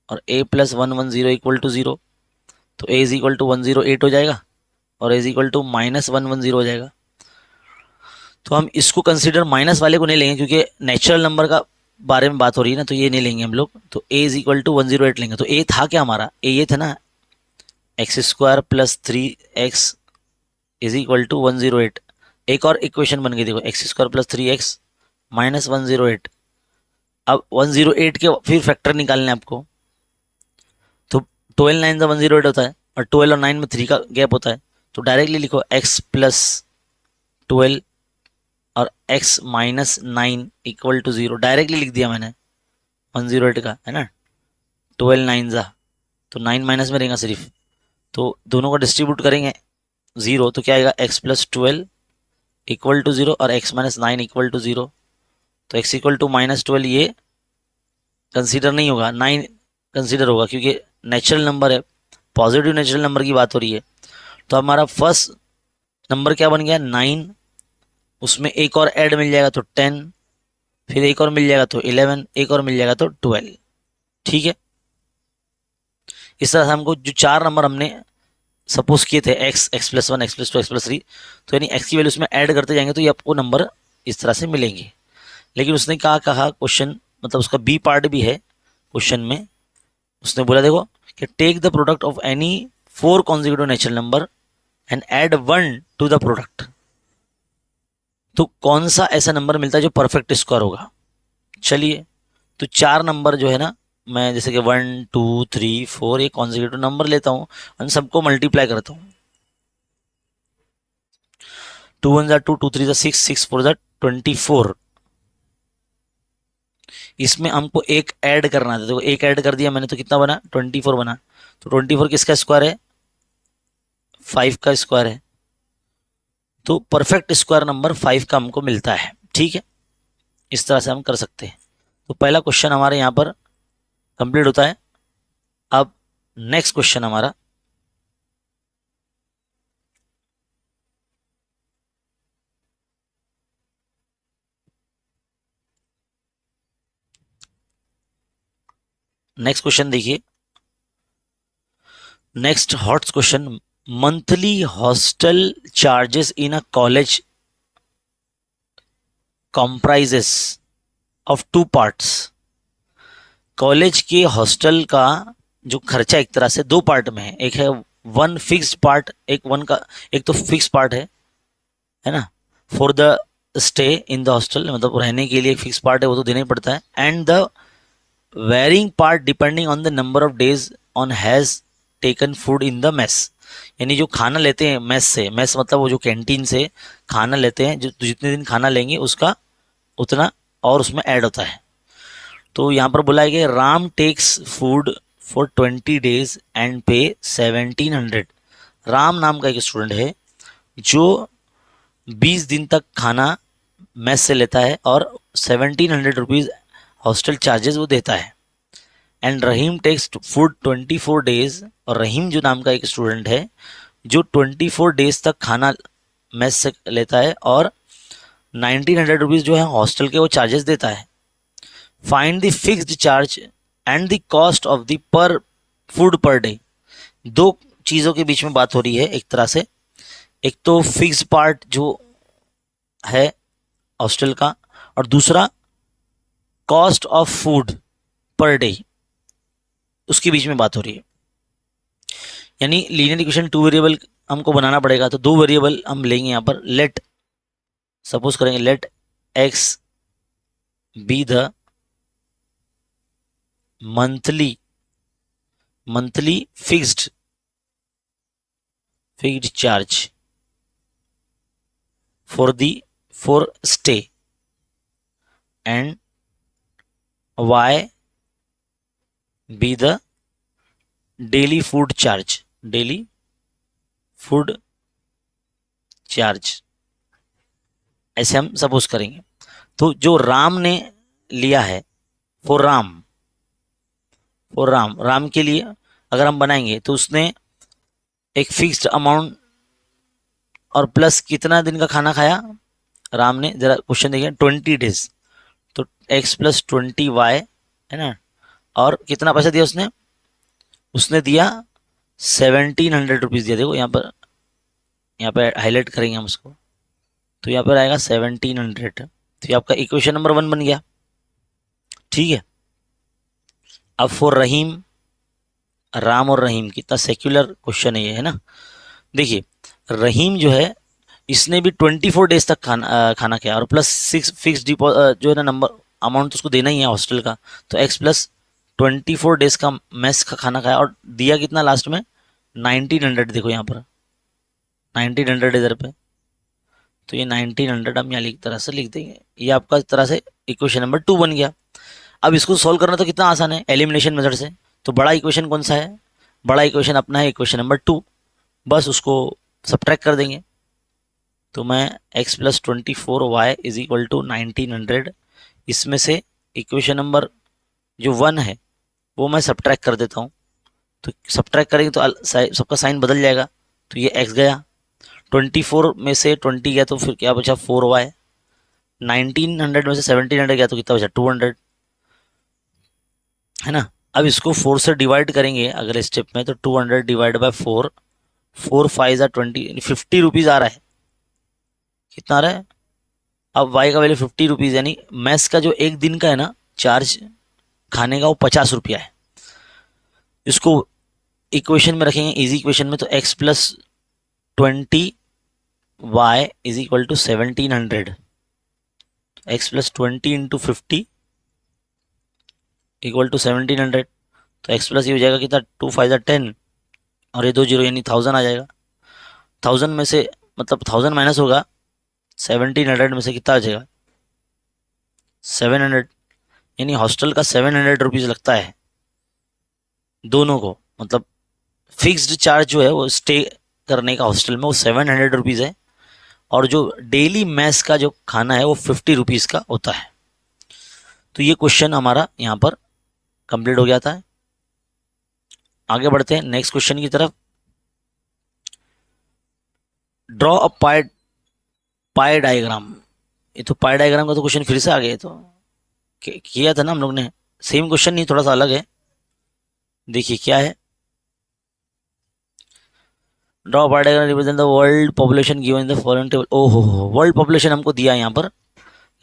और a plus 110 equal to zero. तो a इज इक्वल टू 108 हो जाएगा और a is equal to minus 110 हो जाएगा। तो हम इसको कंसिडर माइनस वाले को नहीं लेंगे क्योंकि नेचुरल नंबर का बारे में बात हो रही है ना, तो ये नहीं लेंगे हम लोग। तो a इज इक्वल टू 108 लेंगे। तो a था क्या हमारा, a ये था ना, x square plus 3x is equal to 108। एक और इक्वेशन बन गई देखो, x square plus 3x minus 108। अब 108 के फिर फैक्टर निकालने आपको, तो 12 9 108 होता है और 12 और 9 में 3 का गैप होता है। तो डायरेक्टली लिखो x प्लस 12 और x minus 9 equal to 0। Directly लिख दिया मैंने 108 का, है ना। 12 9 जा तो 9 माइनस में रहेगा सिर्फ, तो दोनों को डिस्ट्रीब्यूट करेंगे 0, तो क्या आएगा, x प्लस 12 इक्वल टू 0 और x माइनस 9 इक्वल टू 0। तो x इक्वल टू माइनस 12 ये कंसीडर नहीं होगा, 9 कंसीडर होगा क्योंकि नेचुरल नंबर है, पॉजिटिव नेचुरल नंबर की बात हो रही है। तो हमारा फर्स्ट नंबर क्या बन गया, 9, उसमें एक और ऐड मिल जाएगा तो 10, फिर एक और मिल जाएगा तो 11, एक और मिल जाएगा तो 12। ठीक है, इस तरह से हमको जो चार नंबर हमने सपोज किए थे, x plus 1 x plus 2 x plus 3, तो यानी x की वैल्यू उसमें ऐड करते जाएंगे तो ये आपको नंबर इस तरह से मिलेंगे। लेकिन उसने क्या कहा क्वेश्चन, मतलब उसका बी पार्ट भी है क्वेश्चन में। उसने बोला देखो कि take the product of any 4 consecutive natural number and add 1 to the product. तो कौन सा ऐसा नंबर मिलता है जो परफेक्ट स्क्वायर होगा। चलिए, तो चार नंबर जो है ना, मैं जैसे कि 1 2 3 4 ये कॉन्जिक्यूटिव नंबर लेता हूँ और सबको मल्टीप्लाई करता हूँ। 2 1 2 2 3 6 6 4 24। इसमें हमको एक ऐड करना था, तो एक ऐड कर दिया मैंने तो कितना बना, 24 बना। तो 24 किसका स्क्वायर है, 5 का स्क्वायर है। तो परफेक्ट स्क्वायर नंबर 5 का हमको मिलता है। ठीक है, इस तरह से हम कर सकते हैं। तो पहला क्वेश्चन हमारे यहाँ पर कंप्लीट होता है। अब नेक्स्ट क्वेश्चन हमारा, नेक्स्ट क्वेश्चन देखिए, next hot question, monthly hostel charges in a college comprises of two parts. College के हॉस्टल का जो खर्चा एक तरह से दो पार्ट में है, एक है वन फिक्स्ड पार्ट, एक तो फिक्स पार्ट है ना, for the stay in the hostel, मतलब रहने के लिए एक फिक्स पार्ट है वो तो देना ही पड़ता है, and the varying part depending on the number of days on has taken food in the mess. यानी जो खाना लेते हैं मेस से, मेस मतलब वो जो कैंटीन से खाना लेते हैं, जो जितने दिन खाना लेंगे उसका उतना और उसमें ऐड होता है। तो यहाँ पर बोला है कि Ram takes food for 20 days and pay 1700। Ram नाम का एक स्टूडेंट है जो 20 दिन तक खाना मेस से लेता है और 1700 रुपीज़ हॉस्टल चार्जेस वो देता है। And Rahim takes food 24 days, और रहीम जो नाम का एक स्टूडेंट है जो 24 डेज तक खाना मेस से लेता है और 1900 रुपीज़ जो है हॉस्टल के वो चार्जेस देता है। Find the fixed charge and the cost of the पर फूड पर डे। दो चीज़ों के बीच में बात हो रही है एक तरह से, एक तो फिक्स्ड पार्ट जो है हॉस्टल का, और दूसरा cost of food per day, उसके बीच में बात हो रही है। यानी लीनियर इक्वेशन टू वेरिएबल हमको बनाना पड़ेगा, तो दो वेरिएबल हम लेंगे यहाँ पर। लेट सपोज करेंगे, let x be the monthly fixed fixed charge for stay and Y be the daily food charge, daily food charge, ऐसे हम सपोज करेंगे। तो जो राम ने लिया है फॉर राम, फॉर राम, राम के लिए अगर हम बनाएंगे तो उसने एक फिक्स्ड अमाउंट और प्लस कितना दिन का खाना खाया राम ने, जरा क्वेश्चन देखिए, 20 डेज, तो x प्लस 20y है ना, और कितना पैसा दिया उसने, उसने दिया 1700 रुपीज़ दिया। देखो यहाँ पर हाईलाइट करेंगे हम उसको, तो यहाँ पर आएगा 1700। तो ये आपका इक्वेशन नंबर 1 बन गया, ठीक है। अब फॉर रहीम, राम और रहीम, कितना सेक्युलर क्वेश्चन है ये, है ना। देखिए रहीम जो है इसने भी 24 डेज तक खाना खाया और प्लस 6 फिक्स जो है ना नंबर अमाउंट तो उसको देना ही है हॉस्टल का, तो x प्लस 24 डेज का मेस का खाना खाया और दिया कितना लास्ट में 1900। देखो यहाँ पर 1900 इधर पे, तो ये 1900 हम यहाँ तरह से लिख देंगे। ये आपका इस तरह से इक्वेशन नंबर 2 बन गया। अब इसको सॉल्व करना तो कितना आसान है, एलिमिनेशन मेथड से। तो बड़ा इक्वेशन कौन सा है, बड़ा इक्वेशन अपना है इक्वेशन नंबर 2, बस उसको सब्ट्रैक्ट कर देंगे। तो मैं x plus 24y is equal to 1900, इसमें से इक्वेशन नंबर जो 1 है वो मैं सब्ट्रैक्ट कर देता हूँ। तो सब्ट्रैक्ट करेंगे तो सबका साइन बदल जाएगा, तो ये x गया, 24 में से 20 गया तो फिर क्या बचा 4y, 1900 में से 1700 गया तो कितना बचा 200, है ना। अब इसको 4 से डिवाइड करेंगे अगले स्टेप में, तो 200 डिवाइड बाय 4, 4 5 20, 50 रुपीज़ आ रहा है। कितना आ रहा है, अब y का वैल्यू 50 रुपीज़, यानी मैस का जो एक दिन का है ना चार्ज खाने का वो 50 रुपया है। इसको इक्वेशन में रखेंगे, इजी इक्वेशन में, तो x plus 20y is equal to 1700, x plus 20 into 50 equal to 1700। तो x प्लस ये हो जाएगा कितना 2 5 10 और ये 2 जीरो यानी 1000 आ जाएगा। 1000 में से मतलब 1000 माइनस होगा 1700 में से कितना आ जाएगा 700, यानी हॉस्टल का 700 रुपीज़ लगता है दोनों को। मतलब फिक्स्ड चार्ज जो है वो स्टे करने का हॉस्टल में वो 700 रुपीज़ है, और जो डेली मैस का जो खाना है वो 50 रुपीज़ का होता है। तो ये क्वेश्चन हमारा यहाँ पर कंप्लीट हो गया था। आगे बढ़ते हैं नेक्स्ट क्वेश्चन की तरफ। Draw a pi diagram. ये तो पाई डायग्राम का तो क्वेश्चन फिर से आ गया, तो किया था ना हम लोग ने, सेम क्वेश्चन नहीं थोड़ा सा अलग है। देखिए क्या है, draw pi diagram represent the world population given in the following table. ओहो, वर्ल्ड पॉपुलेशन हमको दिया है यहाँ पर,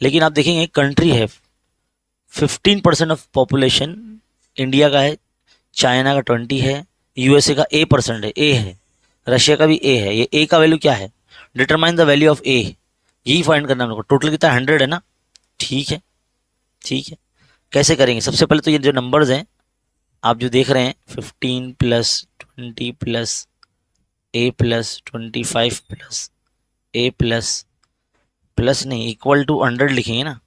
लेकिन आप देखेंगे कंट्री है 15% ऑफ पॉपुलेशन इंडिया का है, चाइना का 20 है, यूएसए का A% है, ए है, रशिया का भी ए है। ये ए का वैल्यू क्या है, डिटरमाइन द वैल्यू ऑफ ए, यही फाइंड करना है हम लोग को। टोटल कितना 100 है ना, ठीक है ठीक है। कैसे करेंगे, सबसे पहले तो ये जो नंबर्स हैं आप जो देख रहे हैं 15 प्लस 20 प्लस ए प्लस 25 प्लस ए प्लस प्लस नहीं इक्वल टू 100 लिखेंगे ना,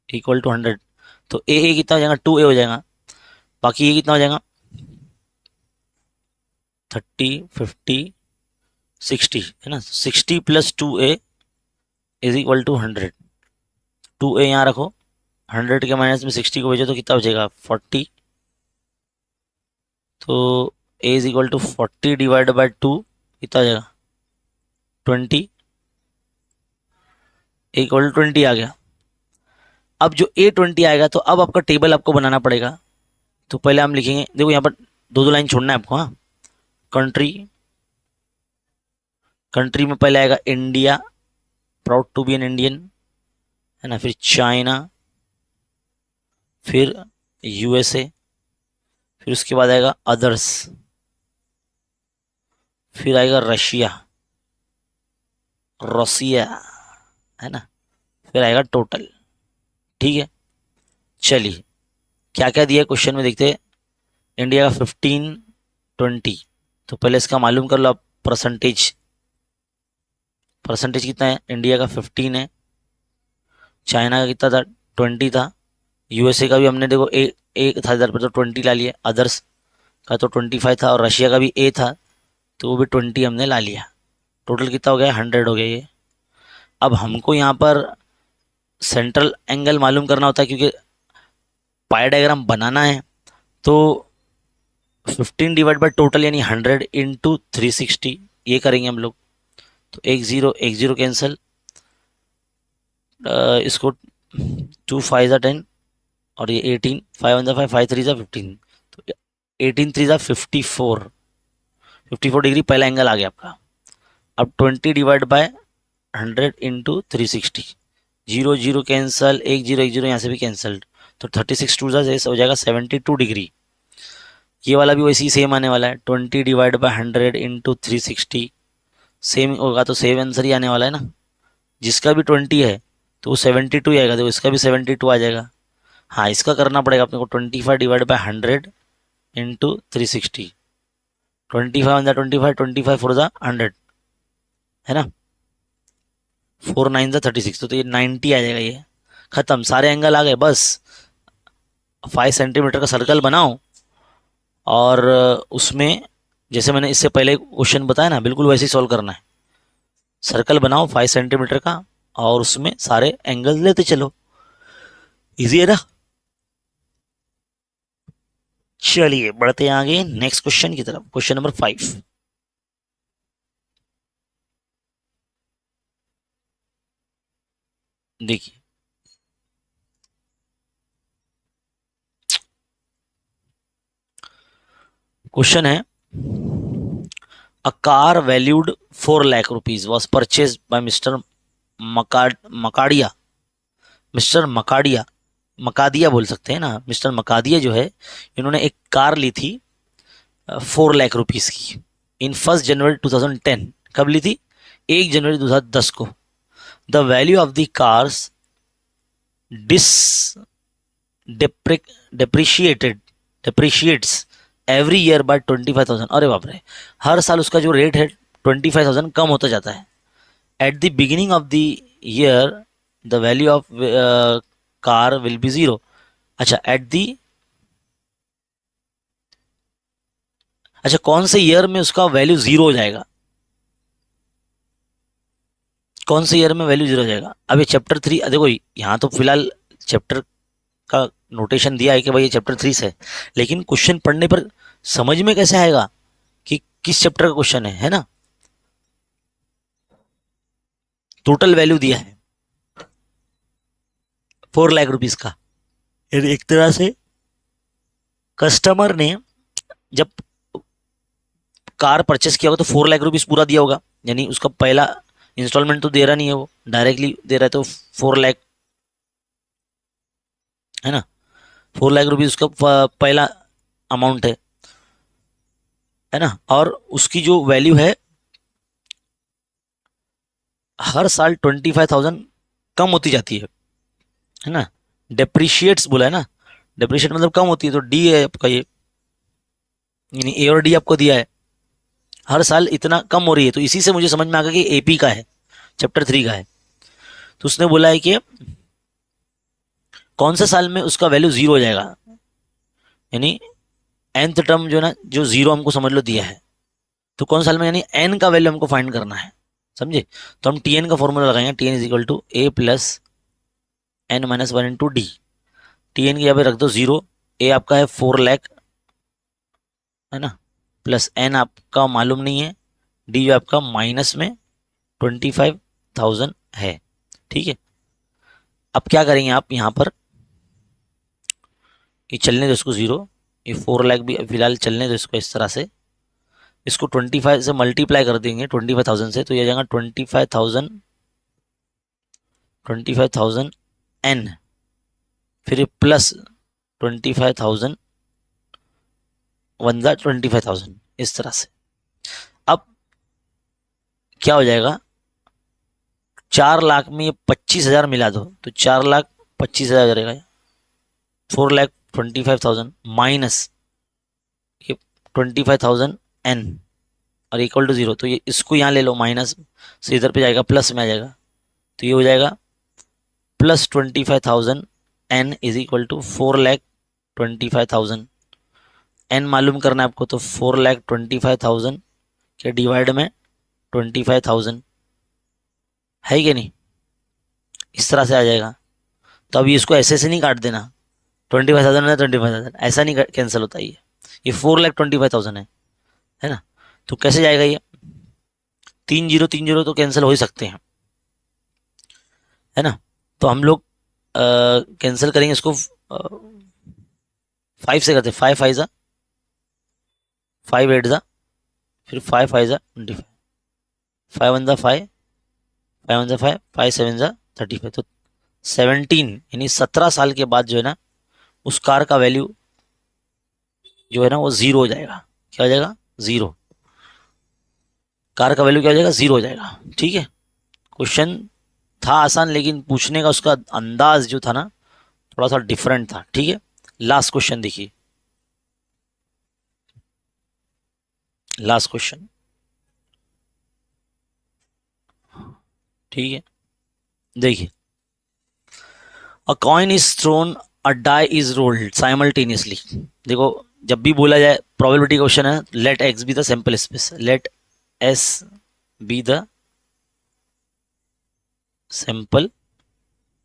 इक्वल टू 100, तो ए कितना हो जाएगा 2a हो जाएगा, बाकी ये कितना हो जाएगा 30 50 60 है ना, 60 plus 2a is equal to 100। 2a यहाँ रखो, 100 के माइनस में 60 को भेजो तो कितना बचेगा 40, तो a is equal to 40 divide by 2 कितना हो जाएगा 20, इक्वल टू 20 आ गया। अब जो A20 आएगा तो अब आपका टेबल आपको बनाना पड़ेगा। तो पहले हम लिखेंगे, देखो यहाँ पर दो लाइन छोड़ना है आपको, हाँ। कंट्री, कंट्री में पहले आएगा India, proud to be an Indian, है ना, फिर चाइना, फिर यूएसए, फिर उसके बाद आएगा अदर्स, फिर आएगा रशिया, रसिया, है ना, फिर आएगा टोटल। ठीक है, चलिए क्या क्या दिया क्वेश्चन में देखते हैं। इंडिया का 15 20, तो पहले इसका मालूम कर लो आप, परसेंटेज, परसेंटेज कितना है, इंडिया का 15 है, चाइना का कितना था, 20 था, यूएसए का भी हमने देखो एक था इधर पर तो 20 ला लिया, अदर्स का तो 25 था, और रशिया का भी ए था तो वो भी 20 हमने ला लिया। टोटल कितना हो गया, 100 हो गया ये। अब हमको यहाँ पर सेंट्रल एंगल मालूम करना होता है, क्योंकि पाई डायग्राम बनाना है। तो 15 डिवाइड बाय टोटल यानी 100 इंटू 360 ये करेंगे हम लोग। तो एक जीरो कैंसिल, इसको 2 5 ज़ा 10 और ये 18, 5 1 ज़ा 5, 5 3 ज़ा 15, तो 18 3 ज़ा 54, 54 डिग्री पहला एंगल आ गया आपका। अब 20 divide by 100 into 360, zero zero cancel, एक जीरो यहाँ से भी कैंसल्ड, तो 36 2 ज़ा हो जाएगा 72 डिग्री। ये वाला भी वैसे ही सेम आने वाला है, 20 डिवाइड बाय 100 इंटू 360 सेम होगा, तो सेम आंसर ही आने वाला है ना। जिसका भी 20 है तो वो 72 ही आएगा, तो इसका भी 72 आ जाएगा। हाँ, इसका करना पड़ेगा अपने को 25 डिवाइड बाय 100 इंटू 360, 25 वन ज़ा 25, 25 4 ज़ा 100 है ना, 4 9 ज़ा 36, तो ये 90 आ जाएगा। ये खत्म, सारे एंगल आ गए। बस 5 सेंटीमीटर का सर्कल बनाओ और उसमें जैसे मैंने इससे पहले क्वेश्चन बताया ना, बिल्कुल वैसे ही सॉल्व करना है। सर्कल बनाओ 5 सेंटीमीटर का और उसमें सारे एंगल लेते चलो, इजी है ना। चलिए बढ़ते हैं आगे नेक्स्ट क्वेश्चन की तरफ, क्वेश्चन नंबर 5। देखिए क्वेश्चन है, a car valued 4 lakh rupees was purchase by mister Makadia, mister Makadia, Makadia बोल सकते हैं ना, मिस्टर मकादिया जो है, इन्होंने एक कार ली थी 4 लाख रुपीज की इन 1 जनवरी 2010। कब ली थी, 1 जनवरी 2010 को। The value of the cars dis depreciated depreciates every year by 25,000। अरे बाप रे, हर साल उसका जो रेट है 25,000 कम होता जाता है। At the beginning of the year the value of car will be zero. अच्छा, अच्छा कौन से ईयर में उसका वैल्यू जीरो हो जाएगा, कौन से ईयर में वैल्यू जीरो हो जाएगा। अब ये चैप्टर 3 देखो, यहाँ तो फिलहाल चैप्टर का नोटेशन दिया है कि भाई ये चैप्टर 3 से, लेकिन क्वेश्चन पढ़ने पर समझ में कैसे आएगा कि किस चैप्टर का क्वेश्चन है ना। टोटल वैल्यू दिया है 4 लाख रुपीज का। एक तरह से कस्टमर ने जब कार परचेस किया होगा तो 4 लाख रुपीज पूरा दिया होगा, यानी उसका पहला इंस्टॉलमेंट तो दे रहा नहीं है, वो डायरेक्टली दे रहा है, तो 4 लाख है ना, 4 लाख रुपीज उसका पहला अमाउंट है ना। और उसकी जो वैल्यू है हर साल 25,000 कम होती जाती है ना। डेप्रिशिएट्स बोला है ना, डेप्रिशिएट मतलब कम होती है, तो डी है आपका ये, यानी ए और डी आपको दिया है, हर साल इतना कम हो रही है। तो इसी से मुझे समझ में आ गया कि एपी का है, चैप्टर 3 का है। तो उसने बोला है कि कौन से साल में उसका वैल्यू जीरो हो जाएगा, यानी nth टर्म जो ना, जो जीरो हमको समझ लो दिया है, तो कौन साल में, यानी n का वैल्यू हमको फाइंड करना है, समझे। तो हम टी एन का फॉर्मूला लगाएंगे, T N is equal to A plus N minus 1 into d. T n की यहाँ पे रख दो जीरो, ए आपका है 4 लाख है ना, प्लस एन आपका मालूम नहीं है, डी जो आपका माइनस में 25,000 है, ठीक है। अब क्या करेंगे आप यहाँ पर, ये चलने दो इसको जीरो, ये 4 लाख भी फिलहाल चलने दो इसको इस तरह से, इसको 25 से मल्टीप्लाई कर देंगे 25,000 से, तो ये जाएगा 25,000 एन, फिर प्लस 25,000 1 ज़ा 25,000, इस तरह से। अब क्या हो जाएगा, 4 लाख में ये 25,000 मिला दो तो 4,25,000 रहेगा, 4,25,000 माइनस ये 25,000 एन, और इक्वल टू 0, तो ये इसको यहाँ ले लो, माइनस से इधर पे जाएगा, प्लस में आ जाएगा, तो ये हो जाएगा +25,000। n is equal to 4,25,000। n मालूम करना है आपको, तो 4,25,000 के डिवाइड में 25,000 है कि नहीं, इस तरह से आ जाएगा। तो अभी इसको ऐसे से नहीं काट देना, 25,000 है 25,000, ऐसा नहीं कैंसिल होता ये 4,25,000 है ना। तो कैसे जाएगा ये, 3 0 तो कैंसिल हो ही सकते हैं, है ना। तो हम लोग कैंसिल करेंगे इसको 5 से करते, 5 5 5 8 फिर 5 5 25, 5 1 5, 5 1 5, 5 7 35, तो 17 यानी 17 साल के बाद जो है ना उस कार का वैल्यू जो है ना वो 0 हो जाएगा। क्या हो जाएगा, 0। कार का वैल्यू क्या हो जाएगा, 0 हो जाएगा। ठीक है, क्वेश्चन था आसान, लेकिन पूछने का उसका अंदाज जो था ना थोड़ा सा डिफरेंट था। ठीक है, लास्ट क्वेश्चन देखिए, लास्ट क्वेश्चन। ठीक है, देखिए, a coin is thrown, a die is rolled simultaneously. देखो, जब भी बोला जाए प्रोबेबिलिटी क्वेश्चन है, let x be the sample space, let S be the sample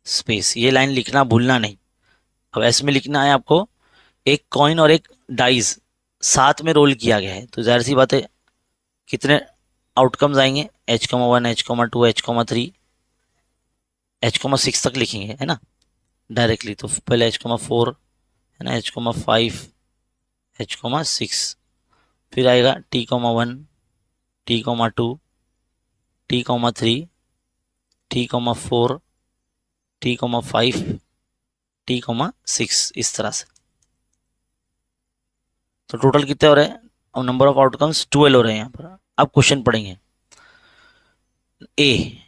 space, ये लाइन लिखना भूलना नहीं। अब एस में लिखना है आपको, एक कॉइन और एक डाइज साथ में रोल किया गया है, तो जाहिर सी बात है कितने आउटकम्स आएंगे, H,1 H,2 H,3 H,6 तक लिखेंगे, है ना डायरेक्टली। तो पहले H,4 है ना, H,5 H,6, फिर आएगा T,1 T,2 T,3 T,4 T,5 T,6, इस तरह से। तो टोटल कितने हो रहे हैं, और नंबर ऑफ आउटकम्स 12 हो रहे हैं यहाँ पर। अब क्वेश्चन पढ़ेंगे। ए,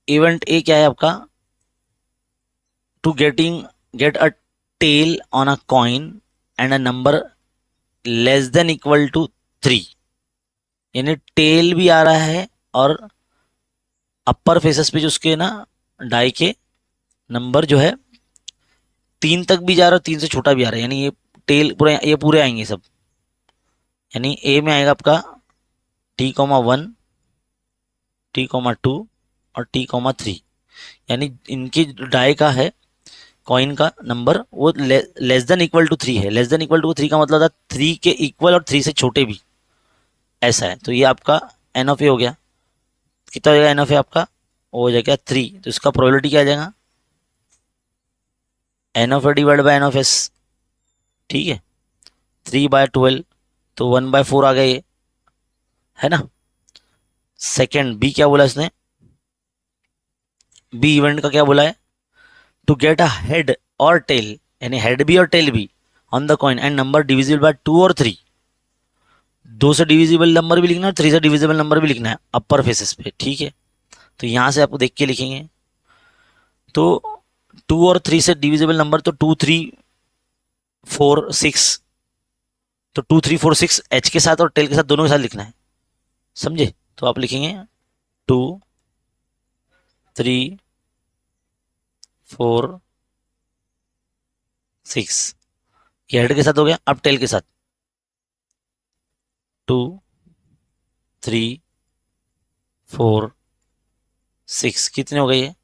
इवेंट ए क्या है आपका, to get a tail on a coin and a number less than equal to 3, यानी टेल भी आ रहा है और अपर फेसेस पे जो उसके ना डाई के नंबर जो है 3 तक भी जा रहा है, 3 से छोटा भी आ रहा है, यानी ये टेल पूरे, ये पूरे आएंगे सब। यानी ए में आएगा आपका T,1 T,2 और T,3, यानी इनकी डाई का है कॉइन का नंबर वो लेस देन इक्वल टू 3 है। लेस देन इक्वल टू 3 का मतलब था 3 के इक्वल और 3 से छोटे भी, ऐसा है। तो ये आपका एन ऑफ ए हो गया। कितना हो जाएगा एन ऑफ ए आपका, वो हो जाएगा 3। तो इसका प्रोबेबिलिटी क्या आ जाएगा, n of A divide by N of S. ठीक है, 3/12, तो 1/4 आ गया ये, है ना। सेकेंड बी क्या बोला इसने, बी इवेंट का क्या बोला है, टू गेट अ हेड और टेल, यानी हेड भी और टेल भी on the coin and number divisible by 2 और 3। 2 से डिविजिबल नंबर भी लिखना है, 3 से डिविजिबल नंबर भी लिखना है अपर फेसेस पे। ठीक है, तो यहां से आपको देख के लिखेंगे। तो 2 और 3 से डिविजिबल नंबर तो 2 3 4 6, तो 2 3 4 6 एच के साथ और टेल के साथ दोनों के साथ लिखना है, समझे। तो आप लिखेंगे 2 3 4 6, ये हेड के साथ हो गया। अब टेल के साथ 2 3 4 6, कितने हो गए ये,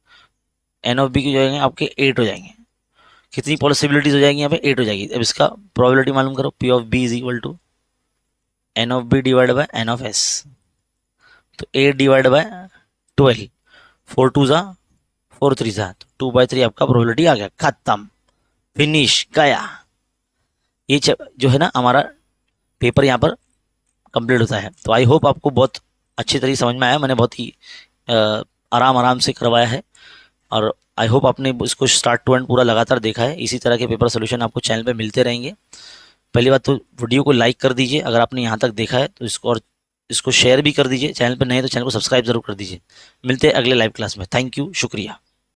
एन ऑफ बी के जो जाएंगे आपके 8 हो जाएंगे। कितनी पॉसिबिलिटीज हो जाएंगी यहाँ पे, 8 हो जाएगी। अब इसका प्रोबेबिलिटी मालूम करो, P of B is equal to N of B divide by N of S. तो 8 डिवाइड बाय 12, 4 2 जा 4 3 जा, तो 2/3 आपका प्रोबेबिलिटी आ गया, खत्म, फिनिश, गया। ये जो है ना हमारा पेपर यहाँ पर कंप्लीट होता है। तो आई होप आपको बहुत अच्छी तरीके समझ में आया, मैंने बहुत ही आराम आराम से करवाया है, और आई होप आपने इसको स्टार्ट टू एंड पूरा लगातार देखा है। इसी तरह के पेपर सोल्यूशन आपको चैनल पे मिलते रहेंगे। पहली बात तो वीडियो को लाइक कर दीजिए अगर आपने यहाँ तक देखा है तो इसको, और इसको शेयर भी कर दीजिए। चैनल पर नए तो चैनल को सब्सक्राइब जरूर कर दीजिए। मिलते हैं अगले लाइव क्लास में। थैंक यू, शुक्रिया।